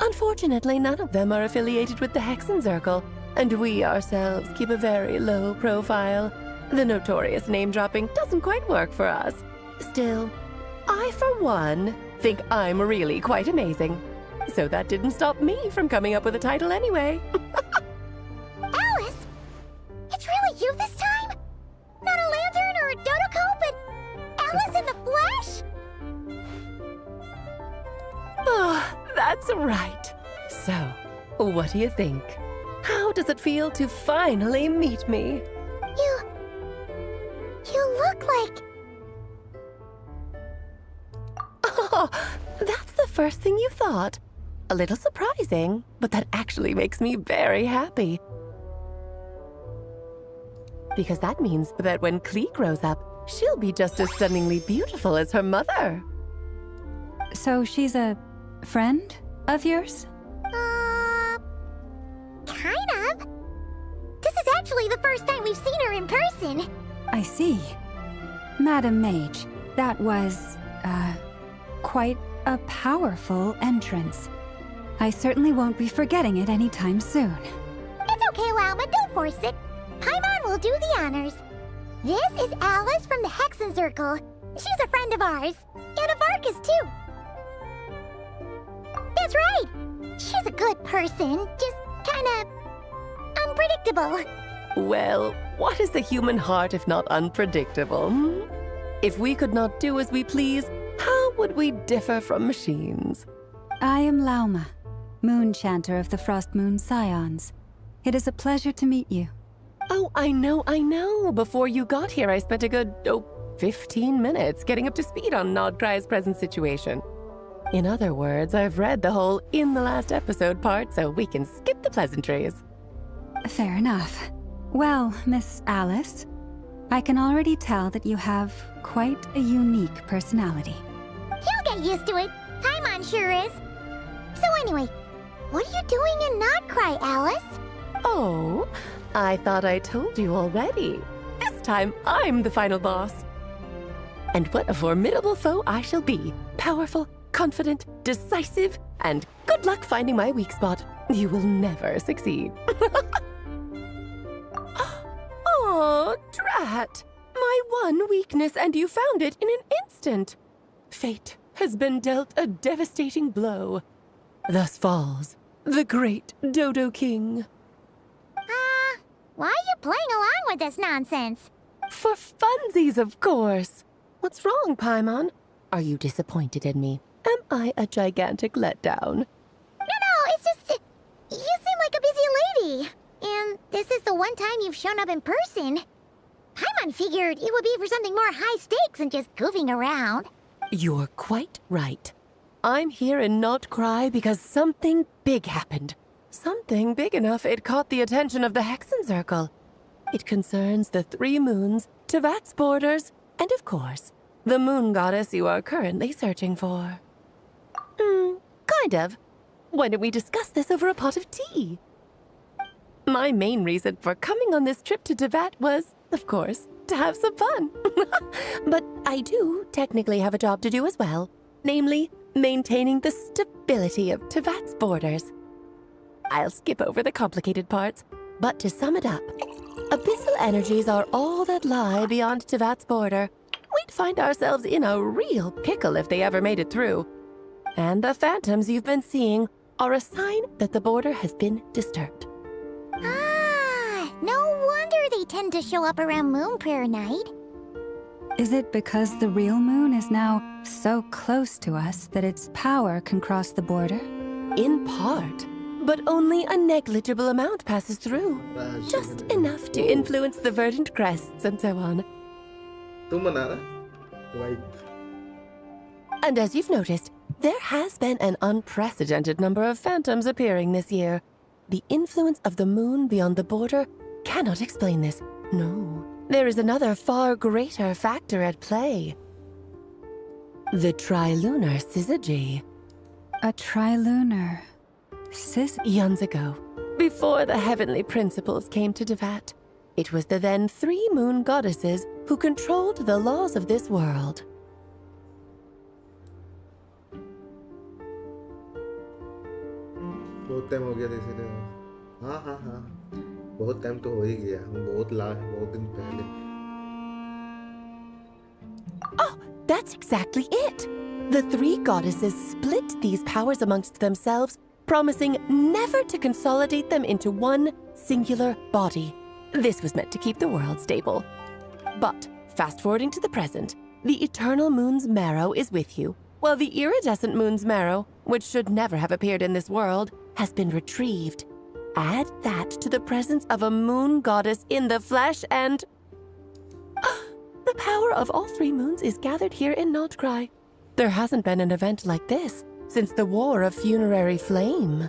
Unfortunately, none of them are affiliated with the Hexen Circle, and we ourselves keep a very low profile. The notorious name-dropping doesn't quite work for us. Still, I, for one, think I'm really quite amazing. So that didn't stop me from coming up with a title anyway. Alice? It's really you this time? Not a lantern or a Dodoko, but Alice in the flesh? Oh, that's right. So, what do you think? How does it feel to finally meet me? You look like... Oh, that's the first thing you thought. A little surprising, but that actually makes me very happy. Because that means that when Klee grows up, she'll be just as stunningly beautiful as her mother. So she's a friend of yours? Kind of. This is actually the first time we've seen her in person. I see. Madam Mage, that was, quite a powerful entrance. I certainly won't be forgetting it anytime soon. It's okay, Lauma, don't force it. Paimon will do the honors. This is Alice from the Hexen Circle. She's a friend of ours. And of Arcus, too. That's right. She's a good person, just kinda... unpredictable. Well, what is the human heart if not unpredictable? Hmm? If we could not do as we please, how would we differ from machines? I am Lauma, Moon Chanter of the Frost Moon Scions. It is a pleasure to meet you. Oh, I know. Before you got here, I spent a good, 15 minutes getting up to speed on Nodcry's present situation. In other words, I've read the whole in the last episode part, so we can skip the pleasantries. Fair enough. Well, Miss Alice, I can already tell that you have quite a unique personality. He'll get used to it. Paimon sure is. So anyway, what are you doing in Nodcry, Alice? Oh, I thought I told you already. This time, I'm the final boss. And what a formidable foe I shall be. Powerful, confident, decisive, and good luck finding my weak spot. You will never succeed. Oh, drat! My one weakness, and you found it in an instant. Fate has been dealt a devastating blow. Thus falls the great Dodo King. Why are you playing along with this nonsense? For funsies, of course. What's wrong, Paimon? Are you disappointed in me? Am I a gigantic letdown? No, it's just... you seem like a busy lady. And this is the one time you've shown up in person. Paimon figured it would be for something more high stakes than just goofing around. You're quite right. I'm here in Nodcry because something big happened. Something big enough it caught the attention of the Hexen Circle. It concerns the 3 moons, Tevat's borders, and of course, the moon goddess you are currently searching for. Kind of. Why don't we discuss this over a pot of tea? My main reason for coming on this trip to Tevat was, of course, to have some fun. But I do technically have a job to do as well, namely, maintaining the stability of Tevat's borders. I'll skip over the complicated parts, but to sum it up, abyssal energies are all that lie beyond Tevat's border. We'd find ourselves in a real pickle if they ever made it through. And the phantoms you've been seeing are a sign that the border has been disturbed. No wonder they tend to show up around Moon Prayer Night. Is it because the real moon is now so close to us that its power can cross the border? In part, but only a negligible amount passes through. Just enough to influence the verdant crests and so on. And as you've noticed, there has been an unprecedented number of phantoms appearing this year. The influence of the moon beyond the border cannot explain this. No, there is another far greater factor at play. The trilunar syzygy. A trilunar syzygy? Eons ago, before the heavenly principles came to Tevat, It was the then 3 moon goddesses who controlled the laws of this world. बहुत time हो गया था इसीलिए हाँ हाँ हाँ बहुत time तो हो ही गया बहुत दिन पहले Oh, that's exactly it! The 3 goddesses split these powers amongst themselves, promising never to consolidate them into one singular body. This was meant to keep the world stable. But, fast-forwarding to the present, the eternal moon's marrow is with you, while the iridescent moon's marrow, which should never have appeared in this world, has been retrieved. Add that to the presence of a moon goddess in the flesh and... the power of all 3 moons is gathered here in Notcry. There hasn't been an event like this since the War of Funerary Flame.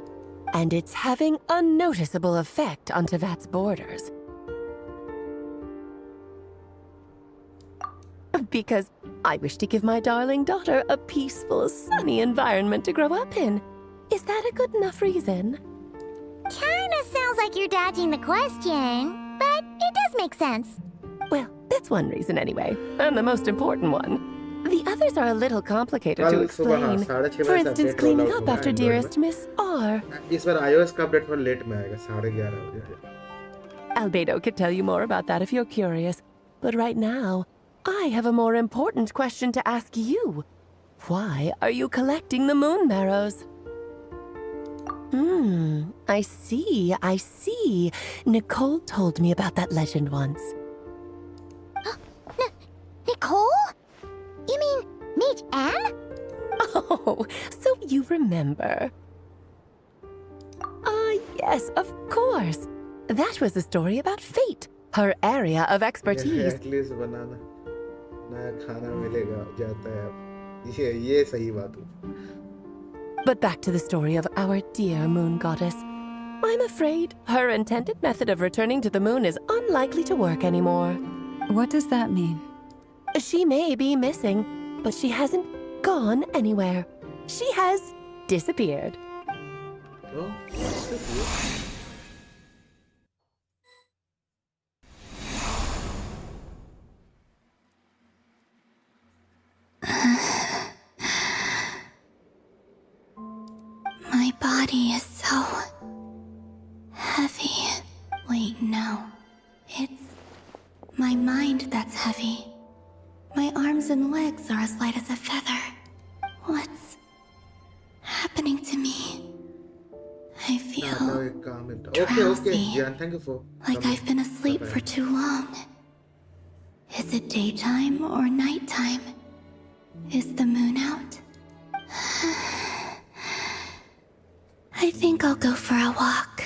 And it's having a noticeable effect on Tevat's borders. Because I wish to give my darling daughter a peaceful, sunny environment to grow up in. Is that a good enough reason? Kinda sounds like you're dodging the question, but it does make sense. Well, that's one reason anyway, and the most important one. The others are a little complicated to explain. For instance, cleaning up after dearest Miss R. इस बार iOS का update थोड़ा late में आएगा 11:30 बजे Albedo could tell you more about that if you're curious. But right now, I have a more important question to ask you. Why are you collecting the moon marrows? I see. Nicole told me about that legend once. Nicole? You mean Mage Anne? Oh, so you remember. Yes, of course. That was the story about Fate, her area of expertise. At least बनाना नया खाना मिलेगा जाता है अब ये सही बात है But back to the story of our dear moon goddess. I'm afraid her intended method of returning to the moon is unlikely to work anymore. What does that mean? She may be missing, but she hasn't gone anywhere. She has disappeared. Oh, disappeared. My body is so heavy. Wait, no. It's my mind that's heavy. My arms and legs are as light as a feather. What's happening to me? I feel drowsy, Thank you for like I've been asleep for too long. Is it daytime or nighttime? Is the moon out? I think I'll go for a walk.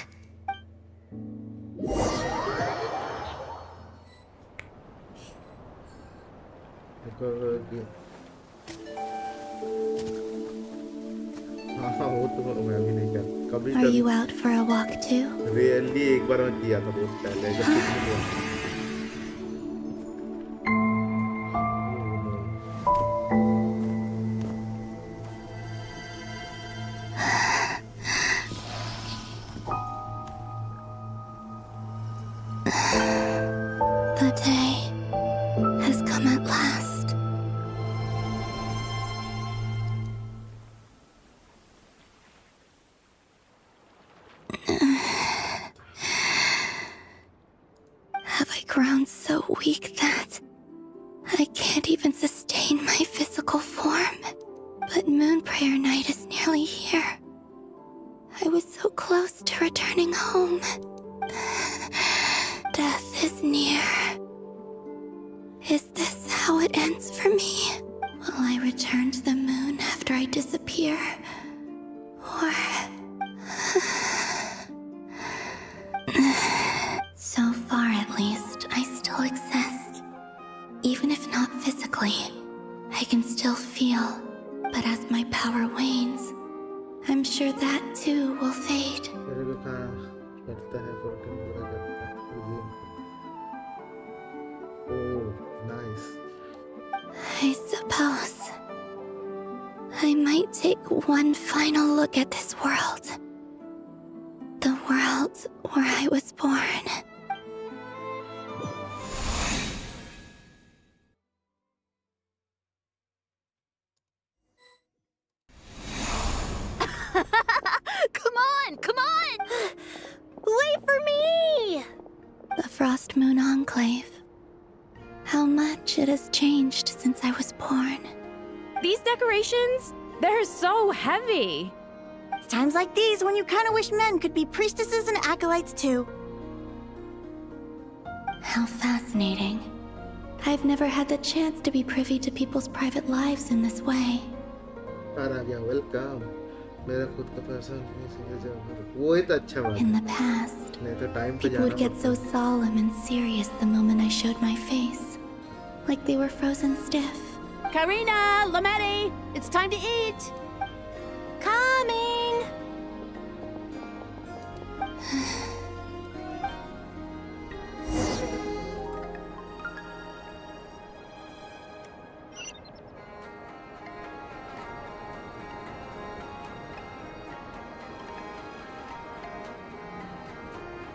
Are you out for a walk too? Really, एक बार मैं किया था बहुत पहले जब picnic हुआ था। The day has come at last. Have I grown so weak that I can't even sustain my physical form? But Moon Prayer Night is nearly here. I was so close to returning home. Death is near. Is this how it ends for me? Will I return to the moon after I disappear? Or... So far, at least, I still exist. Even if not physically, I can still feel. But as my power wanes, I'm sure that too will fade. Oh, nice. I suppose I might take one final look at this world. The world where I was born. Frost Moon Enclave. How much it has changed since I was born. These decorations, they're so heavy. It's times like these when you kind of wish men could be priestesses and acolytes too. How fascinating. I've never had the chance to be privy to people's private lives in this way. Welcome मेरा खुद का person वो ही तो अच्छा बात In the past, नहीं तो time पे people would get so solemn and serious the moment I showed my face. Like they were frozen stiff. Karina, Lametti, it's time to eat. Coming.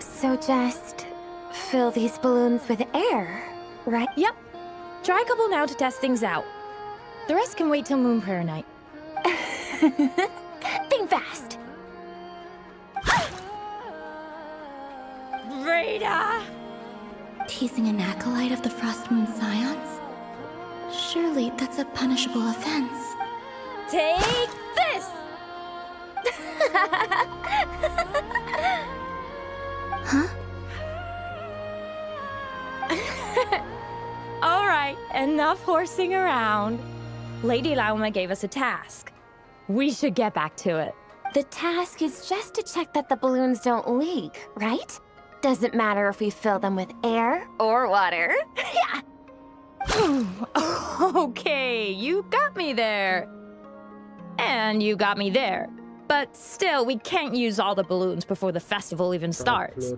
So just fill these balloons with air, right? Yep. Try a couple now to test things out. The rest can wait till Moon Prayer night. Think fast. Rita! Teasing an acolyte of the Frost Moon Scions? Surely that's a punishable offense. Take this! Huh? All right, enough horsing around. Lady Lauma gave us a task. We should get back to it. The task is just to check that the balloons don't leak, right? Doesn't matter if we fill them with air or water. Yeah. Okay, you got me there. And you got me there. But still, we can't use all the balloons before the festival even starts.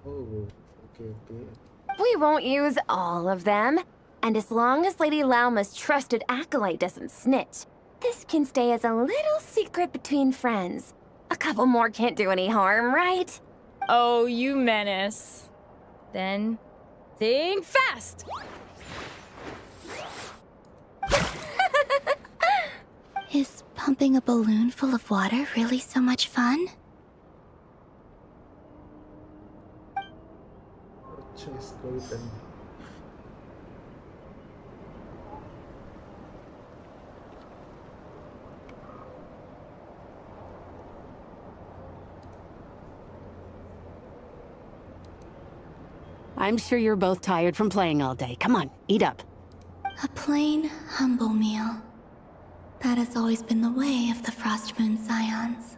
Oh, okay. We won't use all of them. And as long as Lady Lauma's trusted acolyte doesn't snitch, this can stay as a little secret between friends. A couple more can't do any harm, right? Oh, you menace. Then, think fast! Is pumping a balloon full of water really so much fun? अच्छा इसको भी करना I'm sure you're both tired from playing all day. Come on, eat up. A plain, humble meal. That has always been the way of the Frost Moon Scions.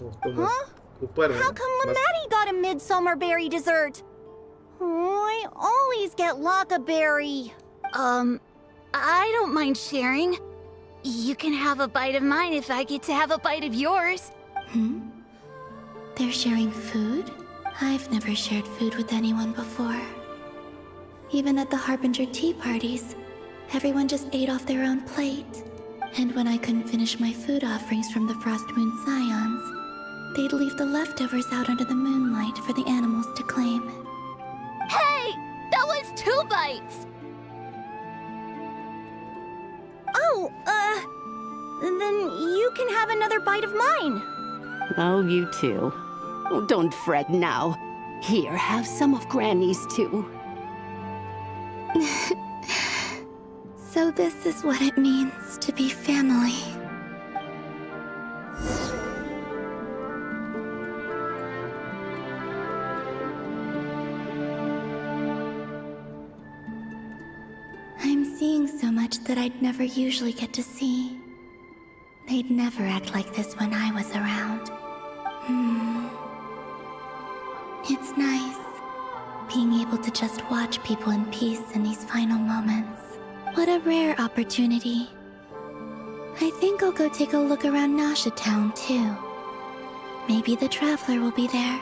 Huh? How come Lametti got a midsummer berry dessert? Oh, I always get Lockaberry. I don't mind sharing. You can have a bite of mine if I get to have a bite of yours. They're sharing food? I've never shared food with anyone before. Even at the Harbinger tea parties, everyone just ate off their own plate. And when I couldn't finish my food offerings from the Frost Moon Scions, they'd leave the leftovers out under the moonlight for the animals to claim. Hey! That was 2 bites! Oh, then you can have another bite of mine. Oh, you too. Oh, don't fret now. Here, have some of Granny's too. So this is what it means to be family. I'm seeing so much that I'd never usually get to see. They'd never act like this when I was around. It's nice, being able to just watch people in peace in these final moments. What a rare opportunity. I think I'll go take a look around Nasha Town, too. Maybe the Traveler will be there.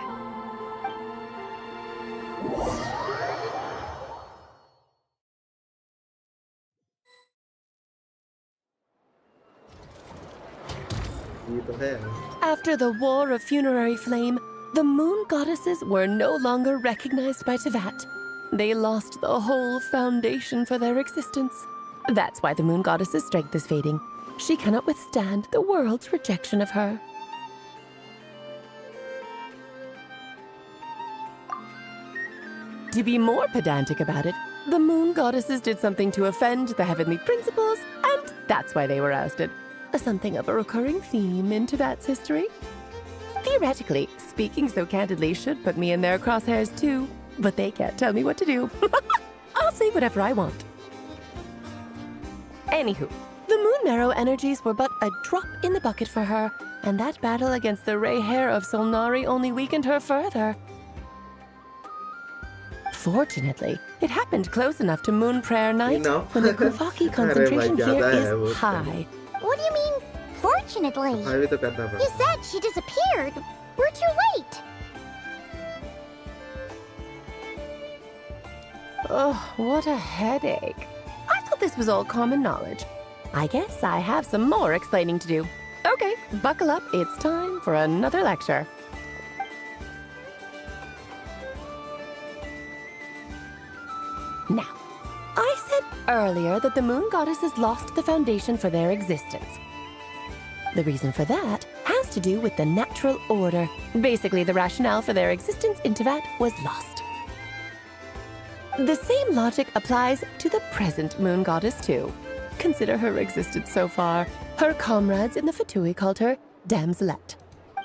After the War of Funerary Flame, The moon goddesses were no longer recognized by Tevat. They lost the whole foundation for their existence. That's why the moon goddess's strength is fading. She cannot withstand the world's rejection of her. To be more pedantic about it, the moon goddesses did something to offend the heavenly principles, and that's why they were ousted. Something of a recurring theme in Tevat's history. Theoretically, speaking so candidly should put me in their crosshairs too, but they can't tell me what to do. I'll say whatever I want. Anywho, the Moon Marrow energies were but a drop in the bucket for her, and that battle against the Ray Hair of Solnari only weakened her further. Fortunately, it happened close enough to Moon Prayer Night when the Kuvaki concentration here is high. What do you mean, fortunately? You said she disappeared. We're too late. Oh, what a headache. I thought this was all common knowledge. I guess I have some more explaining to do. Okay, buckle up. It's time for another lecture. Now, I said earlier that the moon goddesses lost the foundation for their existence. The reason for that has to do with the natural order. Basically, the rationale for their existence in Tevat was lost. The same logic applies to the present moon goddess too. Consider her existence so far. Her comrades in the Fatui called her Damselette,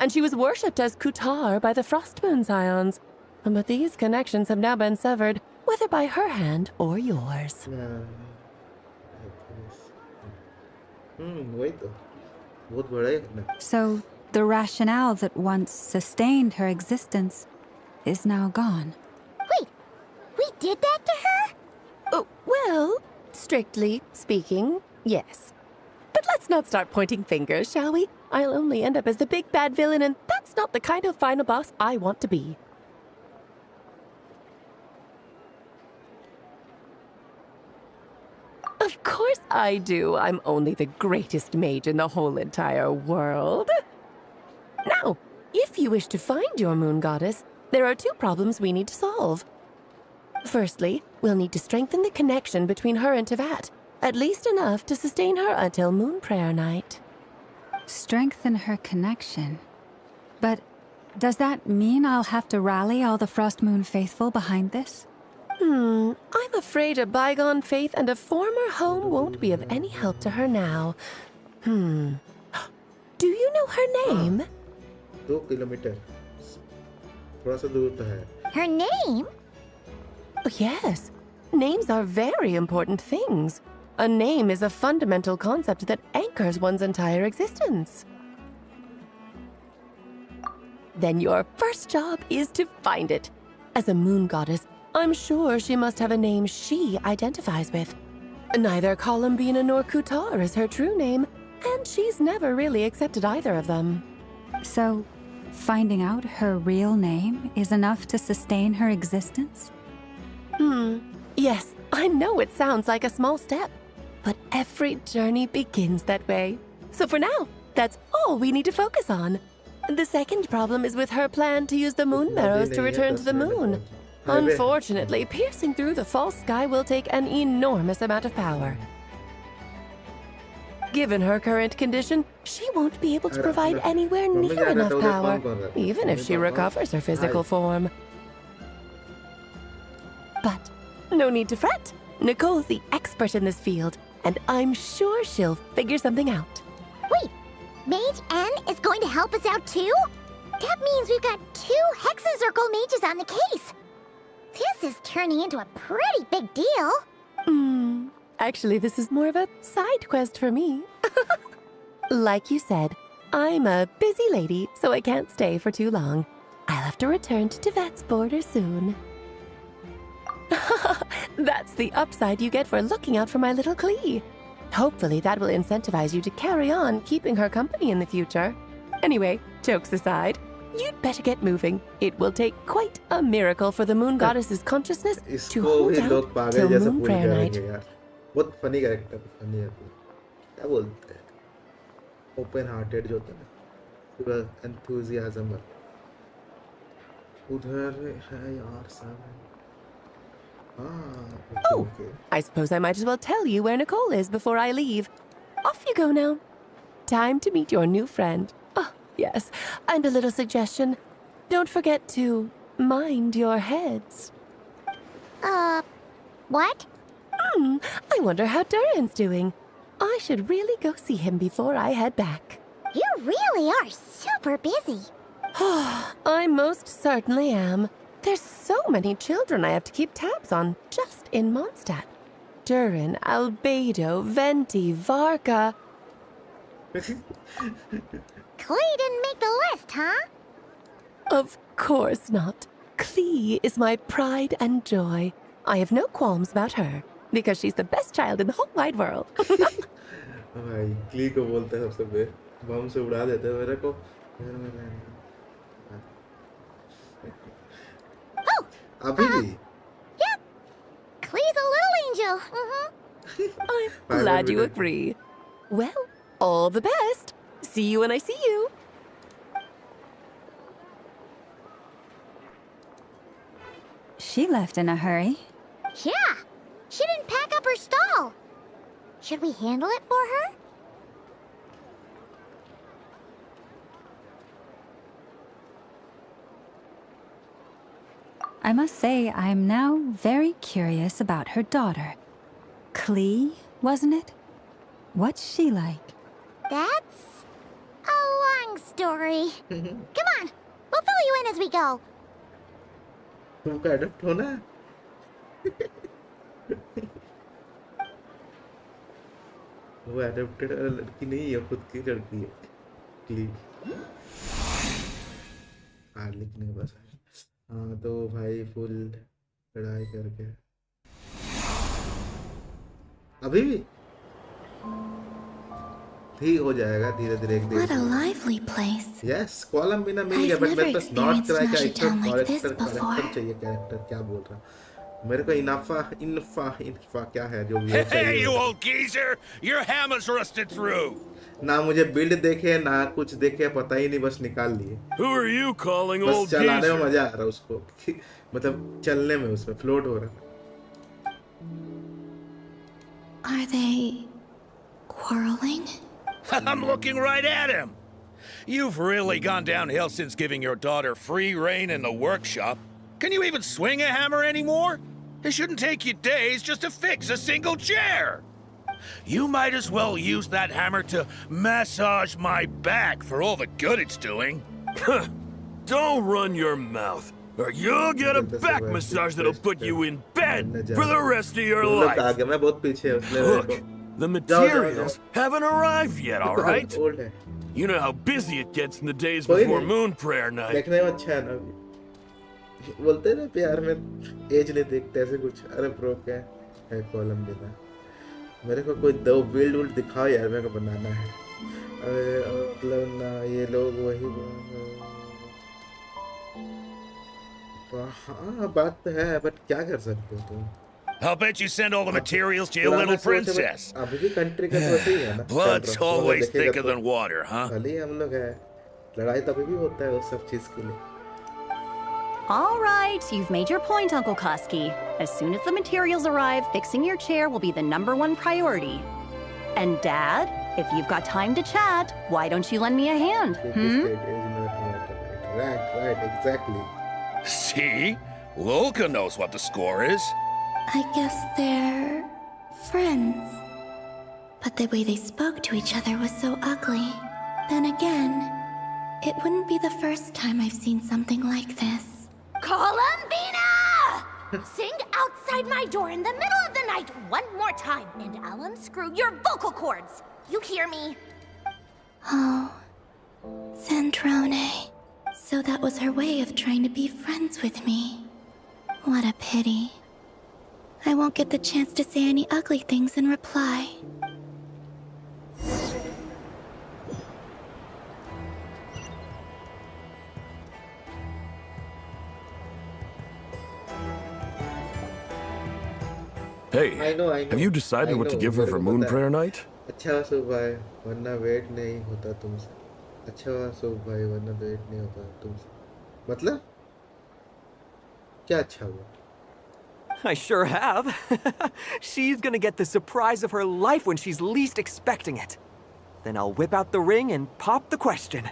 and she was worshipped as Kutar by the Frost Moon Scions. But these connections have now been severed, whether by her hand or yours. So, the rationale that once sustained her existence is now gone. Wait, we did that to her? Oh, well, strictly speaking, yes. But let's not start pointing fingers, shall we? I'll only end up as the big bad villain, and that's not the kind of final boss I want to be. Of course I do. I'm only the greatest mage in the whole entire world. Now, if you wish to find your moon goddess, there are two problems we need to solve. Firstly, we'll need to strengthen the connection between her and Tevat, at least enough to sustain her until Moon Prayer Night. Strengthen her connection? But does that mean I'll have to rally all the Frost Moon faithful behind this? I'm afraid a bygone faith and a former home won't be of any help to her now. Do you know her name? 2 kilometer. थोड़ा सा दूर तो है. Her name? Oh, yes. Names are very important things. A name is a fundamental concept that anchors one's entire existence. Then your first job is to find it. As a moon goddess, I'm sure she must have a name she identifies with. Neither Columbina nor Kutar is her true name, and she's never really accepted either of them. So, finding out her real name is enough to sustain her existence? Yes, I know it sounds like a small step, but every journey begins that way. So for now, that's all we need to focus on. The second problem is with her plan to use the moon marrows to return to the moon. Unfortunately, piercing through the false sky will take an enormous amount of power. Given her current condition, she won't be able to provide anywhere near enough power, even if she recovers her physical form. But no need to fret. Nicole's the expert in this field, and I'm sure she'll figure something out. Wait, Mage N is going to help us out too? That means we've got 2 Hexacircle mages on the case. This is turning into a pretty big deal. Actually, this is more of a side quest for me. Like you said, I'm a busy lady, so I can't stay for too long. I'll have to return to Tevat's border soon. That's the upside you get for looking out for my little Klee. Hopefully that will incentivize you to carry on keeping her company in the future. Anyway, jokes aside, you'd better get moving. It will take quite a miracle for the moon goddess's consciousness to hold out till Moon Prayer Night. बहुत funny character, funny है तू. क्या बोलते हैं? Open hearted जो होता है ना, पूरा enthusiasm वाला. उधर है यार सामने। Oh, I suppose I might as well tell you where Nicole is before I leave. Off you go now. Time to meet your new friend. Oh, yes, and a little suggestion. Don't forget to mind your heads. What? I wonder how Durin's doing. I should really go see him before I head back. You really are super busy. I most certainly am. There's so many children I have to keep tabs on just in Mondstadt. Durin, Albedo, Venti, Varga. Klee didn't make the list, huh? Of course not. Klee is my pride and joy. I have no qualms about her, because she's the best child in the whole wide world. भाई क्ली को बोलते हैं सबसे बे बम से उड़ा देते हैं मेरे को घर में रहने अभी भी Yeah, Klee's a little angel. I'm glad you agree. Well, all the best. See you when I see you. She left in a hurry. Yeah, she didn't pack up her stall. Should we handle it for her? I must say, I'm now very curious about her daughter. Klee, wasn't it? What's she like? That's a long story. Come on, we'll fill you in as we go. तुमको adapt होना है वो adapted लड़की नहीं है खुद की लड़की है क्ली लिखने के बस हाँ तो भाई फुल लड़ाई करके अभी भी ठीक हो जाएगा धीरे धीरे एक What a दिन lively place. यस कॉलम बिना मिल गया I've बट never मेरे पास नॉट कराए का experienced character Nashitown like this character चाहिए कैरेक्टर क्या बोल रहा मेरे को इनफा क्या है जो वो Hey, चाहिए you old geezer! Your hammer's rusted through. ना मुझे बिल्ड देखे ना कुछ देखे पता ही नहीं बस निकाल लिए Who are you calling बस old चलाने में geezer? मजा आ रहा उसको मतलब चलने में उसमें फ्लोट हो रहा Are they quarreling? I'm looking right at him. You've really gone downhill since giving your daughter free rein in the workshop. Can you even swing a hammer anymore? It shouldn't take you days just to fix a single chair. You might as well use that hammer to massage my back for all the good it's doing. Don't run your mouth, or you'll get a back massage that'll put you in bed for the rest of your life. Look, the materials haven't arrived yet, all right? You know how busy it gets in the days before moon prayer night. देखने में अच्छा है ना अभी बोलते ना प्यार में एज नहीं देखते ऐसे कुछ अरे ब्रो क्या है कॉलम देना मेरे को कोई दो बिल्ड उल्ड दिखाओ यार मेरे को बनाना है अरे मतलब ना ये लोग वही हाँ बात तो है बट क्या कर सकते हो तुम I'll bet you send all the materials to your little princess. अभी भी कंट्री का तो वैसे ही है ना Blood's always thicker than water, huh? भले हम लोग है लड़ाई तभी भी होता है उस सब चीज के लिए All right, you've made your point, Uncle Koski. As soon as the materials arrive, fixing your chair will be the #1 priority. And Dad, if you've got time to chat, why don't you lend me a hand? Right, exactly. See? Lolka knows what the score is. I guess they're friends. But the way they spoke to each other was so ugly. Then again, it wouldn't be the first time I've seen something like this. Columbina! Sing outside my door in the middle of the night one more time, and I'll unscrew your vocal cords. You hear me? Oh, Zandrone. So that was her way of trying to be friends with me. What a pity. I won't get the chance to say any ugly things in reply. Hey, I know. have you decided what to give her for moon prayer night? अच्छा सुबह भाई वरना wait नहीं होता तुमसे अच्छा सुबह भाई वरना वेट नहीं होता तुमसे मतलब क्या अच्छा हुआ? I sure have. She's gonna get the surprise of her life when she's least expecting it. Then I'll whip out the ring and pop the question.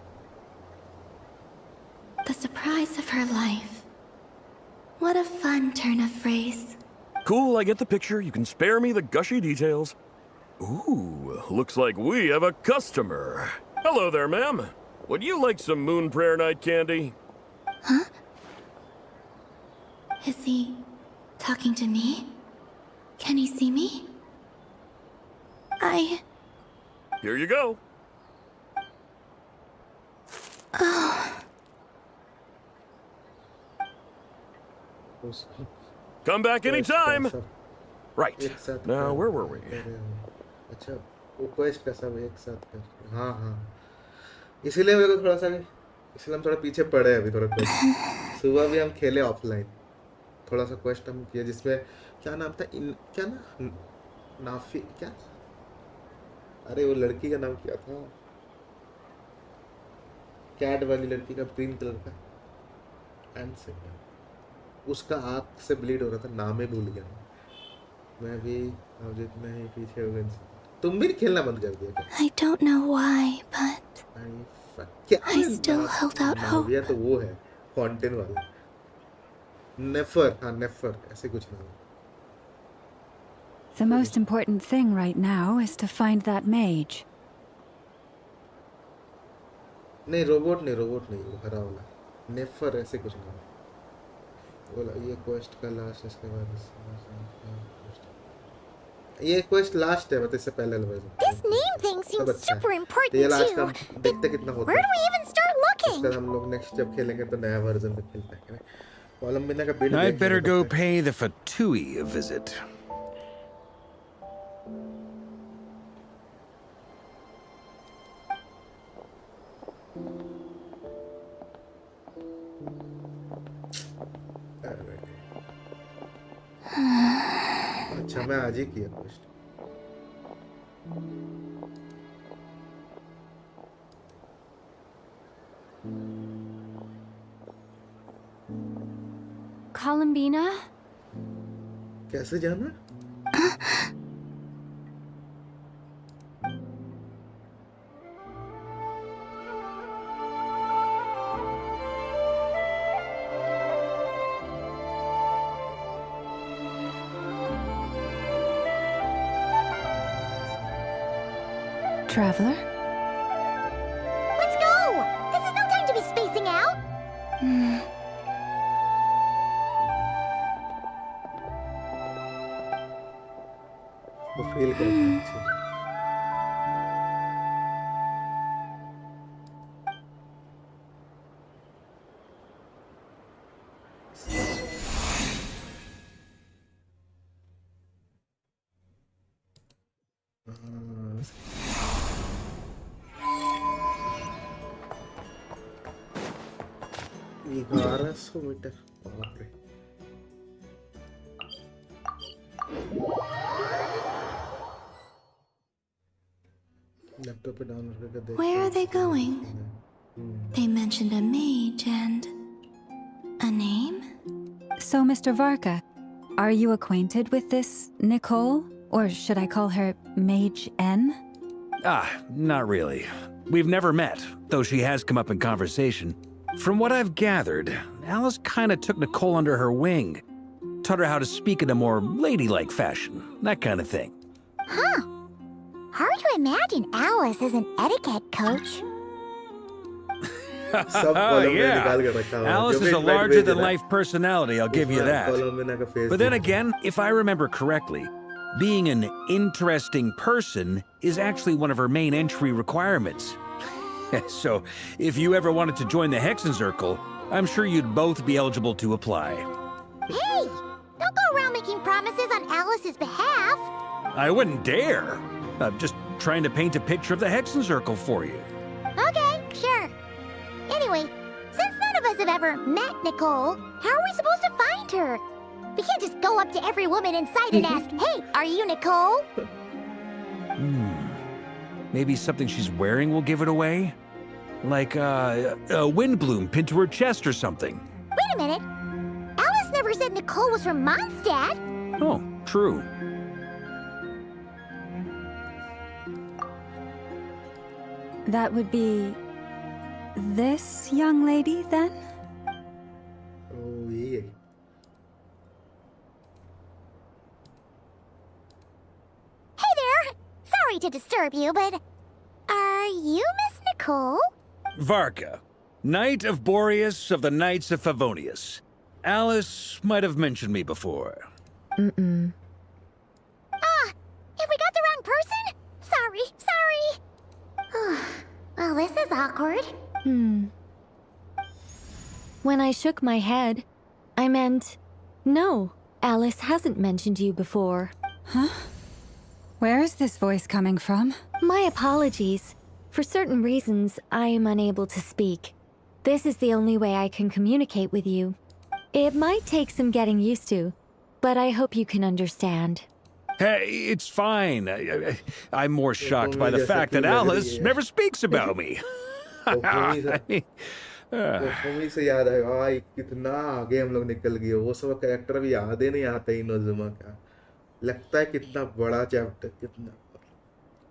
The surprise of her life. What a fun turn of phrase. Cool, I get the picture. You can spare me the gushy details. Ooh, looks like we have a customer. Hello there, ma'am. Would you like some Moon Prayer Night candy? Huh? Is he talking to me? Can he see me? Here you go. Oh. Come back anytime. Right. Now, where were we? अच्छा, वो quest का सब एक साथ कर। हाँ हाँ। इसीलिए मेरे को थोड़ा सा इसलिए हम थोड़ा पीछे पड़े हैं अभी थोड़ा क्वेस्ट। सुबह भी हम खेले ऑफलाइन। थोड़ा सा क्वेस्ट हम किया जिसमें क्या नाम था क्या ना नाफी क्या? अरे वो लड़की का नाम क्या था? कैट वाली लड़की का ग्रीन कलर का एंड से उसका आँख से ब्लीड हो रहा था, नाम ही भूल गया मैं भी। अब जितना ही पीछे हो गए तुम भी खेलना बंद कर दिया क्या? I don't know why, but I still held out hope. ये तो वो है फाउंटेन वाला नेफर। हाँ नेफर ऐसे कुछ नाम। The most important thing right now is to find that mage. नहीं रोबोट नहीं वो हरा वाला नेफर ऐसे कुछ नाम बोला। ये क्वेस्ट का लास्ट इसके बाद ये क्वेस्ट लास्ट है मतलब इससे पहले level. This name thing seems super important ये लास्ट का too. देखते कितना होता है। Where do we even start looking? उसका हम लोग नेक्स्ट जब खेलेंगे तो नया वर्जन में खेल पाएंगे। कोलंबिना का build I'd better go pay the Fatui a visit. अच्छा मैं आज ही किया क्वेस्ट। Columbina? कैसे जाना? Traveler? Let's go! This is no time to be spacing out! वो फील करना है। मीटर बाप रे। लैपटॉप पे डाउनलोड करके देख। Where are they going? They mentioned a mage and a name. So, Mr. Varka, are you acquainted with this Nicole? Or should I call her Mage N? Not really. We've never met, though she has come up in conversation. From what I've gathered, Alice kinda took Nicole under her wing. Taught her how to speak in a more ladylike fashion, that kind of thing. Huh. Hard to imagine Alice as an etiquette coach. Yeah. Alice is a larger-than-life personality, I'll give you that. But then again, if I remember correctly, being an interesting person is actually one of her main entry requirements. So, if you ever wanted to join the Hexenzirkel, I'm sure you'd both be eligible to apply. Hey! Don't go around making promises on Alice's behalf! I wouldn't dare. I'm just trying to paint a picture of the Hexenzirkel for you. Okay, sure. Anyway, since none of us have ever met Nicole, how are we supposed to find her? We can't just go up to every woman in sight and ask, "Hey, are you Nicole?" Maybe something she's wearing will give it away? Like, a wind bloom pinned to her chest or something. Wait a minute. Alice never Nicole was from Mondstadt. Oh, true. That would be this young lady, then? Oh, yeah. Hey there! Sorry to disturb you, but are you Miss Nicole? Varka, Knight of Boreas of the Knights of Favonius. Alice might have mentioned me before. Mm-mm. Ah! Have we got the wrong person? Sorry. Well, this is awkward. When I shook my head, I meant, no, Alice hasn't mentioned you before. Huh? Where is this voice coming from? My apologies. For certain reasons, I am unable to speak. This is the only way I can communicate with you. It might take some getting used to, but I hope you can understand. Hey, it's fine. I'm more shocked by the fact that Alice never speaks about me. Mummy से याद आया भाई कितना आगे हम लोग निकल गए वो सब कैरेक्टर भी याद ही नहीं आता इनोजुमा का लगता है कितना बड़ा चैप्टर कितना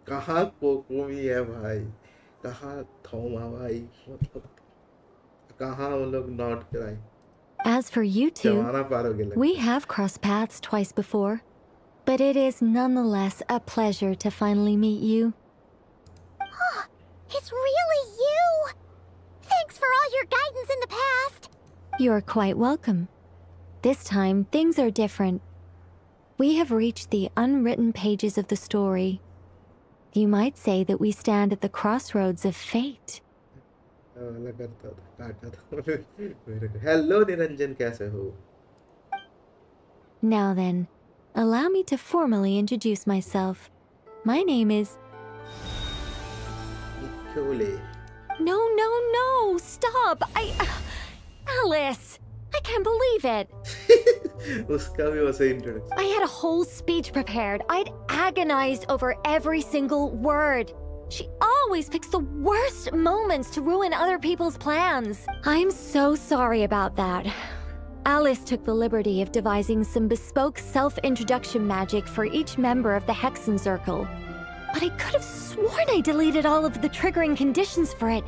कहाँ कोकोमी है भाई कहाँ थोमा भाई मतलब कहाँ हम लोग नॉट कराए As for you two, we have crossed paths twice before, but it is nonetheless a pleasure to finally meet you. It's really you! Thanks for all your guidance in the past! You're quite welcome. This time, things are different. We have reached the unwritten pages of the story. You might say that we stand at the crossroads of fate. Hello, Niranjan, कैसे हो? Now then, allow me to formally introduce myself. My name is... Nicole. No, stop! Alice! I can't believe it! उसका भी वैसे introduction. I had a whole speech prepared. I'd agonized over every single word. She always picks the worst moments to ruin other people's plans. I'm so sorry about that. Alice took the liberty of devising some bespoke self-introduction magic for each member of the Hexen Circle. But I could have sworn I deleted all of the triggering conditions for it.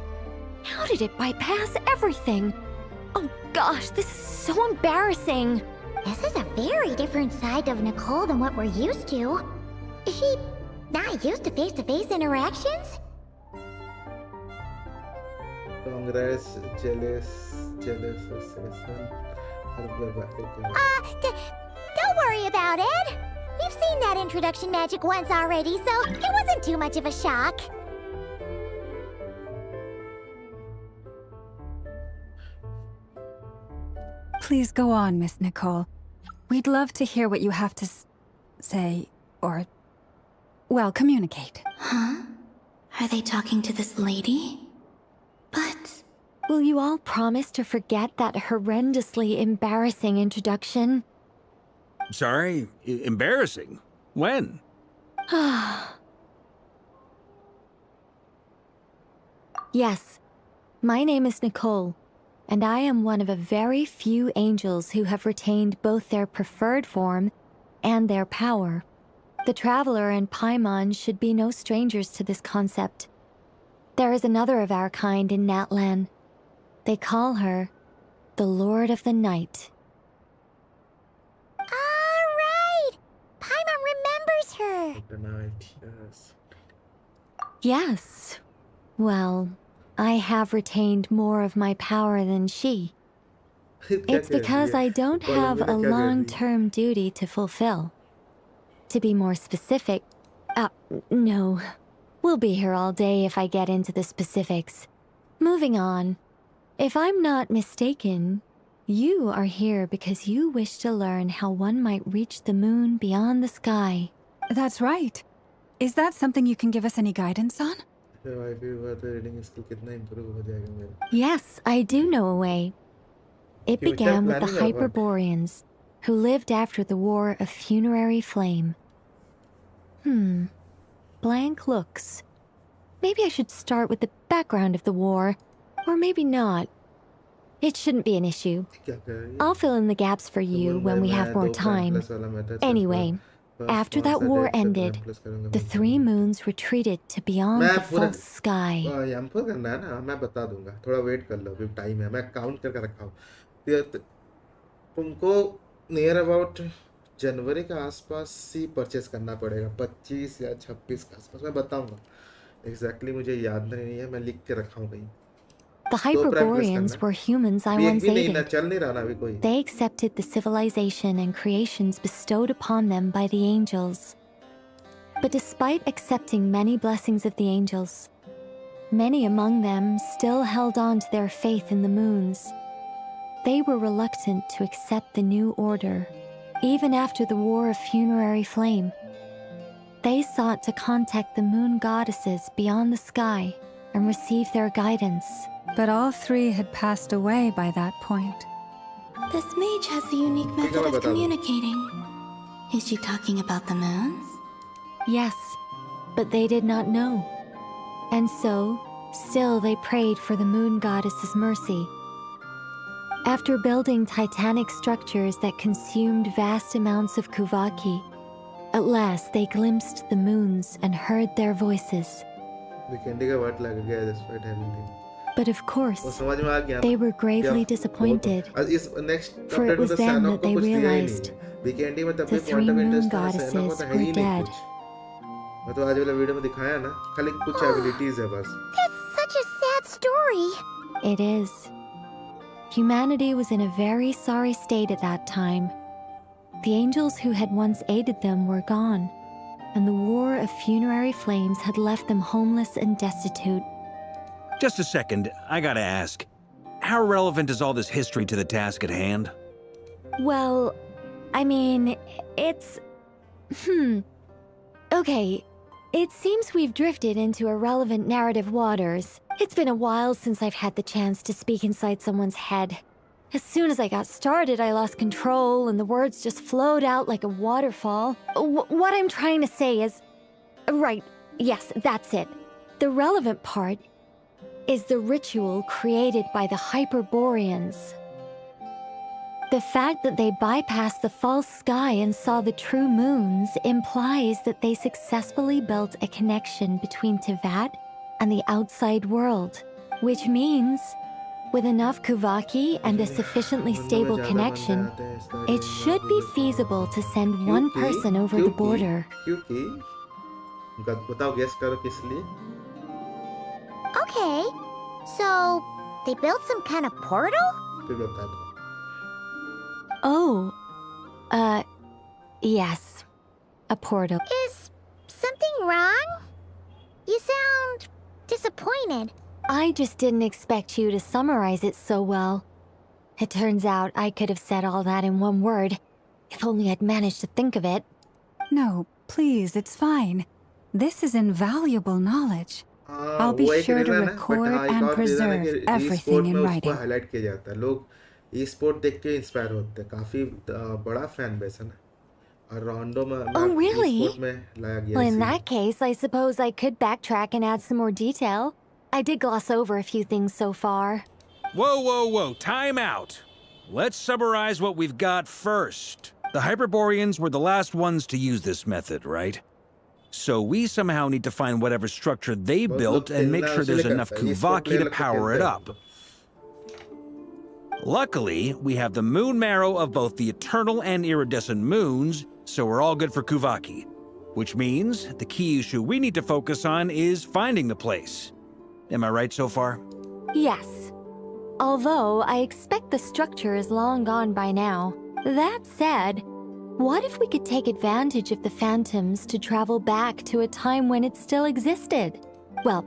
How did it bypass everything? Oh gosh, this is so embarrassing. This is a very different side of Nicole than what we're used to. Is she not used to face-to-face interactions? Congrats, jealous assassin. Don't worry about it. We've seen that introduction magic once already, so it wasn't too much of a shock. Please go on, Miss Nicole. We'd love to hear what you have to say, or, well, communicate. Huh? Are they talking to this lady? But... Will you all promise to forget that horrendously embarrassing introduction? Sorry? Embarrassing? When? Yes. My name is Nicole, and I am one of a very few angels who have retained both their preferred form and their power. The Traveler and Paimon should be no strangers to this concept. There is another of our kind in Natlan. They call her the Lord of the Night. Alright! Paimon remembers her! The night, yes. Yes. Well, I have retained more of my power than she. It's because I don't have a long-term duty to fulfill. To be more specific, no. We'll be here all day if I get into the specifics. Moving on. If I'm not mistaken, you are here because you wish to learn how one might reach the moon beyond the sky. That's right. Is that something you can give us any guidance on? Yes, I do know a way. It began with the Hyperboreans, who lived after the War of Funerary Flame. Blank looks. Maybe I should start with the background of the war, or maybe not. It shouldn't be an issue. I'll fill in the gaps for you when we have more time. Anyway, after that war ended, the three moons retreated to beyond the false sky. यंफो करना है ना, मैं बता दूंगा, थोड़ा wait कर लो, अभी time है, मैं काउंट करके रखा हूँ। तुमको नियर अबाउट जनवरी के आसपास ही परचेस करना पड़ेगा, 25 या 26 के आसपास, मैं बताऊंगा एग्जैक्टली, मुझे याद नहीं है, मैं लिख के रखा हूँ कहीं। The Hyperboreans were humans I once aided. They accepted the civilization and creations bestowed upon them by the angels. But despite accepting many blessings of the angels, many among them still held on to their faith in the moons. They were reluctant to accept the new order, even after the War of Funerary Flame. They sought to contact the moon goddesses beyond the sky and receive their guidance. But all three had passed away by that point. This mage has a unique method of communicating. Is she talking about the moons? Yes, but they did not know. And so, still they prayed for the moon goddess's mercy. After building titanic structures that consumed vast amounts of Kuvaki, at last they glimpsed the moons and heard their voices. But of course, they were gravely disappointed, for it was then that they realized the three moon goddesses were dead. That's such a sad story. It is. Humanity was in a very sorry state at that time. The angels who had once aided them were gone, and the war of funerary flames had left them homeless and destitute. Just a second, I gotta ask. How relevant is all this history to the task at hand? Well, I mean, it's... Okay, it seems we've drifted into irrelevant narrative waters. It's been a while since I've had the chance to speak inside someone's head. As soon as I got started, I lost control, and the words just flowed out like a waterfall. What I'm trying to say is... Right, yes, that's it. The relevant part is the ritual created by the Hyperboreans. The fact that they bypassed the false sky and saw the true moons implies that they successfully built a connection between Teyvat and the outside world, which means, with enough Kuvaki and a sufficiently stable connection, it should be feasible to send one person over the border. Okay, so they built some kind of portal? Oh, yes, a portal. Is something wrong? You sound disappointed. I just didn't expect you to summarize it so well. It turns out I could have said all that in one word, if only I'd managed to think of it. No, please, it's fine. This is invaluable knowledge. I'll be sure to record and preserve everything in writing. Highlight किया जाता है, लोग e-sport देख के inspire होते हैं, काफी बड़ा फैन बेस है ना, और रोंडो में Oh, really? e-sport में लाया गया. Well, in that case, I suppose I could backtrack and add some more detail. I did gloss over a few things so far. Whoa, time out. Let's summarize what we've got first. The Hyperboreans were the last ones to use this method, right? So we somehow need to find whatever structure they built and make sure there's enough Kuvaki to power it up. Luckily, we have the moon marrow of both the eternal and iridescent moons, so we're all good for Kuvaki. Which means the key issue we need to focus on is finding the place. Am I right so far? Yes. Although I expect the structure is long gone by now. That said, what if we could take advantage of the phantoms to travel back to a time when it still existed? Well,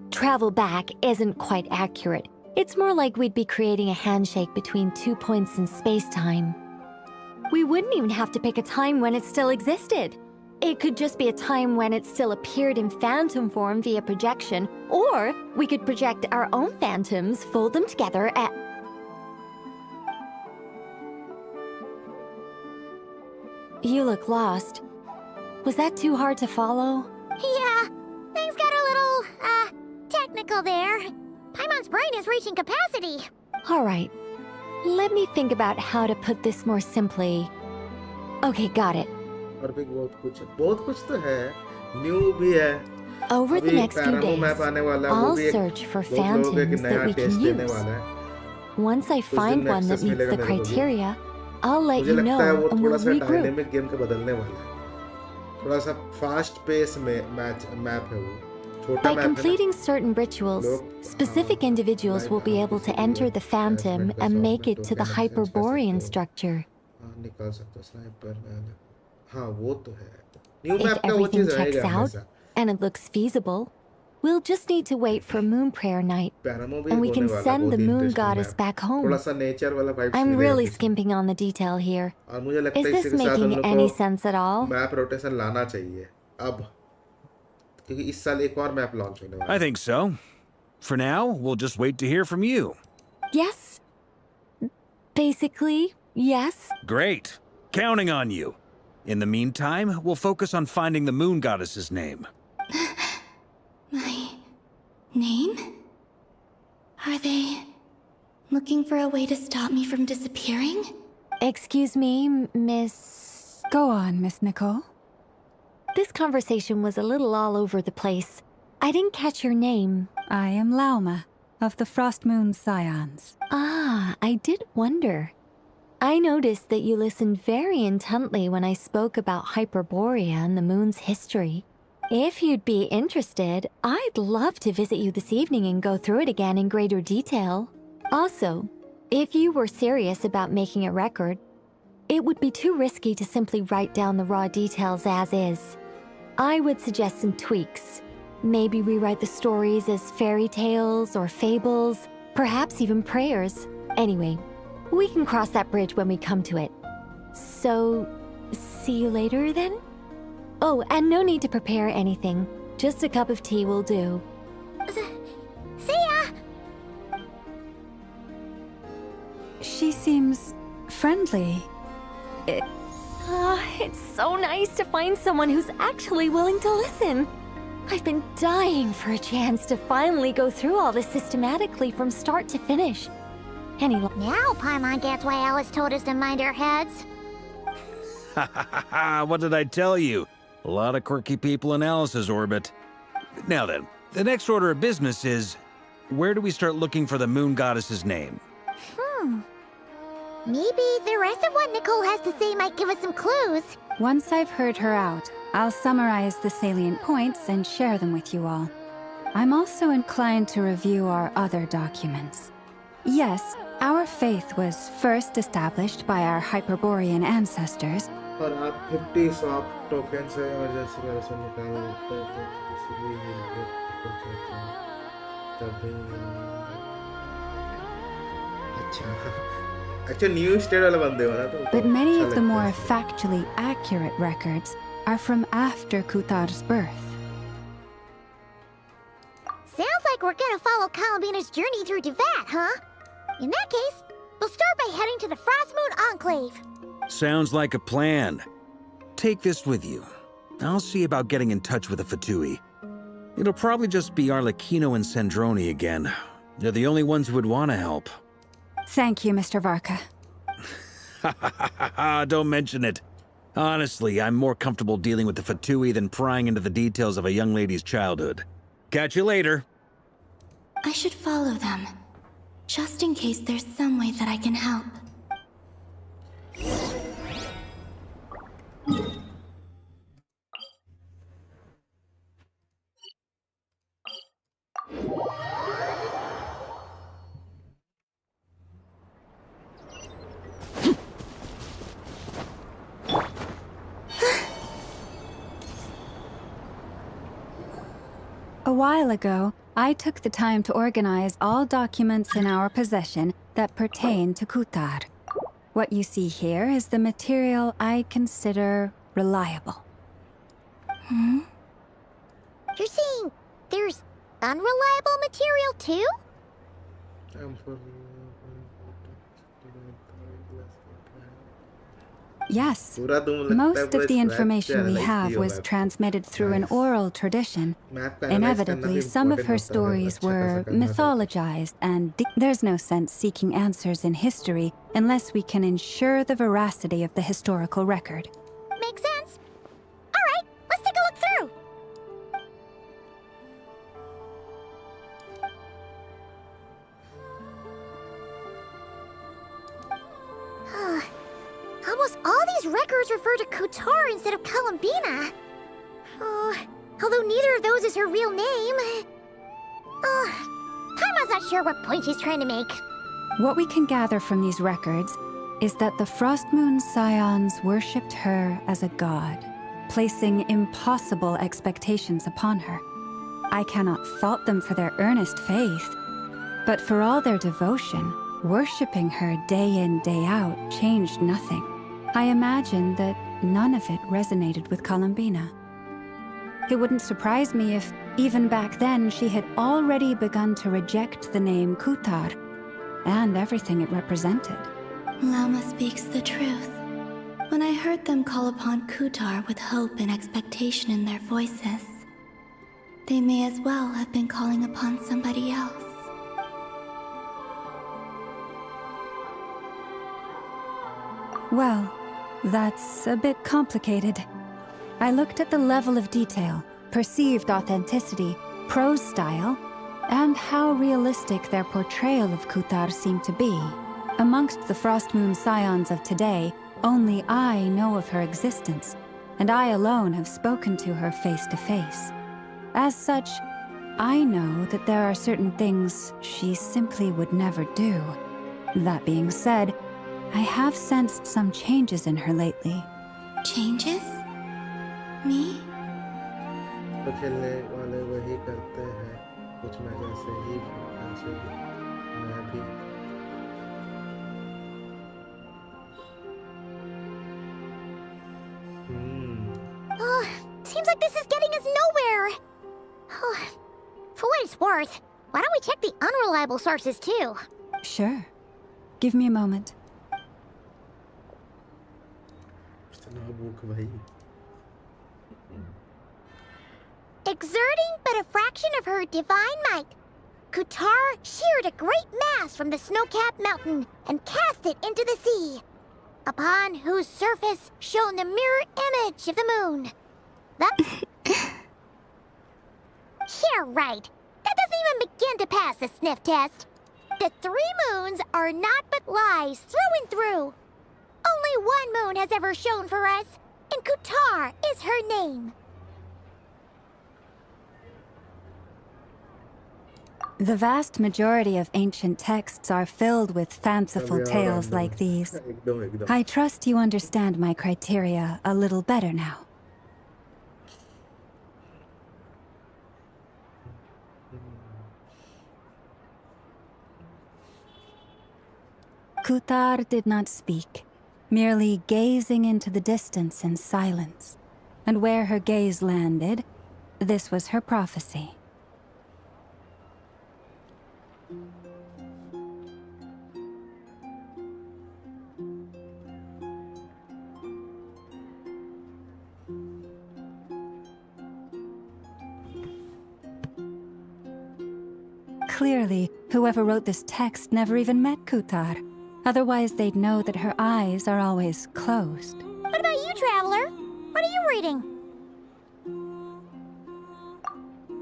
travel back isn't quite accurate. It's more like we'd be creating a handshake between 2 points in space-time. We wouldn't even have to pick a time when it still existed. It could just be a time when it still appeared in phantom form via projection, or we could project our own phantoms, fold them together, and... You look lost. Was that too hard to follow? Yeah, things got a little, technical there. Paimon's brain is reaching capacity. Alright, let me think about how to put this more simply. Okay, got it. और भी बहुत कुछ तो है, new भी है। Over the next few days, I'll search for phantoms that we can use. Once I find one that meets the criteria, I'll let you know and we'll regroup. Dynamic game का बदलने वाला है, थोड़ा सा fast pace में map है वो। By completing certain rituals, specific individuals will be able to enter the phantom and make it to the Hyperborean structure. निकाल सकते हो स्नाइपर मैन। हाँ वो तो है। न्यू If मैप का वो everything चीज checks रहेगा out हमेशा। and it looks feasible, we'll just need to wait for Moon Prayer Night, and we can send the Moon Goddess back home. थोड़ा सा नेचर वाला वाइब्स I'm मिलेगा really पीछे। skimping on the detail here. और मुझे लगता Is है this इसी के साथ हम making लोग any को sense at all? Map rotation लाना चाहिए अब, क्योंकि इस साल एक और मैप लॉन्च होने वाला है। I think so. For now, we'll just wait to hear from you. Yes. Basically, yes. Great. Counting on you. In the meantime, we'll focus on finding the Moon Goddess's name. My name? Are they looking for a way to stop me from disappearing? Excuse me, Miss... Go on, Miss Nicole. This conversation was a little all over the place. I didn't catch your name. I am Lauma, of the Frost Moon Scions. Ah, I did wonder. I noticed that you listened very intently when I spoke about Hyperborea and the moon's history. If you'd be interested, I'd love to visit you this evening and go through it again in greater detail. Also, if you were serious about making a record, it would be too risky to simply write down the raw details as is. I would suggest some tweaks. Maybe rewrite the stories as fairy tales or fables, perhaps even prayers. Anyway, we can cross that bridge when we come to it. So, see you later then? Oh, and no need to prepare anything. Just a cup of tea will do. See ya! She seems friendly. It's so nice to find someone who's actually willing to listen. I've been dying for a chance to finally go through all this systematically from start to finish. Now Paimon gets why Alice told us to mind our heads. What did I tell you? A lot of quirky people in Alice's orbit. Now then, the next order of business is, where do we start looking for the Moon Goddess's name? Maybe the rest of what Nicole has to say might give us some clues. Once I've heard her out, I'll summarize the salient points and share them with you all. I'm also inclined to review our other documents. Yes, our faith was first established by our Hyperborean ancestors. और आप 50 soft token से emergency में रसम निकाल सकते हैं, इसलिए तभी अच्छा अच्छा न्यू स्टेट वाला बंदे हो ना तो But many of the more factually accurate records are from after Kutar's birth. Sounds like we're gonna follow Columbina's journey through Devat, huh? In that case, we'll start by heading to the Frostmoon Enclave. Sounds like a plan. Take this with you. I'll see about getting in touch with the Fatui. It'll probably just be Arlecchino and Sandroni again. They're the only ones who would want to help. Thank you, Mr. Varka. Don't mention it. Honestly, I'm more comfortable dealing with the Fatui than prying into the details of a young lady's childhood. Catch you later. I should follow them, just in case there's some way that I can help. A while ago, I took the time to organize all documents in our possession that pertain to Kutar. What you see here is the material I consider reliable. You're saying there's unreliable material too? Yes. पूरा तुम लगता है Most पूरा of the scratch information we like have किया was हुआ है। transmitted through an oral tradition. Map का analyze करना Inevitably, भी some of important her होता है, stories अच्छा खासा were करना पड़ता है। mythologized, and there's no sense seeking answers in history unless we can ensure the veracity of the historical record. Makes sense. All right, let's take a look through. Almost all these records refer to Kutar instead of Columbina. Although neither of those is her real name. Paimon's not sure what point she's trying to make. What we can gather from these records is that the Frost Moon Scions worshipped her as a god, placing impossible expectations upon her. I cannot fault them for their earnest faith, but for all their devotion, worshipping her day in, day out changed nothing. I imagine that none of it resonated with Columbina. It wouldn't surprise me if, even back then, she had already begun to reject the name Kutar and everything it represented. Lama speaks the truth. When I heard them call upon Kutar with hope and expectation in their voices, they may as well have been calling upon somebody else. Well, that's a bit complicated. I looked at the level of detail, perceived authenticity, prose style, and how realistic their portrayal of Kutar seemed to be. Amongst the Frost Moon Scions of today, only I know of her existence, and I alone have spoken to her face to face. As such, I know that there are certain things she simply would never do. That being said, I have sensed some changes in her lately. Changes? Me? तो खेलने वाले वही करते हैं कुछ मैं जैसे ही मैं भी Seems like this is getting us nowhere. For what it's worth, why don't we check the unreliable sources too? Sure. Give me a moment. Exerting but a fraction of her divine might, Kutar sheared a great mass from the snow-capped mountain and cast it into the sea, upon whose surface shone the mirror image of the moon. Yeah, right. That doesn't even begin to pass the sniff test. The three moons are not but lies through and through. Only one moon has ever shone for us, and Kutar is her name. The vast majority of ancient texts are filled with fanciful tales like these. I trust you understand my criteria a little better now. Kutar did not speak, merely gazing into the distance in silence. And where her gaze landed, this was her prophecy. Clearly, whoever wrote this text never even met Kutar. Otherwise, they'd know that her eyes are always closed. What about you, Traveler? What are you reading?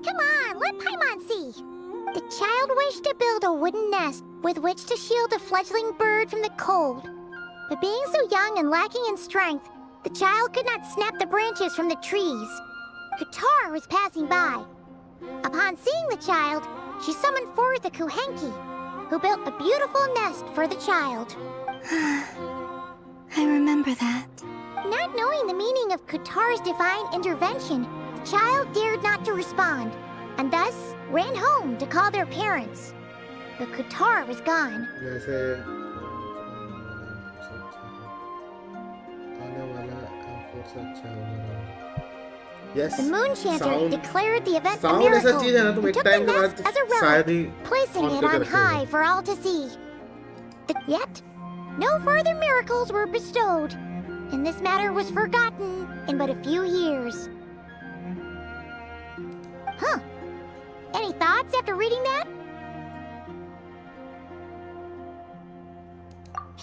Come on, let Paimon see. The child wished to build a wooden nest with which to shield a fledgling bird from the cold. But being so young and lacking in strength, the child could not snap the branches from the trees. Kutar was passing by. Upon seeing the child, she summoned forth the Kuhenki, who built a beautiful nest for the child. I remember that. Not knowing the meaning of Kutar's divine intervention, the child dared not to respond, and thus ran home to call their parents. But Kutar was gone. Yes. The moon chanter Sound- declared the event a sound ऐसा miracle चीज है ना, तुम and एक took the time के nest बाद as a शायद relic, he placing on it करके on रखोगे। high for all to see. Yet, no further miracles were bestowed. and this matter was forgotten in but a few years. Huh. Any thoughts after reading that?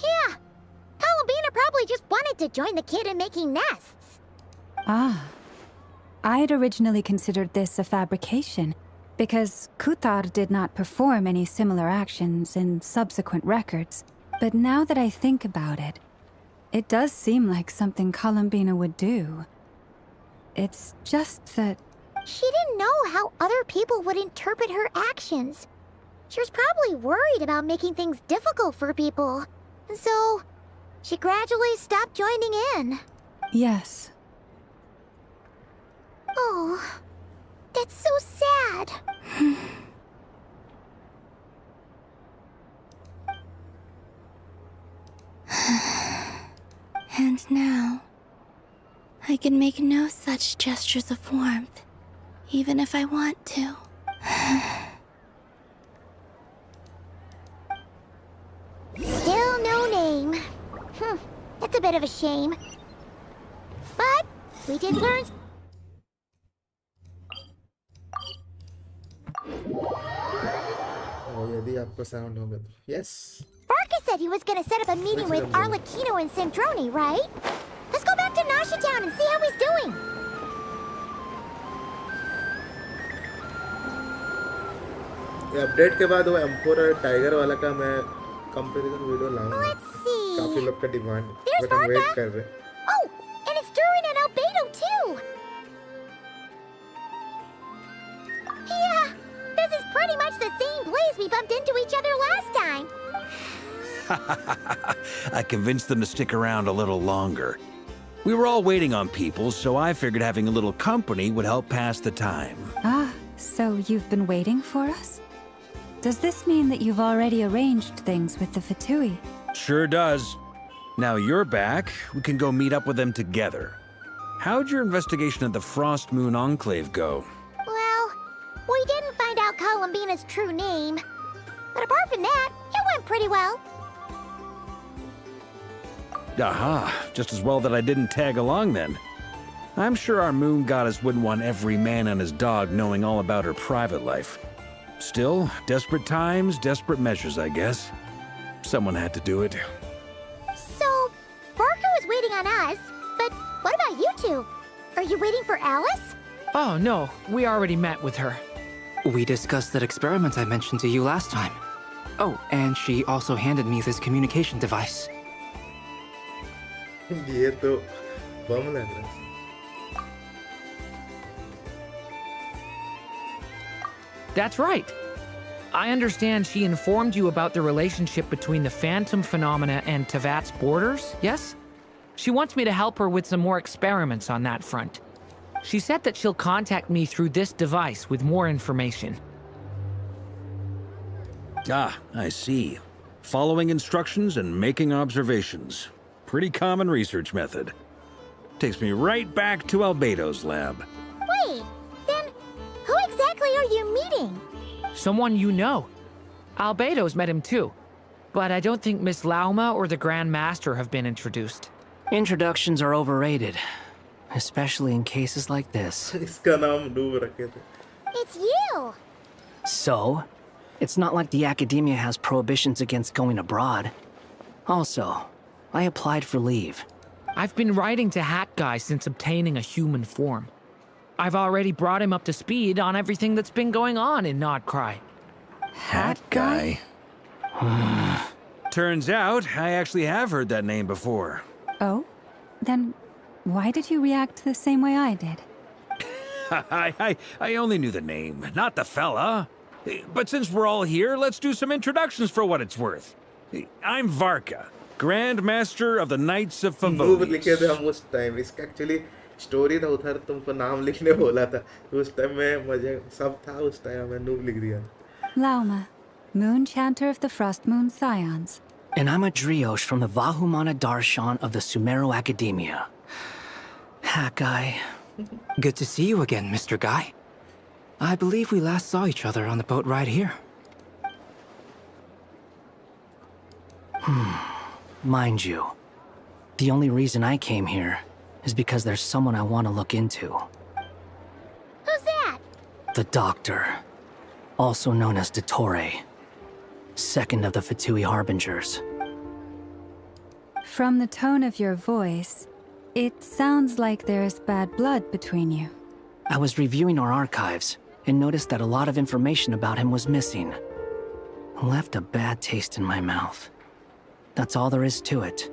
Yeah. Columbina probably just wanted to join the kid in making nests. Ah. I'd originally considered this a fabrication, because Kutar did not perform any similar actions in subsequent records. But now that I think about it, it does seem like something Columbina would do. It's just that... She didn't know how other people would interpret her actions. She was probably worried about making things difficult for people. And so, she gradually stopped joining in. Yes. Oh, that's so sad. And now, I can make no such gestures of warmth, even if I want to. Still no name. That's a bit of a shame. But we did learn. यदि आपको sound होगा तो yes. Barca said he was gonna set up a meeting with Arlecchino and Sandroni, right? Let's go back to Nasha Town and see how he's doing. ये update के बाद वो M4 और tiger वाला का मैं कंपैरिजन वीडियो लाऊंगा। Let's see. काफी लोग का डिमांड There's बट हम वेट Barca. कर रहे हैं। Oh, and it's Durin and Albedo too. Yeah, this is pretty much the same place we bumped into each other last time. I convinced them to stick around a little longer. We were all waiting on people, so I figured having a little company would help pass the time. Ah, so you've been waiting for us? Does this mean that you've already arranged things with the Fatui? Sure does. Now you're back, we can go meet up with them together. How'd your investigation at the Frost Moon Enclave go? Well, we didn't find out Columbina's true name. But apart from that, it went pretty well. Aha, just as well that I didn't tag along then. I'm sure our moon goddess wouldn't want every man and his dog knowing all about her private life. Still, desperate times, desperate measures, I guess. Someone had to do it. So, Barca was waiting on us, but what about you two? Are you waiting for Alice? Oh, no. We already met with her. We discussed that experiment I mentioned to you last time. Oh, and she also handed me this communication device. ये तो बम लग रहा है। That's right. I understand she informed you about the relationship between the phantom phenomena and Tevat's borders, yes? She wants me to help her with some more experiments on that front. She said that she'll contact me through this device with more information. Ah, I see. Following instructions and making observations. Pretty common research method. Takes me right back to Albedo's lab. Wait, then who exactly are you meeting? Someone you know. Albedo's met him too. But I don't think Miss Lauma or the Grand Master have been introduced. Introductions are overrated, especially in cases like this. इसका नाम डूब रखे थे। It's you! So, it's not like the academia has prohibitions against going abroad. Also, I applied for leave. I've been writing to Hat Guy since obtaining a human form. I've already brought him up to speed on everything that's been going on in Nodcry. Hat Guy? Turns out, I actually have heard that name before. Oh? Then why did you react the same way I did? I only knew the name, not the fella. But since we're all here, let's do some introductions for what it's worth. I'm Varka, Grand Master of the Knights of डूब लिखे थे Favonius. हम उस time. इसका actually story था, उधर तुमको नाम लिखने बोला था। उस टाइम में मजे सब था, उस टाइम मैं नूब लिख दिया। Lauma, Moon Chanter of the Frost Moon Scions. And I'm a Driosh from the Vahumana Darshan of the Sumero Academia. Hat Guy. Good to see you again, Mr. Guy. I believe we last saw each other on the boat ride here. Mind you, The only reason I came here is because there's someone I want to look into. Who's that? The Doctor, also known as Dottore, second of the Fatui Harbingers. From the tone of your voice, it sounds like there's bad blood between you. I was reviewing our archives and noticed that a lot of information about him was missing. Left a bad taste in my mouth. That's all there is to it.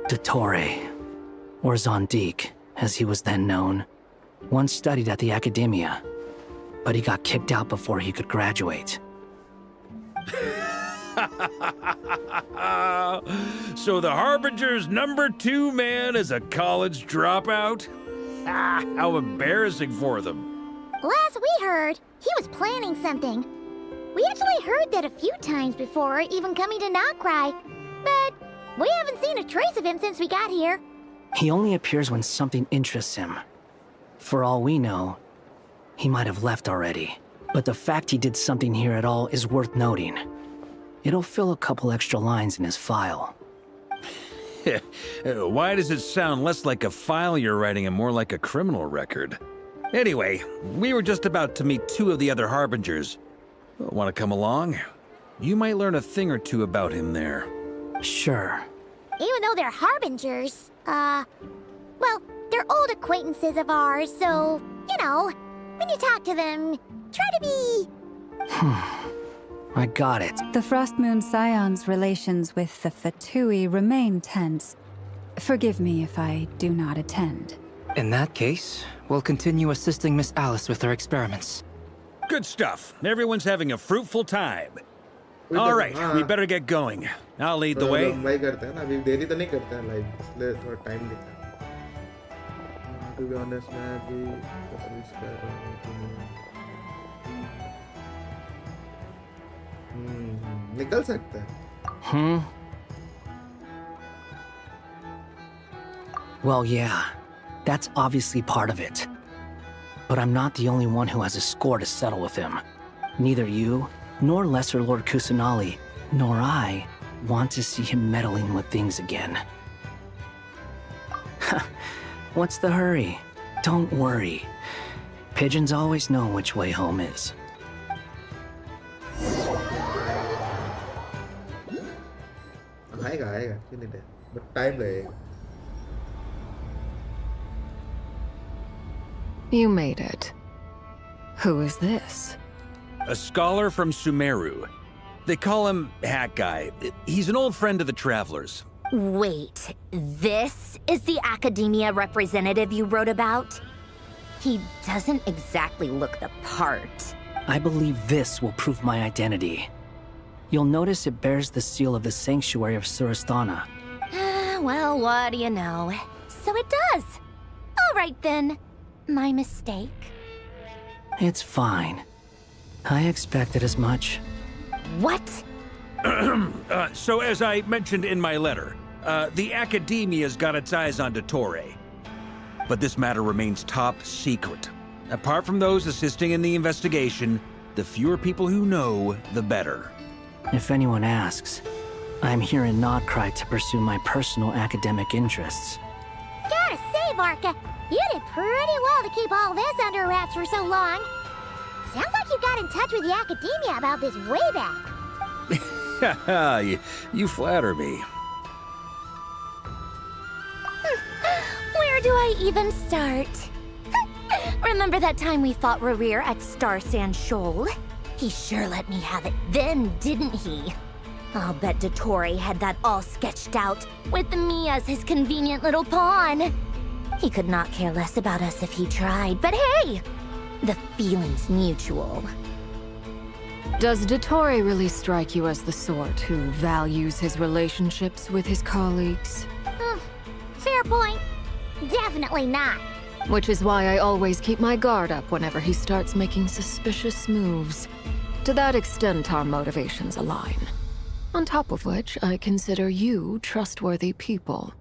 Dottore, or Zondique, as he was then known, once studied at the Academia, but he got kicked out before he could graduate. So the Harbinger's #2 man is a college dropout? Ah, how embarrassing for them. Last we heard, he was planning something. We actually heard that a few times before, even coming to Notcry. But we haven't seen a trace of him since we got here. He only appears when something interests him. For all we know, he might have left already. But the fact he did something here at all is worth noting. It'll fill a couple extra lines in his file. Why does it sound less like a file you're writing and more like a criminal record? Anyway, we were just about to meet 2 of the other Harbingers. Want to come along? You might learn a thing or two about him there. Sure. Even though they're Harbingers, well, they're old acquaintances of ours, so, you know, when you talk to them, try to be... I got it. The Frost Moon Scion's relations with the Fatui remain tense. Forgive me if I do not attend. In that case, we'll continue assisting Miss Alice with her experiments. Good stuff. Everyone's having a fruitful time. All right, we better get going. I'll lead the way. To be honest, निकल सकता है. Well, yeah. That's obviously part of it. But I'm not the only one who has a score to settle with him. Neither you, nor Lesser Lord Kusanali, nor I want to see him meddling with things again. What's the hurry? Don't worry. Pigeons always know which way home is. आएगा क्यों नहीं दे but time लगेगा. You made it. Who is this? A scholar from Sumeru. They call him Hat Guy. He's an old friend of the Travelers. Wait, this is the Academia representative you wrote about? He doesn't exactly look the part. I believe this will prove my identity. You'll notice it bears the seal of the Sanctuary of Surasthana. Well, what do you know? So it does. All right then. My mistake. It's fine. I expected as much. What? So as I mentioned in my letter, the Academia's got its eyes on Dottore. But this matter remains top secret. Apart from those assisting in the investigation, the fewer people who know, the better. If anyone asks, I'm here in Notcry to pursue my personal academic interests. Gotta say, Varka, you did pretty well to keep all this under wraps for so long. Sounds like you got in touch with the Academia about this way back. You flatter me. Where do I even start? Remember that time we fought Rerir at Star Sand Shoal? He sure let me have it then, didn't he? I'll bet Dottore had that all sketched out, with me as his convenient little pawn. He could not care less about us if he tried, but hey! The feeling's mutual. Does Dottore really strike you as the sort who values his relationships with his colleagues? Fair point. Definitely not. Which is why I always keep my guard up whenever he starts making suspicious moves. To that extent, our motivations align. On top of which, I consider you trustworthy people.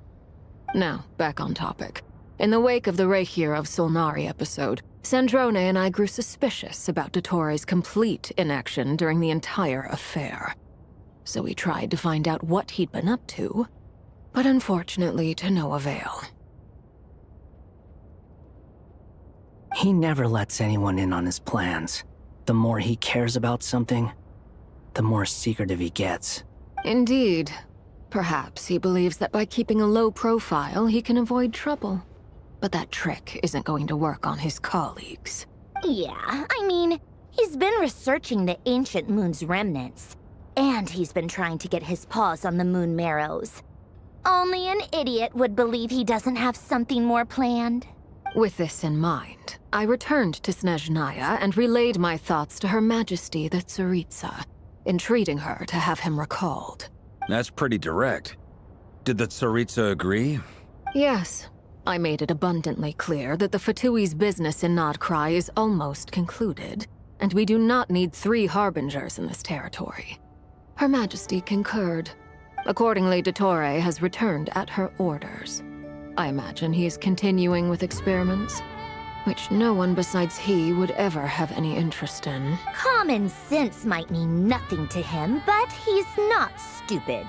Now, back on topic. In the wake of the Reikir of Solnari episode, Sandrone and I grew suspicious about Dottore's complete inaction during the entire affair. So we tried to find out what he'd been up to, but unfortunately to no avail. He never lets anyone in on his plans. The more he cares about something, the more secretive he gets. Indeed. Perhaps he believes that by keeping a low profile, he can avoid trouble. But that trick isn't going to work on his colleagues. Yeah, I mean, he's been researching the ancient moon's remnants. And he's been trying to get his paws on the moon marrows. Only an idiot would believe he doesn't have something more planned. With this in mind, I returned to Snezhnaya and relayed my thoughts to Her Majesty the Tsaritsa, entreating her to have him recalled. That's pretty direct. Did the Tsaritsa agree? Yes. I made it abundantly clear that the Fatui's business in Nodcry is almost concluded, and we do not need 3 harbingers in this territory. Her Majesty concurred. Accordingly, Dottore has returned at her orders. I imagine he is continuing with experiments, which no one besides he would ever have any interest in. Common sense might mean nothing to him, but he's not stupid.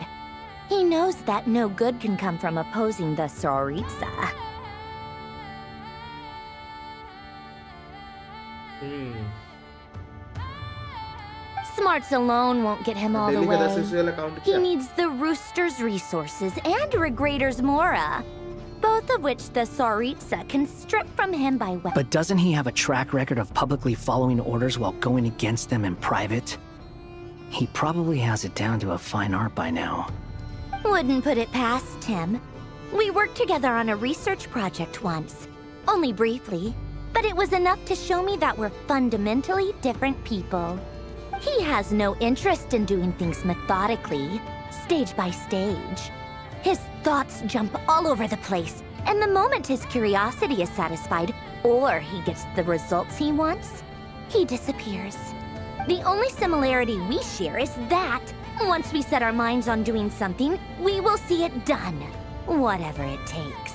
He knows that no good can come from opposing the Tsaritsa. Smarts alone won't get him all the way. He needs the Rooster's resources and Regrator's Mora, both of which the Tsaritsa can strip from him by weapon. But doesn't he have a track record of publicly following orders while going against them in private? He probably has it down to a fine art by now. Wouldn't put it past him. We worked together on a research project once. Only briefly, but it was enough to show me that we're fundamentally different people. He has no interest in doing things methodically, stage by stage. His thoughts jump all over the place, and the moment his curiosity is satisfied, or he gets the results he wants, he disappears. The only similarity we share is that, once we set our minds on doing something, we will see it done, whatever it takes.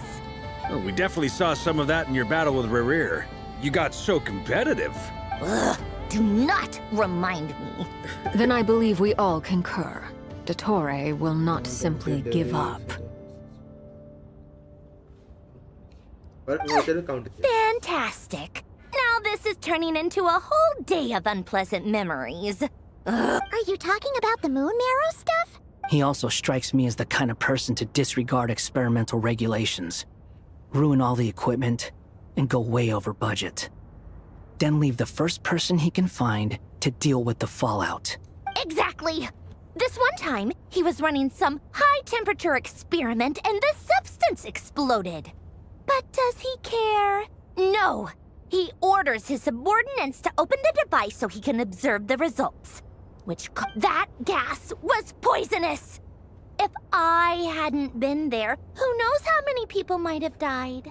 Oh, we definitely saw some of that in your battle with Rerir. You got so competitive. Ugh, do not remind me. Then I believe we all concur. Dottore will not simply give up. Fantastic. Now this is turning into a whole day of unpleasant memories. Ugh. Are you talking about the moon marrow stuff? He also strikes me as the kind of person to disregard experimental regulations, ruin all the equipment, and go way over budget. Then leave the first person he can find to deal with the fallout. Exactly. This one time, he was running some high-temperature experiment and the substance exploded. But does he care? No. He orders his subordinates to open the device so he can observe the results. That gas was poisonous. If I hadn't been there, who knows how many people might have died.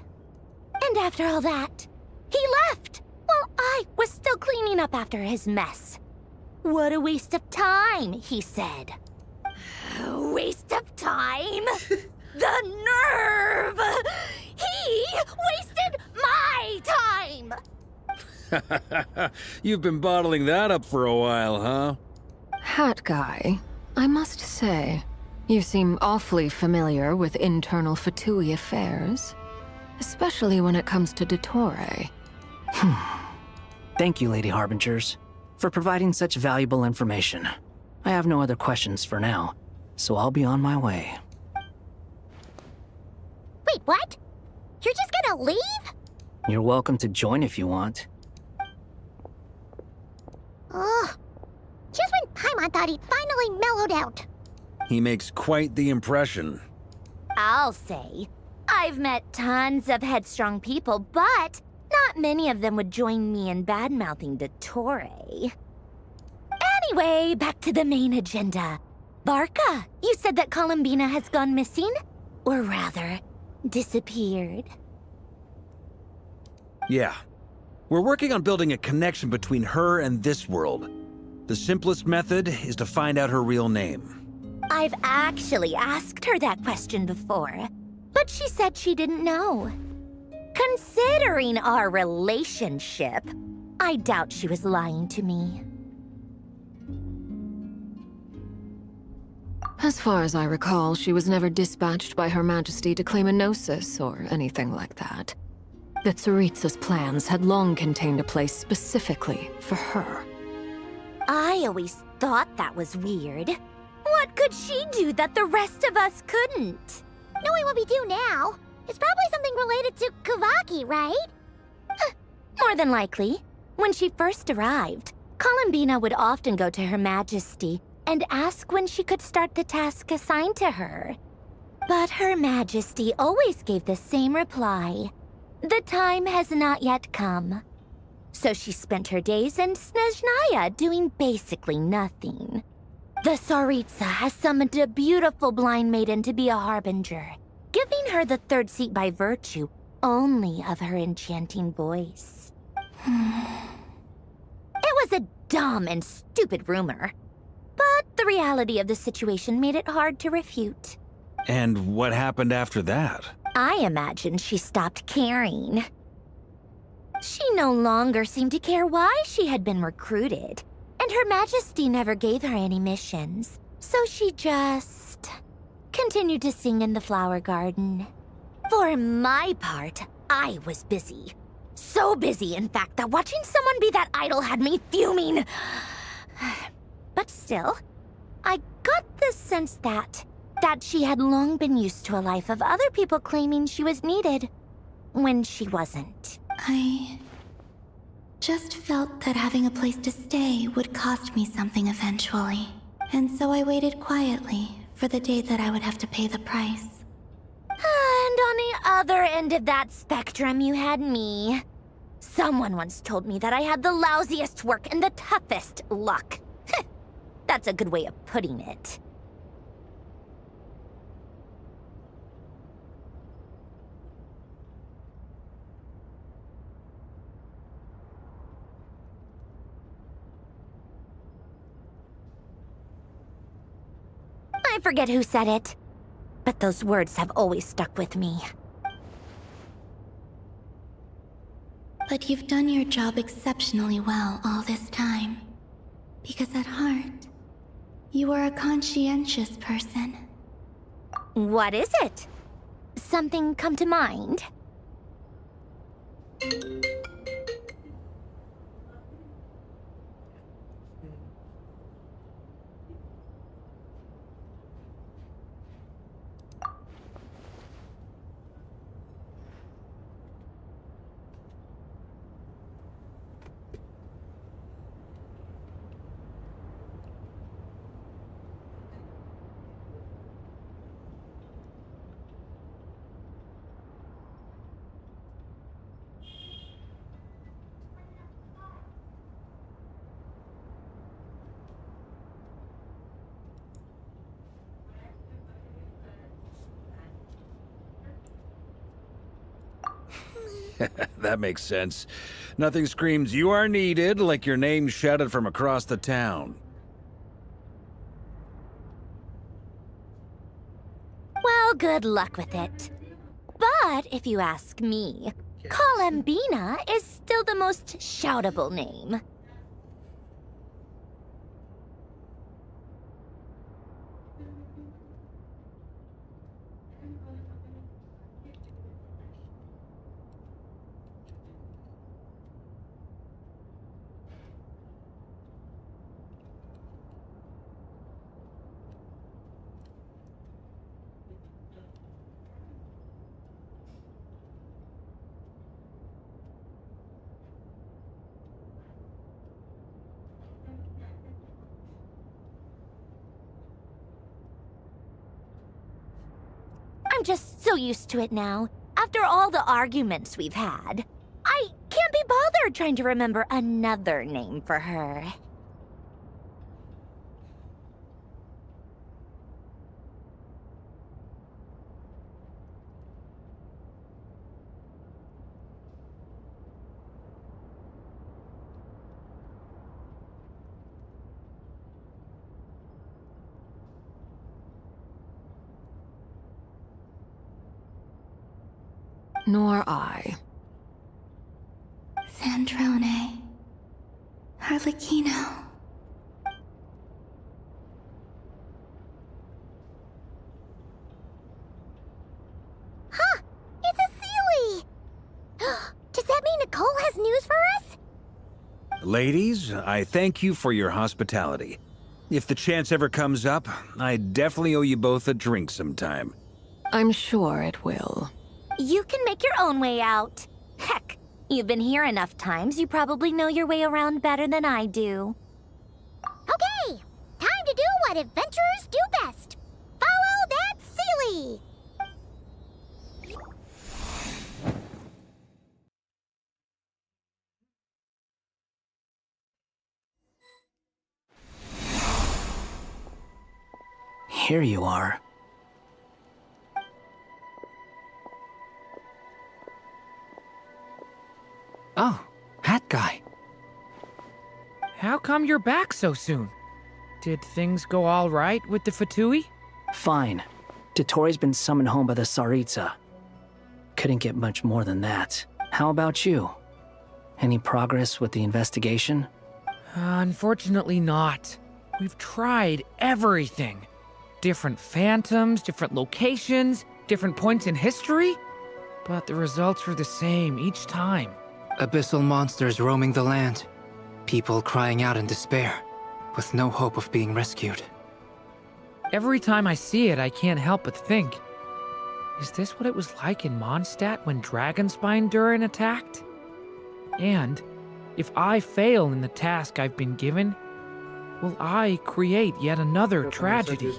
And after all that, he left while I was still cleaning up after his mess. What a waste of time, he said. Waste of time? The nerve! He wasted my time! You've been bottling that up for a while, huh? Hat guy, I must say, you seem awfully familiar with internal Fatui affairs. Especially when it comes to Dottore. Thank you, Lady Harbingers, for providing such valuable information. I have no other questions for now, so I'll be on my way. Wait, what? You're just gonna leave? You're welcome to join if you want. Ugh. Just when Paimon thought he'd finally mellowed out. He makes quite the impression. I'll say. I've met tons of headstrong people, but not many of them would join me in bad-mouthing Dottore. Anyway, back to the main agenda. Barca, you said that Columbina has gone missing? Or rather, disappeared. Yeah. We're working on building a connection between her and this world. The simplest method is to find out her real name. I've actually asked her that question before, but she said she didn't know. Considering our relationship, I doubt she was lying to me. As far as I recall, she was never dispatched by Her Majesty to claim a gnosis or anything like that. The Tsaritsa's plans had long contained a place specifically for her. I always thought that was weird. What could she do that the rest of us couldn't? Knowing what we do now, it's probably something related to Kavaki, right? More than likely. When she first arrived, Columbina would often go to Her Majesty and ask when she could start the task assigned to her. But Her Majesty always gave the same reply. The time has not yet come. So she spent her days in Snezhnaya doing basically nothing. The Tsaritsa has summoned a beautiful blind maiden to be a harbinger, giving her the third seat by virtue only of her enchanting voice. It was a dumb and stupid rumor, but the reality of the situation made it hard to refute. And what happened after that? I imagine she stopped caring. She no longer seemed to care why she had been recruited, and Her Majesty never gave her any missions, so she just continued to sing in the flower garden. For my part, I was busy. So busy, in fact, that watching someone be that idol had me fuming. But still, I got the sense that she had long been used to a life of other people claiming she was needed when she wasn't. I just felt that having a place to stay would cost me something eventually. And so I waited quietly for the day that I would have to pay the price. And on the other end of that spectrum, you had me. Someone once told me that I had the lousiest work and the toughest luck. That's a good way of putting it. I forget who said it, but those words have always stuck with me. But you've done your job exceptionally well all this time. Because at heart, you are a conscientious person. What is it? Something come to mind? That makes sense. Nothing screams you are needed like your name shouted from across the town. Well, good luck with it. But if you ask me, Columbina is still the most shoutable name. I'm just so used to it now. After all the arguments we've had, I can't be bothered trying to remember another name for her. Nor I. Sandrone. Harlequino. Ladies, I thank you for your hospitality. If the chance ever comes up, I definitely owe you both a drink sometime. I'm sure it will. You can make your own way out. Heck, you've been here enough times, you probably know your way around better than I do. Okay, time to do what adventurers do best. Follow that Sealy! Here you are. Oh, hat guy. How come you're back so soon? Did things go all right with the Fatui? Fine. Dotori's been summoned home by the Tsaritsa. Couldn't get much more than that. How about you? Any progress with the investigation? Unfortunately not. We've tried everything. Different phantoms, different locations, different points in history. But the results are the same each time. Abyssal monsters roaming the land. People crying out in despair, with no hope of being rescued. Every time I see it, I can't help but think, is this what it was like in Mondstadt when Dragonspine Durin attacked? And if I fail in the task I've been given, will I create yet another tragedy?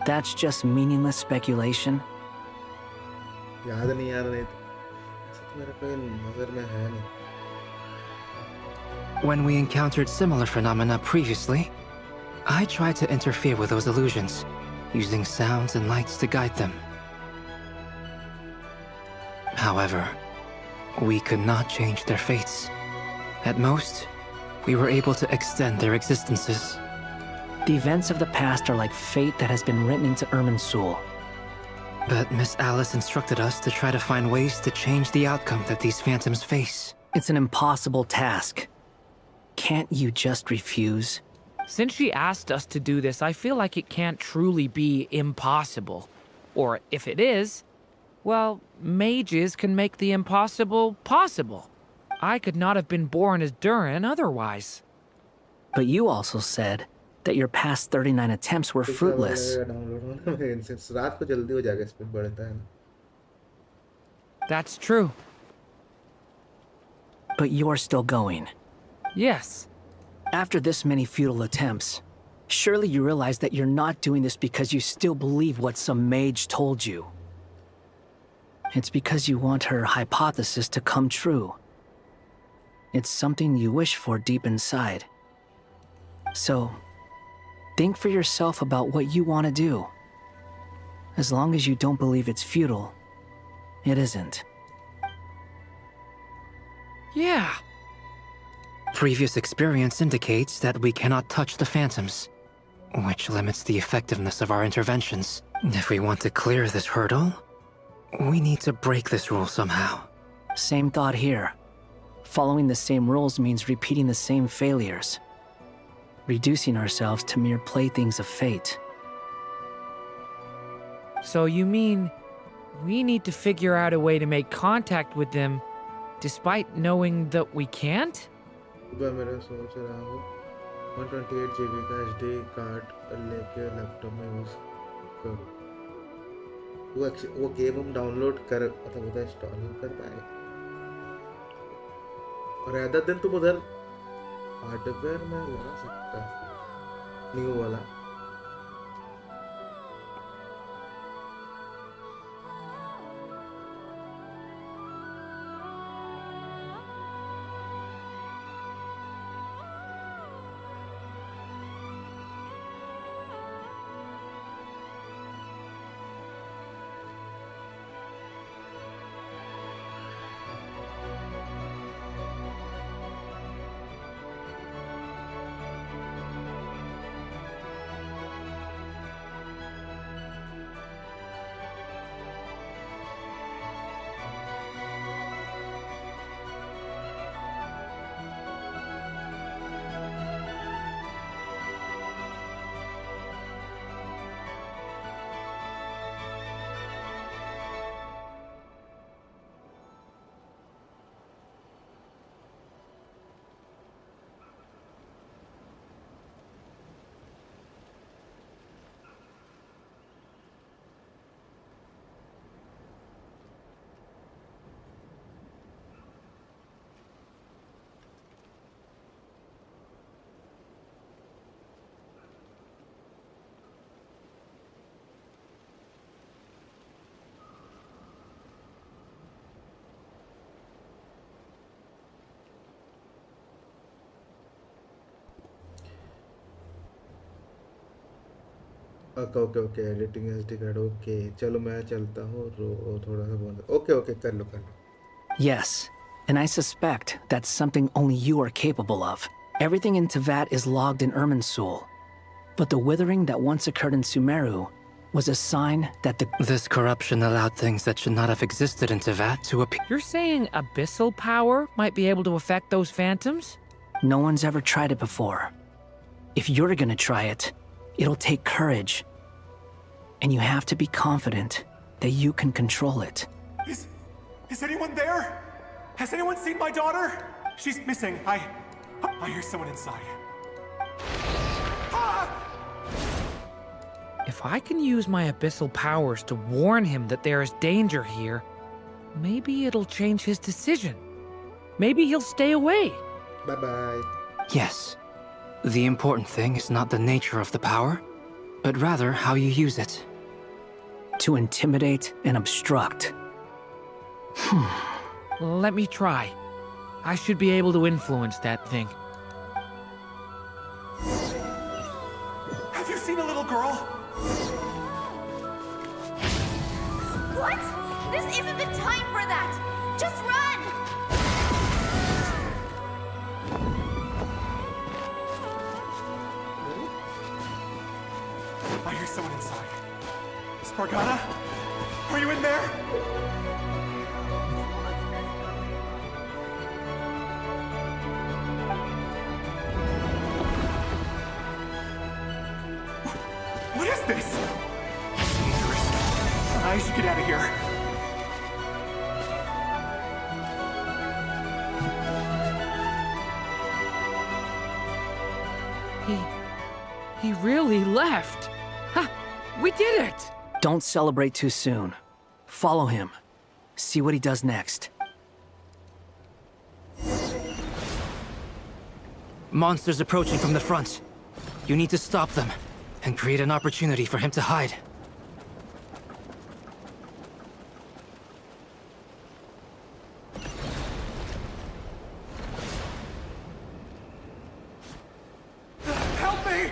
That's just meaningless speculation. When we encountered similar phenomena previously, I tried to interfere with those illusions, using sounds and lights to guide them. However, we could not change their fates. At most, we were able to extend their existences. The events of the past are like fate that has been written into Irminsul. But Miss Alice instructed us to try to find ways to change the outcome that these phantoms face. It's an impossible task. Can't you just refuse? Since she asked us to do this, I feel like it can't truly be impossible. Or if it is, well, mages can make the impossible possible. I could not have been born as Durin otherwise. But you also said that your past 39 attempts were fruitless. That's true. But you're still going. Yes. After this many futile attempts, surely you realize that you're not doing this because you still believe what some mage told you. It's because you want her hypothesis to come true. It's something you wish for deep inside. So, think for yourself about what you want to do. As long as you don't believe it's futile, it isn't. Yeah. Previous experience indicates that we cannot touch the phantoms, which limits the effectiveness of our interventions. If we want to clear this hurdle, we need to break this rule somehow. Same thought here. Following the same rules means repeating the same failures. Reducing ourselves to mere playthings of fate. So you mean we need to figure out a way to make contact with them despite knowing that we can't? 128 GB का SD card लेके laptop में use करो वो game हम download कर मतलब उधर install कर पाए और अदर दिन तुम उधर हार्डवेयर में लगा सकता है न्यू वाला okay editing SD card okay चलो मैं चलता हूँ थोड़ा सा बंद ओके कर लो Yes, and I suspect that's something only you are capable of. Everything in Tevat is logged in Irminsul. But the withering that once occurred in Sumeru was a sign that This corruption allowed things that should not have existed in Tevat to appear. You're saying abyssal power might be able to affect those phantoms? No one's ever tried it before. If you're gonna try it, it'll take courage. And you have to be confident that you can control it. Is anyone there? Has anyone seen my daughter? She's missing. I hear someone inside. If I can use my abyssal powers to warn him that there is danger here, maybe it'll change his decision. Maybe he'll stay away. Bye-bye. Yes. The important thing is not the nature of the power, but rather how you use it. To intimidate and obstruct. Let me try. I should be able to influence that thing. Have you seen a little girl? What? This isn't the time for that! Just run! I hear someone inside. Spargana? Are you in there? What is this? It's dangerous. I should get out of here. He really left. Ha! We did it! Don't celebrate too soon. Follow him. See what he does next. Monsters approaching from the front. You need to stop them and create an opportunity for him to hide. Help me!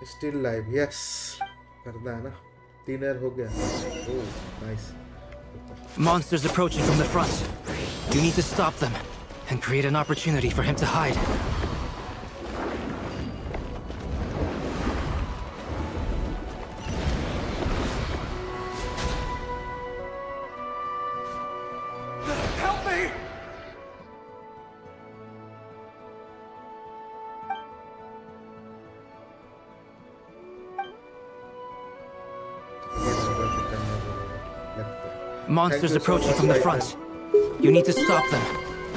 Still live, yes. करना है ना 3 year हो गया oh nice Monsters approaching from the front. You need to stop them and create an opportunity for him to hide. Help me! Monsters approaching from the front. You need to stop them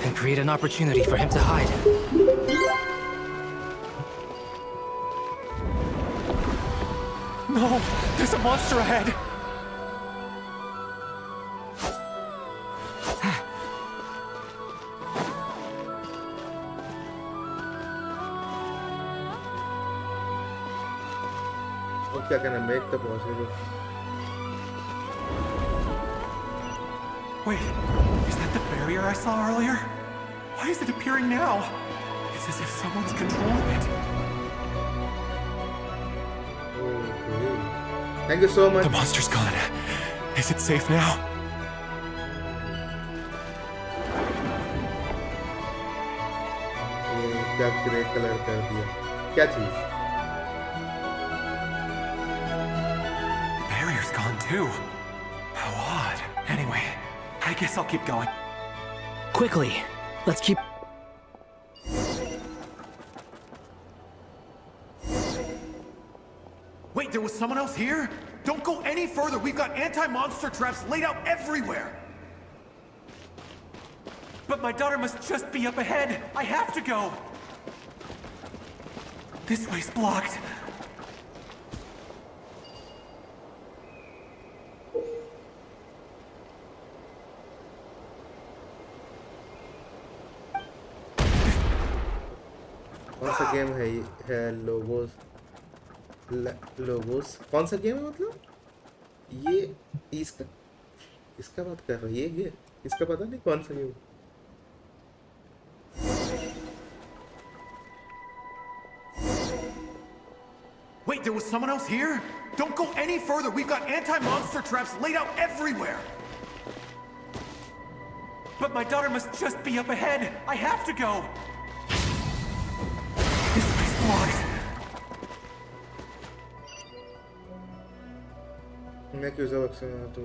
and create an opportunity for him to hide. No! There's a monster ahead! क्या कहना make the possible Wait, is that the barrier I saw earlier? Why is it appearing now? It's as if someone's controlling it. okay thank you so much The monster's gone. Is it safe now? ये क्या grey colour कर दिया क्या चीज The barrier's gone too. How odd. Anyway, I guess I'll keep going. Quickly, let's keep... Wait, there was someone else here? Don't go any further. We've got anti-monster traps laid out everywhere. But my daughter must just be up ahead. I have to go. This way's blocked. कौन सा game है ये? है logos logos कौन सा game है मतलब ये इसका बात कर रहा है ये इसका पता नहीं कौन सा game. Wait, there was someone else here? Don't go any further. We've got anti-monster traps laid out everywhere. But my daughter must just be up ahead. I have to go. This way's blocked.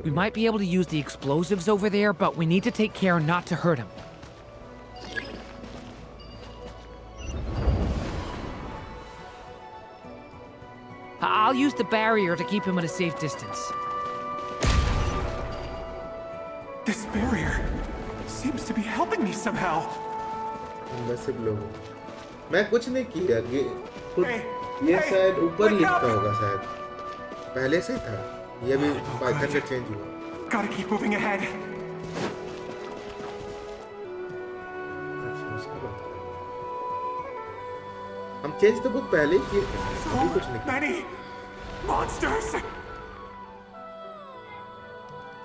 We might be able to use the explosives over there, but we need to take care not to hurt him. I'll use the barrier to keep him at a safe distance. This barrier seems to be helping me somehow. मैं कुछ नहीं किया ये शायद ऊपर लिखा होगा शायद पहले से था ये भी पाइथन में चेंज हुआ। Gotta keep moving ahead. हम चेंज तो बहुत पहले ही किए थे अभी कुछ नहीं किया। Many monsters.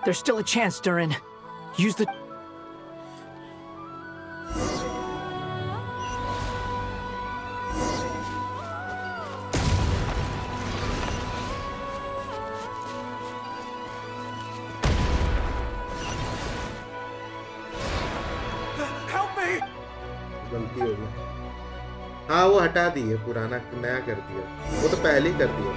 There's still a chance, Durin. Use the... गलती हो गई। हाँ वो हटा दिए पुराना नया कर दिया वो तो पहले ही कर दिया।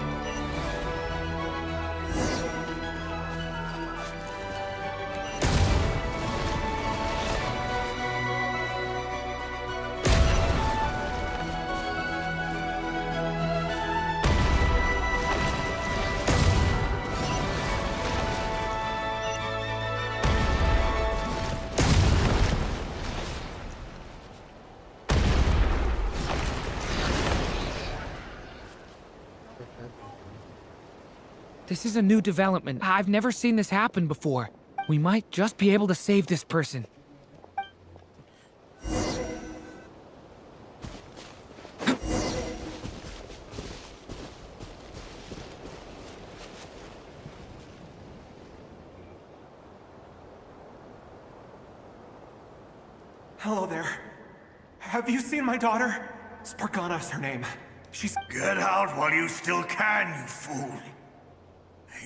This is a new development. I've never seen this happen before. We might just be able to save this person. Hello there. Have you seen my daughter? Spargana's her name. She's... Get out while you still can, you fool.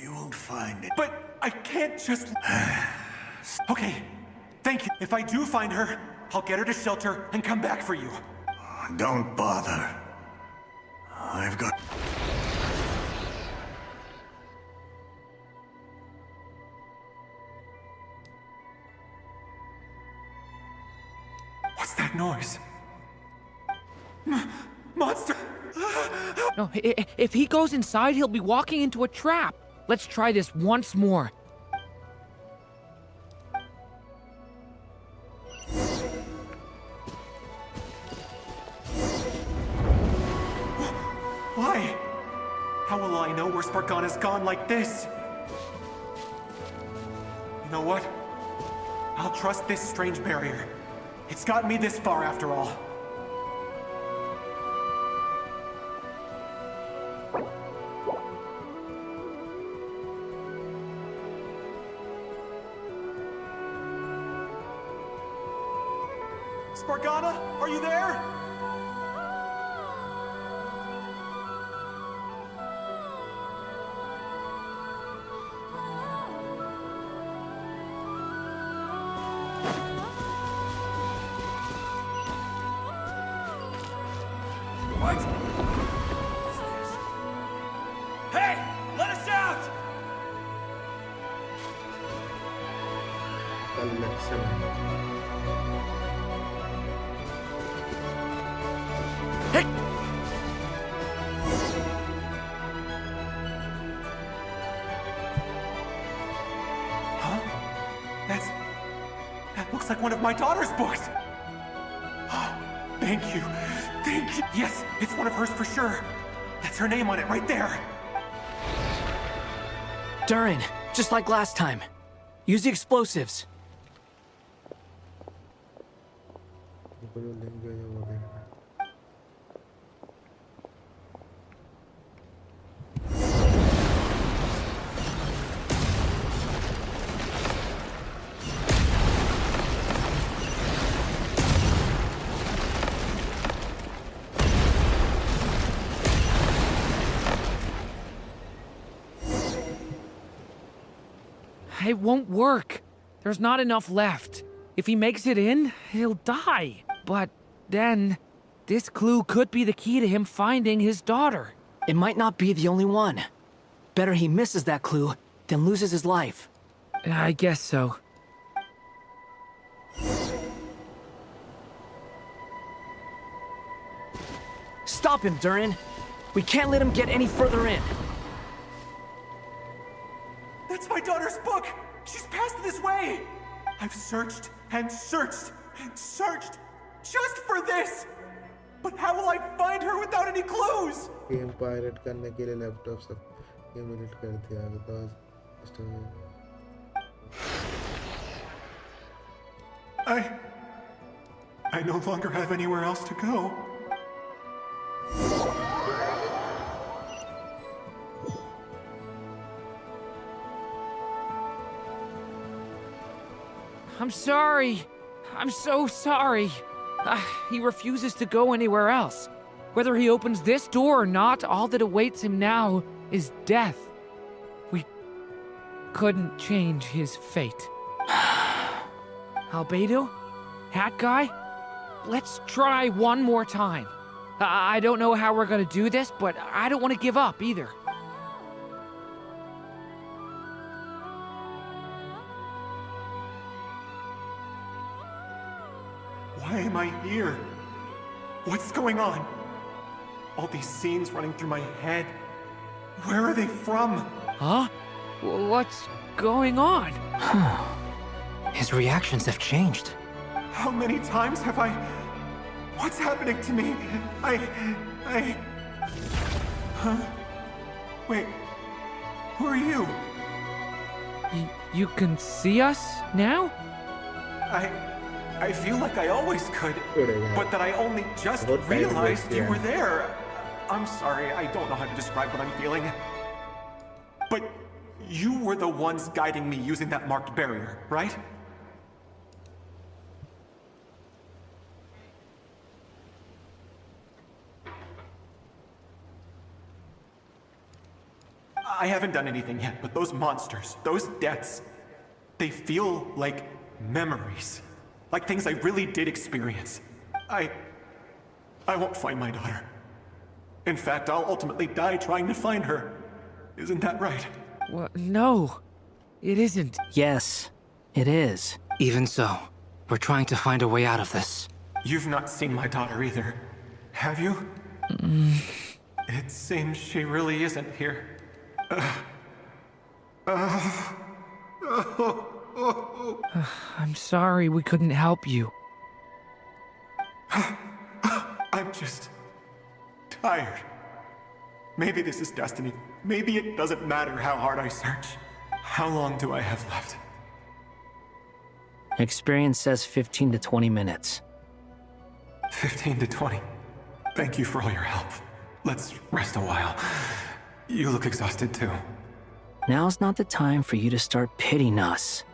You won't find it. But I can't just... Okay, thank you. If I do find her, I'll get her to shelter and come back for you. Don't bother. I've got... What's that noise? Monster! No, if he goes inside, he'll be walking into a trap. Let's try this once more. Why? How will I know where Spargana's gone like this? You know what? I'll trust this strange barrier. It's got me this far after all. Spargana, are you there? What? Hey! Let us out! Hey! Huh? That looks like one of my daughter's books. Oh, thank you. Thank you. Yes, it's one of hers for sure. That's her name on it right there. Durin, just like last time. Use the explosives. It won't work. There's not enough left. If he makes it in, he'll die. But then, this clue could be the key to him finding his daughter. It might not be the only one. Better he misses that clue than loses his life. I guess so. Stop him, Durin. We can't let him get any further in. That's my daughter's book! She's passed this way! I've searched and searched and searched just for this! But how will I find her without any clues? Game pirate करने के लिए laptop सब game delete कर दिया because I no longer have anywhere else to go. I'm sorry. I'm so sorry. He refuses to go anywhere else. Whether he opens this door or not, all that awaits him now is death. We couldn't change his fate. Albedo? Hat Guy? Let's try one more time. I don't know how we're gonna do this, but I don't want to give up either. Why am I here? What's going on? All these scenes running through my head. Where are they from? Huh? What's going on? His reactions have changed. How many times have I... What's happening to me? Huh? Wait. Who are you? You can see us now? I feel like I always could, but that I only just realized you were there. I'm sorry, I don't know how to describe what I'm feeling. But you were the ones guiding me using that marked barrier, right? I haven't done anything yet, but those monsters, those deaths, they feel like memories. Like things I really did experience. I won't find my daughter. In fact, I'll ultimately die trying to find her. Isn't that right? Well, no, it isn't. Yes, it is. Even so, we're trying to find a way out of this. You've not seen my daughter either, have you? It seems she really isn't here. I'm sorry we couldn't help you. I'm just tired. Maybe this is destiny. Maybe it doesn't matter how hard I search. How long do I have left? Experience says 15 to 20 minutes. 15 to 20. Thank you for all your help. Let's rest a while. You look exhausted too. Now's not the time for you to start pitying us.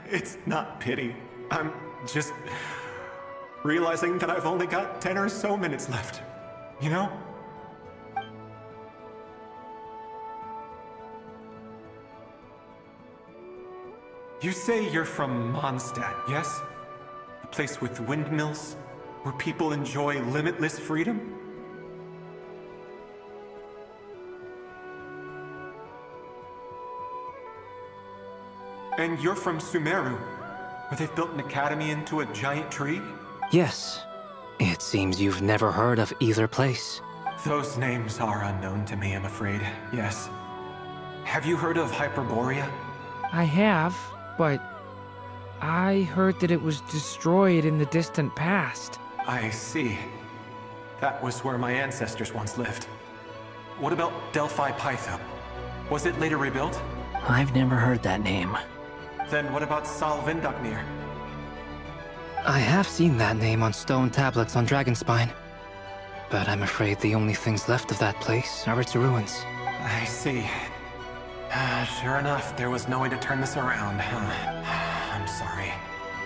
It's not pity. I'm just realizing that I've only got 10 or so minutes left. You know? You say you're from Mondstadt, yes? A place with windmills, where people enjoy limitless freedom? And you're from Sumeru, where they've built an academy into a giant tree? Yes. It seems you've never heard of either place. Those names are unknown to me, I'm afraid, yes. Have you heard of Hyperborea? I have, but I heard that it was destroyed in the distant past. I see. That was where my ancestors once lived. What about Delphi Pytho? Was it later rebuilt? I've never heard that name. Then what about Sal Vindaknir? I have seen that name on stone tablets on Dragonspine. But I'm afraid the only things left of that place are its ruins. I see. Sure enough, there was no way to turn this around, huh? I'm sorry.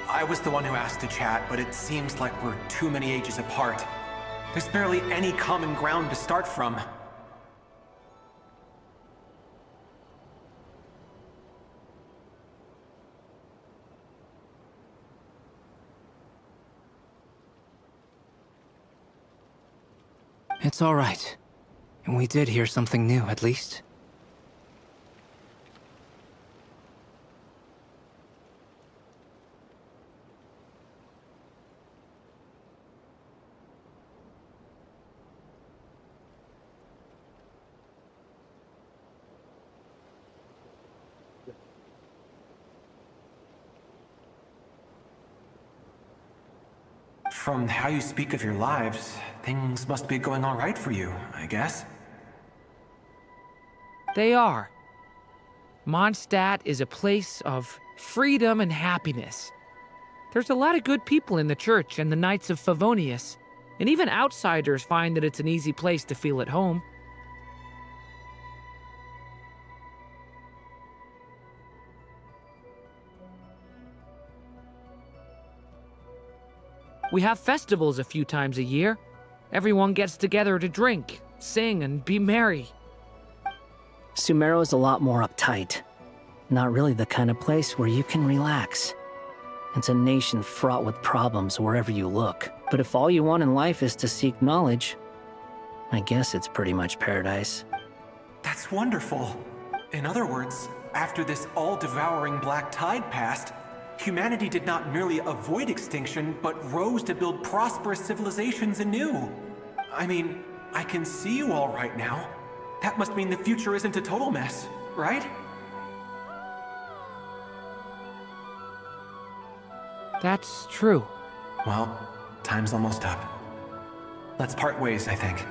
I was the one who asked to chat, but it seems like we're too many ages apart. There's barely any common ground to start from. It's all right. We did hear something new, at least. From how you speak of your lives, things must be going all right for you, I guess. They are. Mondstadt is a place of freedom and happiness. There's a lot of good people in the church and the Knights of Favonius, and even outsiders find that it's an easy place to feel at home. We have festivals a few times a year. Everyone gets together to drink, sing, and be merry. Sumeru is a lot more uptight. Not really the kind of place where you can relax. It's a nation fraught with problems wherever you look. But if all you want in life is to seek knowledge, I guess it's pretty much paradise. That's wonderful. In other words, after this all-devouring black tide passed, humanity did not merely avoid extinction, but rose to build prosperous civilizations anew. I mean, I can see you all right now. That must mean the future isn't a total mess, right? That's true. Well, time's almost up. Let's part ways, I think.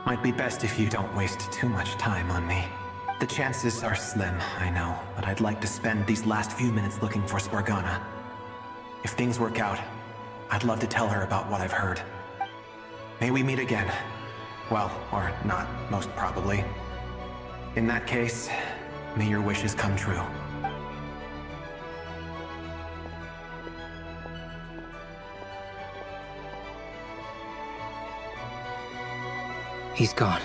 Might be best if you don't waste too much time on me. The chances are slim, I know, but I'd like to spend these last few minutes looking for Spargana. If things work out, I'd love to tell her about what I've heard. May we meet again. Well, or not, most probably. In that case, may your wishes come true. He's gone.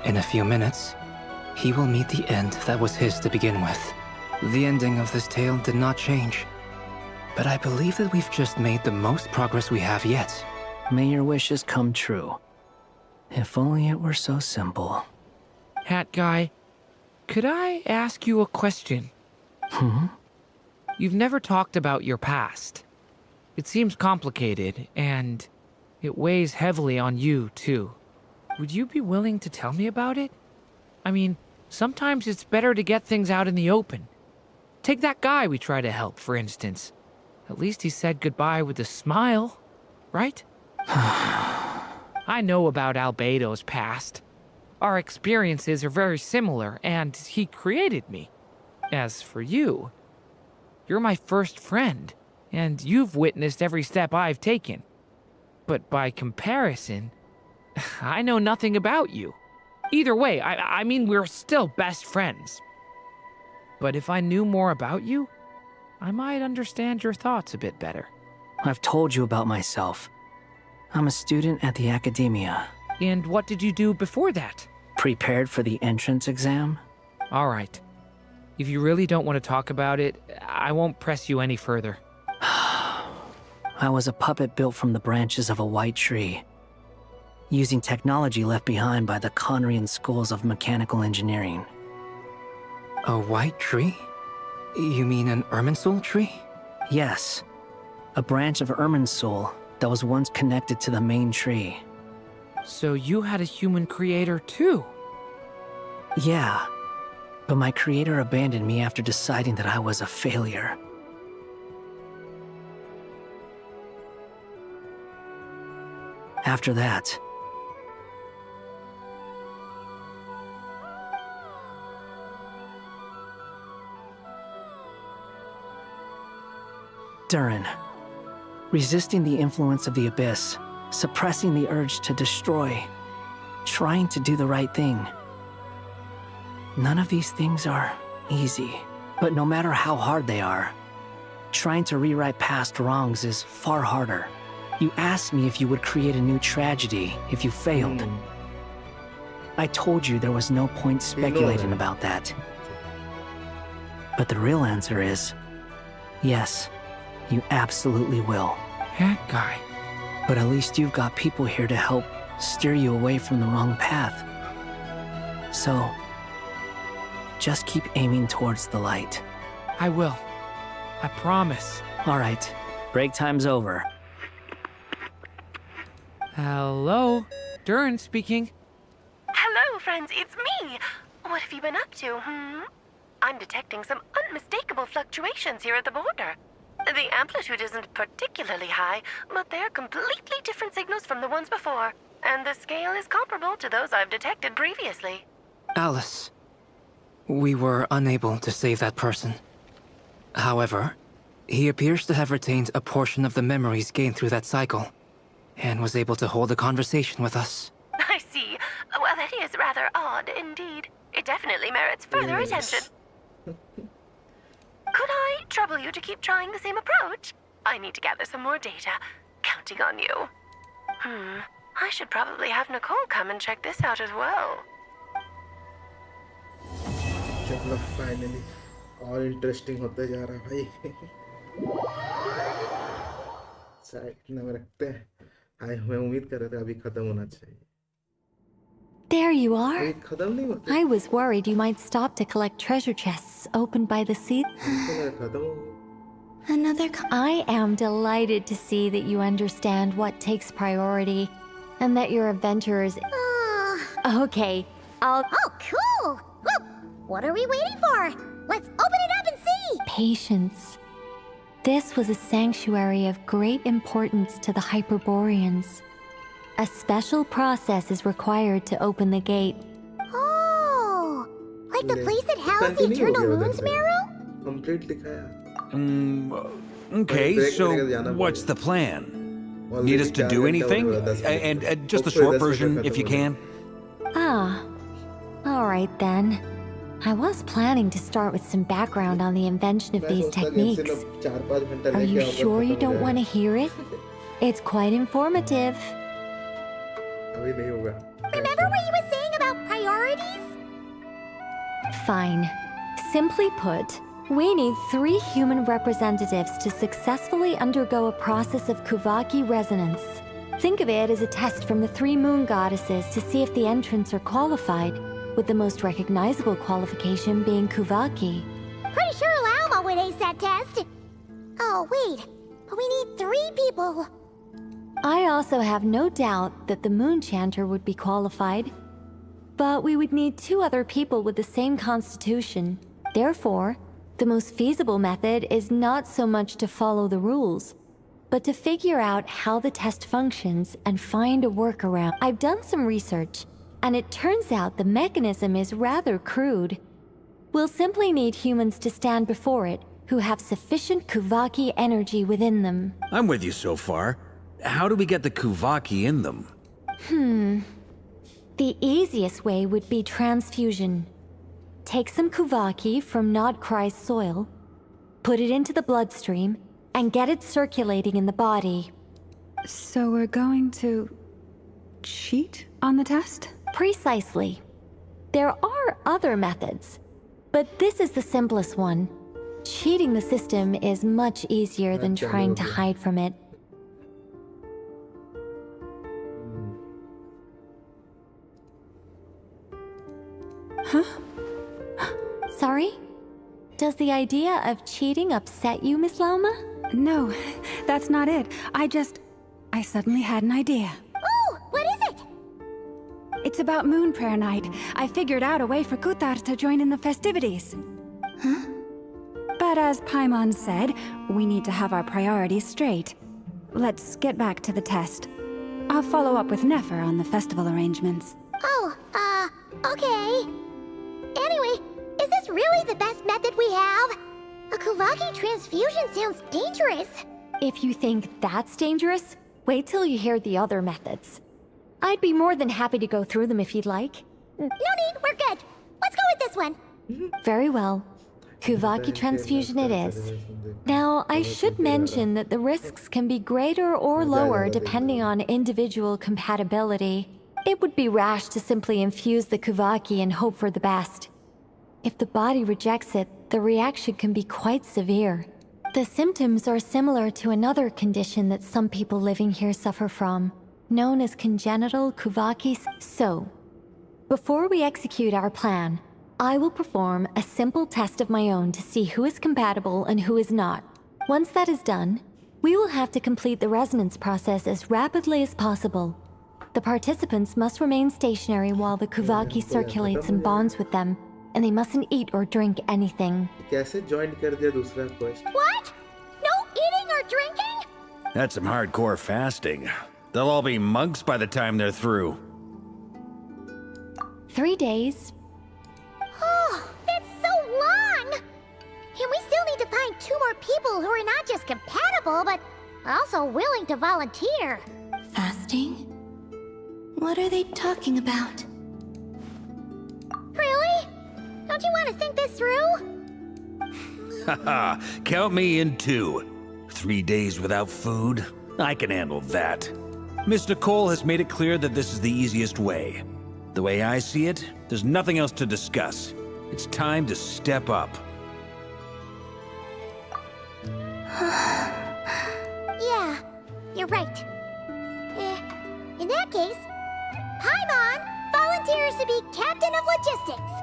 In a few minutes, he will meet the end that was his to begin with. The ending of this tale did not change. But I believe that we've just made the most progress we have yet. May your wishes come true. If only it were so simple. Hat guy, could I ask you a question? You've never talked about your past. It seems complicated, and it weighs heavily on you, too. Would you be willing to tell me about it? I mean, sometimes it's better to get things out in the open. Take that guy we try to help, for instance. At least he said goodbye with a smile, right? I know about Albedo's past. Our experiences are very similar, and he created me. As for you, you're my first friend, and you've witnessed every step I've taken. But by comparison, I know nothing about you. Either way, I mean, we're still best friends. But if I knew more about you, I might understand your thoughts a bit better. I've told you about myself. I'm a student at the academia. And what did you do before that? Prepared for the entrance exam. All right. If you really don't want to talk about it, I won't press you any further. I was a puppet built from the branches of a white tree, using technology left behind by the Conrian schools of mechanical engineering. A white tree? You mean an Irminsul tree? Yes. A branch of Irminsul that was once connected to the main tree. So you had a human creator too? Yeah. But my creator abandoned me after deciding that I was a failure. After that, Durin, resisting the influence of the Abyss, suppressing the urge to destroy, trying to do the right thing. None of these things are easy, but no matter how hard they are, trying to rewrite past wrongs is far harder. You asked me if you would create a new tragedy if you failed. I told you there was no point speculating about that. But the real answer is, yes, you absolutely will. That guy. But at least you've got people here to help steer you away from the wrong path. So, just keep aiming towards the light. I will. I promise. All right, break time's over. Hello? Durin speaking. Hello, friends, it's me. What have you been up to, I'm detecting some unmistakable fluctuations here at the border. The amplitude isn't particularly high, but they're completely different signals from the ones before, and the scale is comparable to those I've detected previously. Alice, we were unable to save that person. However, he appears to have retained a portion of the memories gained through that cycle, and was able to hold a conversation with us. I see. Well, that is rather odd indeed. It definitely merits further attention. Could I trouble you to keep trying the same approach? I need to gather some more data. Counting on you. I should probably have Nicole come and check this out as well. चलो finally और interesting होते जा रहा है भाई side में रखते हैं हाय मैं उम्मीद कर रहा था अभी खत्म होना चाहिए There you are. I was worried you might stop to collect treasure chests opened by the sea. I am delighted to see that you understand what takes priority and that your adventurers... Okay, Oh, cool! Well, what are we waiting for? Let's open it up and see! Patience. This was a sanctuary of great importance to the Hyperboreans. A special process is required to open the gate. Oh! Like the place that housed the Eternal Moon's Marrow? Completely. Okay, so what's the plan? Need us to do anything? And just a short version, if you can. All right then. I was planning to start with some background on the invention of these techniques. Are you sure you don't want to hear it? It's quite informative. Remember what you were saying about priorities? Fine. Simply put, we need 3 human representatives to successfully undergo a process of Kuvaki resonance. Think of it as a test from the 3 moon goddesses to see if the entrants are qualified, with the most recognizable qualification being Kuvaki. Pretty sure Lauma would ace that test. Oh, wait. But we need 3 people. I also have no doubt that the Moon Chanter would be qualified. But we would need 2 other people with the same constitution. Therefore, the most feasible method is not so much to follow the rules, but to figure out how the test functions and find a workaround. I've done some research, and it turns out the mechanism is rather crude. We'll simply need humans to stand before it who have sufficient Kuvaki energy within them. I'm with you so far. How do we get the Kuvaki in them? The easiest way would be transfusion. Take some Kuvaki from Nodkrai's soil, put it into the bloodstream, and get it circulating in the body. So we're going to cheat on the test? Precisely. There are other methods, but this is the simplest one. Cheating the system is much easier than trying to hide from it. Huh? Sorry? Does the idea of cheating upset you, Miss Lauma? No, that's not it. I suddenly had an idea. Oh, what is it? It's about Moon Prayer Night. I figured out a way for Kutar to join in the festivities. Huh? But as Paimon said, we need to have our priorities straight. Let's get back to the test. I'll follow up with Nefer on the festival arrangements. Oh, okay. Anyway, is this really the best method we have? A Kuvaki transfusion sounds dangerous. If you think that's dangerous, wait till you hear the other methods. I'd be more than happy to go through them if you'd like. No need, we're good. Let's go with this one. Very well. Kuvaki transfusion it is. Now, I should mention that the risks can be greater or lower depending on individual compatibility. It would be rash to simply infuse the Kuvaki and hope for the best. If the body rejects it, the reaction can be quite severe. The symptoms are similar to another condition that some people living here suffer from, known as congenital Kuvaki. So, before we execute our plan, I will perform a simple test of my own to see who is compatible and who is not. Once that is done, we will have to complete the resonance process as rapidly as possible. The participants must remain stationary while the Kuvaki circulates and bonds with them, and they mustn't eat or drink anything. कैसे join कर दिया दूसरा quest? What? No eating or drinking? That's some hardcore fasting. They'll all be monks by the time they're through. 3 days. Oh, that's so long! And we still need to find 2 more people who are not just compatible, but also willing to volunteer. Fasting? What are they talking about? Really? Don't you want to think this through? Haha, count me in too. 3 days without food? I can handle that. Mr. Cole has made it clear that this is the easiest way. The way I see it, there's nothing else to discuss. It's time to step up. Yeah, you're right. In that case, Paimon volunteers to be captain of logistics.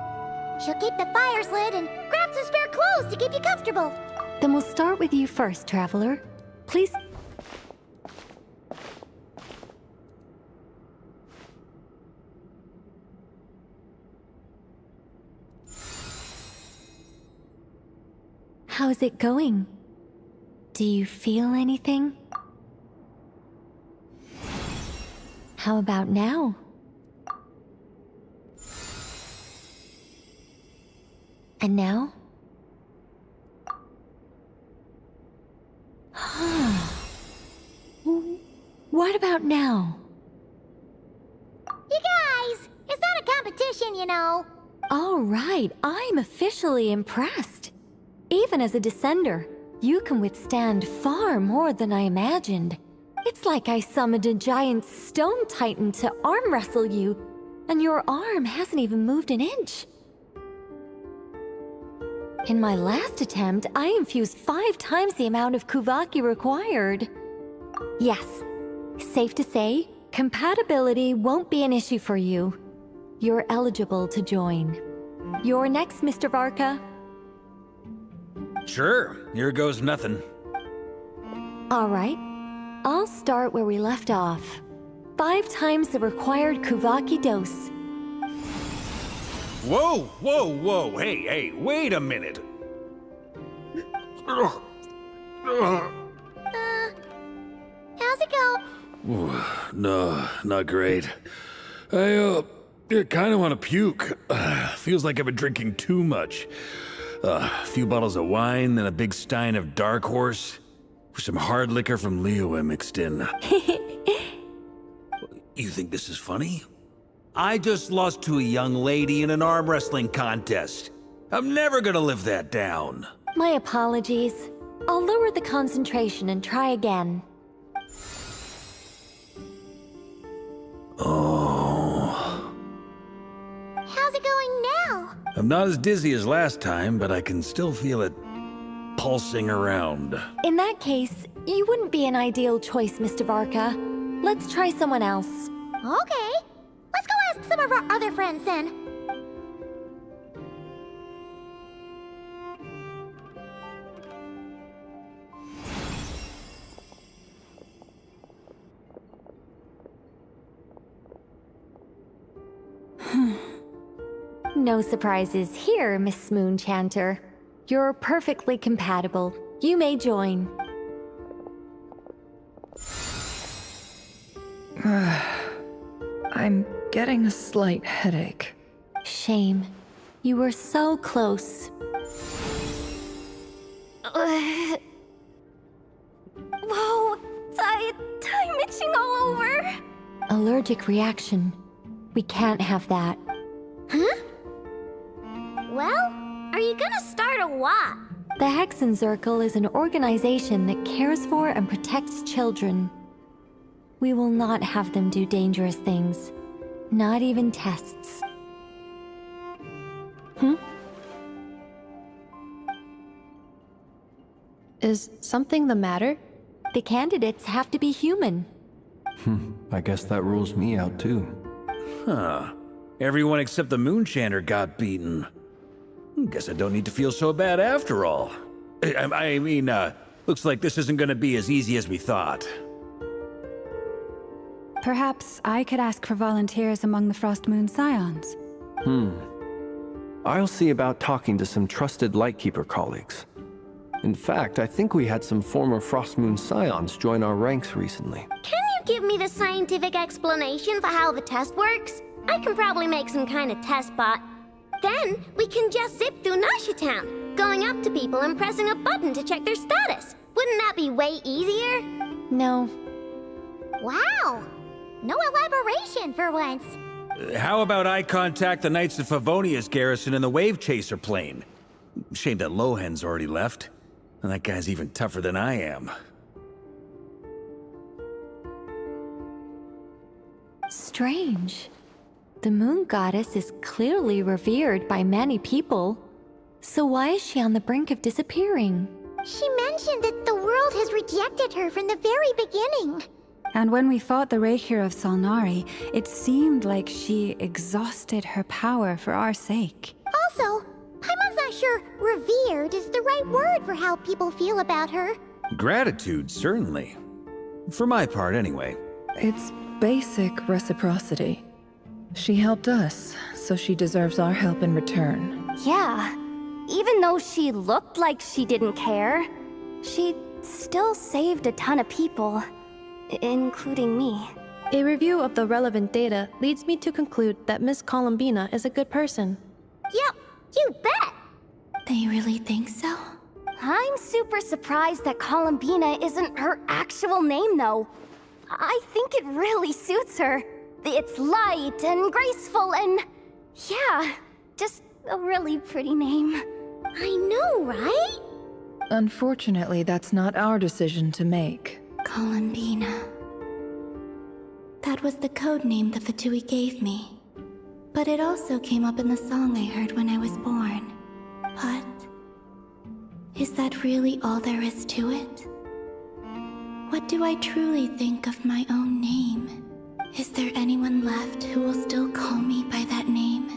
She'll keep the fires lit and grab some spare clothes to keep you comfortable. Then we'll start with you first, Traveler. Please. How's it going? Do you feel anything? How about now? And now? What about now? You guys, it's not a competition, you know. All right, I'm officially impressed. Even as a descender, you can withstand far more than I imagined. It's like I summoned a giant stone titan to arm wrestle you, and your arm hasn't even moved an inch. In my last attempt, I infused 5 times the amount of Kuvaki required. Yes, safe to say, compatibility won't be an issue for you. You're eligible to join. You're next, Mr. Varka. Sure, here goes nothing. All right, I'll start where we left off. 5 times the required Kuvaki dose. Whoa, whoa, whoa, hey, wait a minute. How's it go? No, not great. I kind of want to puke. Feels like I've been drinking too much. A few bottles of wine, then a big stein of Dark Horse, with some hard liquor from Liyue mixed in. You think this is funny? I just lost to a young lady in an arm wrestling contest. I'm never gonna live that down. My apologies. I'll lower the concentration and try again. Oh. How's it going now? I'm not as dizzy as last time, but I can still feel it pulsing around. In that case, you wouldn't be an ideal choice, Mr. Varka. Let's try someone else. Okay. Let's go ask some of our other friends then. No surprises here, Miss Moonchanter. You're perfectly compatible. You may join. I'm getting a slight headache. Shame. You were so close. Whoa, I'm itching all over. Allergic reaction. We can't have that. Huh? Well, are you gonna start a what? The Hexen Circle is an organization that cares for and protects children. We will not have them do dangerous things. Not even tests. Is something the matter? The candidates have to be human. I guess that rules me out too. Huh. Everyone except the Moonchanter got beaten. Guess I don't need to feel so bad after all. I mean, looks like this isn't gonna be as easy as we thought. Perhaps I could ask for volunteers among the Frost Moon Scions. I'll see about talking to some trusted Lightkeeper colleagues. In fact, I think we had some former Frost Moon Scions join our ranks recently. Can you give me the scientific explanation for how the test works? I can probably make some kind of test bot. Then we can just zip through Nasha Town, going up to people and pressing a button to check their status. Wouldn't that be way easier? No. Wow. No elaboration for once. How about I contact the Knights of Favonia's garrison in the Wave Chaser plane? Shame that Lohan's already left. And that guy's even tougher than I am. Strange. The Moon Goddess is clearly revered by many people. So why is she on the brink of disappearing? She mentioned that the world has rejected her from the very beginning. And when we fought the Raikir of Salnari, it seemed like she exhausted her power for our sake. Also, Paimon's not sure revered is the right word for how people feel about her. Gratitude, certainly. For my part, anyway. It's basic reciprocity. She helped us, so she deserves our help in return. Yeah. Even though she looked like she didn't care, she still saved a ton of people, including me. A review of the relevant data leads me to conclude that Miss Columbina is a good person. Yep, you bet! They really think so? I'm super surprised that Columbina isn't her actual name, though. I think it really suits her. It's light and graceful and... yeah, just a really pretty name. I know, right? Unfortunately, that's not our decision to make. Columbina. That was the code name the Fatui gave me. But it also came up in the song I heard when I was born. But... is that really all there is to it? What do I truly think of my own name? Is there anyone left who will still call me by that name?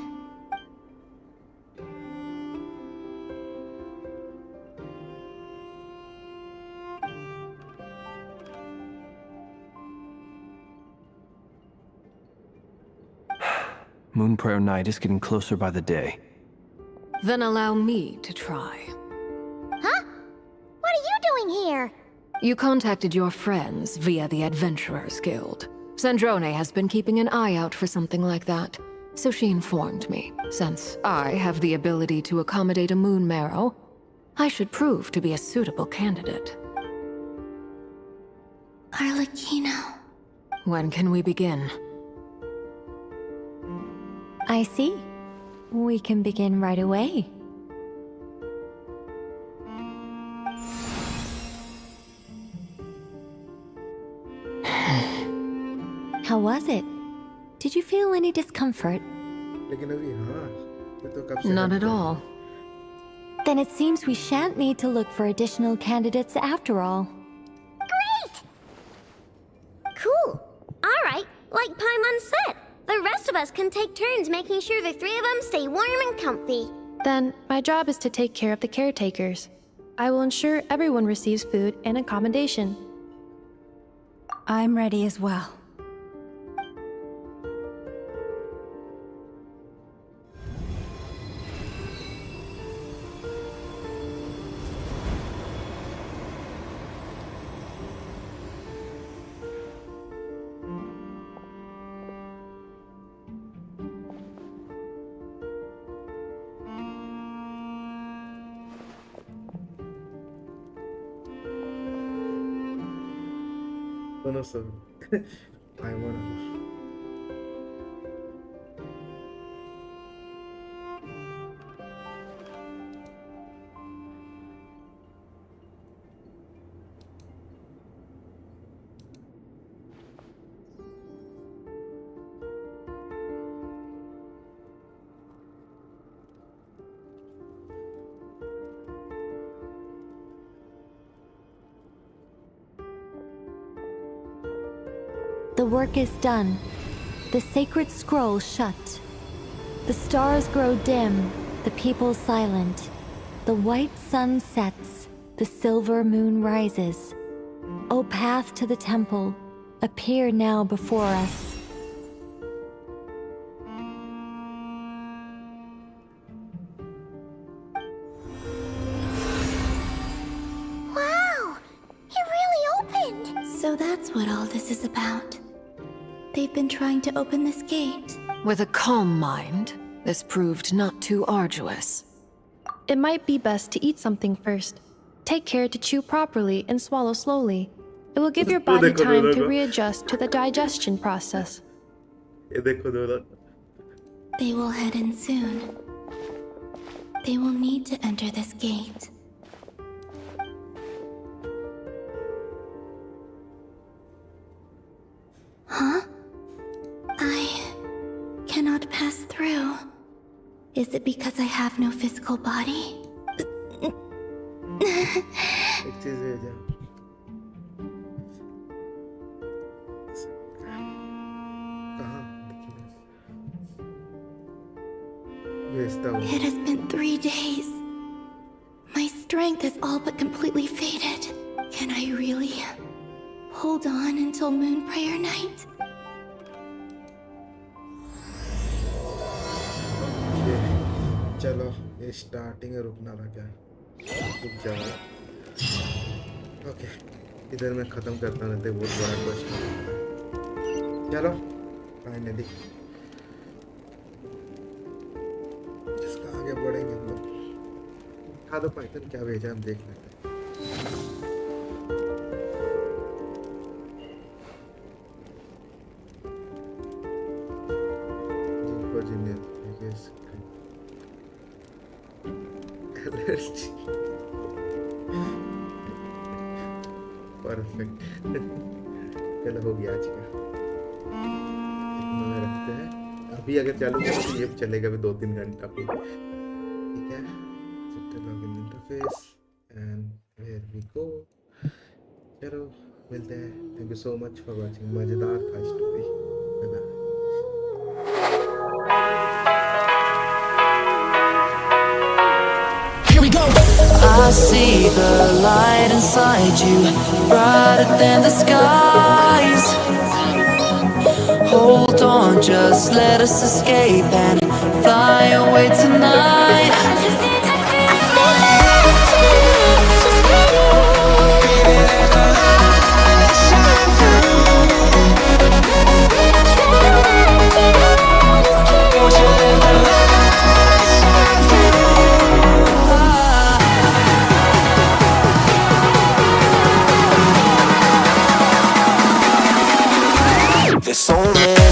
Moon Prayer Night is getting closer by the day. Then allow me to try. Huh? What are you doing here? You contacted your friends via the Adventurers Guild. Sandrone has been keeping an eye out for something like that, so she informed me. Since I have the ability to accommodate a moon marrow, I should prove to be a suitable candidate. Arlecchino. When can we begin? I see. We can begin right away. How was it? Did you feel any discomfort? Not at all. Then it seems we shan't need to look for additional candidates after all. Great! Cool. Alright, like Paimon said, the rest of us can take turns making sure the three of them stay warm and comfy. Then, my job is to take care of the caretakers. I will ensure everyone receives food and accommodation. I'm ready as well. Konosuba. I wanna. The work is done. The sacred scroll shut. The stars grow dim, the people silent. The white sun sets, the silver moon rises. O path to the temple, appear now before us. Wow! It really opened! So that's what all this is about. They've been trying to open this gate. With a calm mind, this proved not too arduous. It might be best to eat something first. Take care to chew properly and swallow slowly. It will give your body time to readjust to the digestion process. They will head in soon. They will need to enter this gate. Huh? I cannot pass through. Is it because I have no physical body? It has been 3 days. My strength is all but completely faded. Can I really hold on until Moon Prayer Night? चलो ये starting है, रुकना था क्या? रुक जाओ। Okay, इधर मैं ख़त्म करता हूँ, बहुत बड़ा क्वेश्चन। चलो फाइनली इसका आगे बढ़ेंगे हम लोग। उठा दो पाइथन, क्या भेजा हम देख लेते हैं। परफेक्ट। चलो हो गया आज का। इतना रखते हैं। अभी अगर चालू करें तो ये चलेगा भी 2-3 घंटा भी। ठीक है। Login interface and here we go. चलो मिलते हैं। Thank you so much for watching. मजेदार था story. Bye bye. I see the light inside you, brighter than the skies. Hold on, just let us escape and fly away tonight. There's so many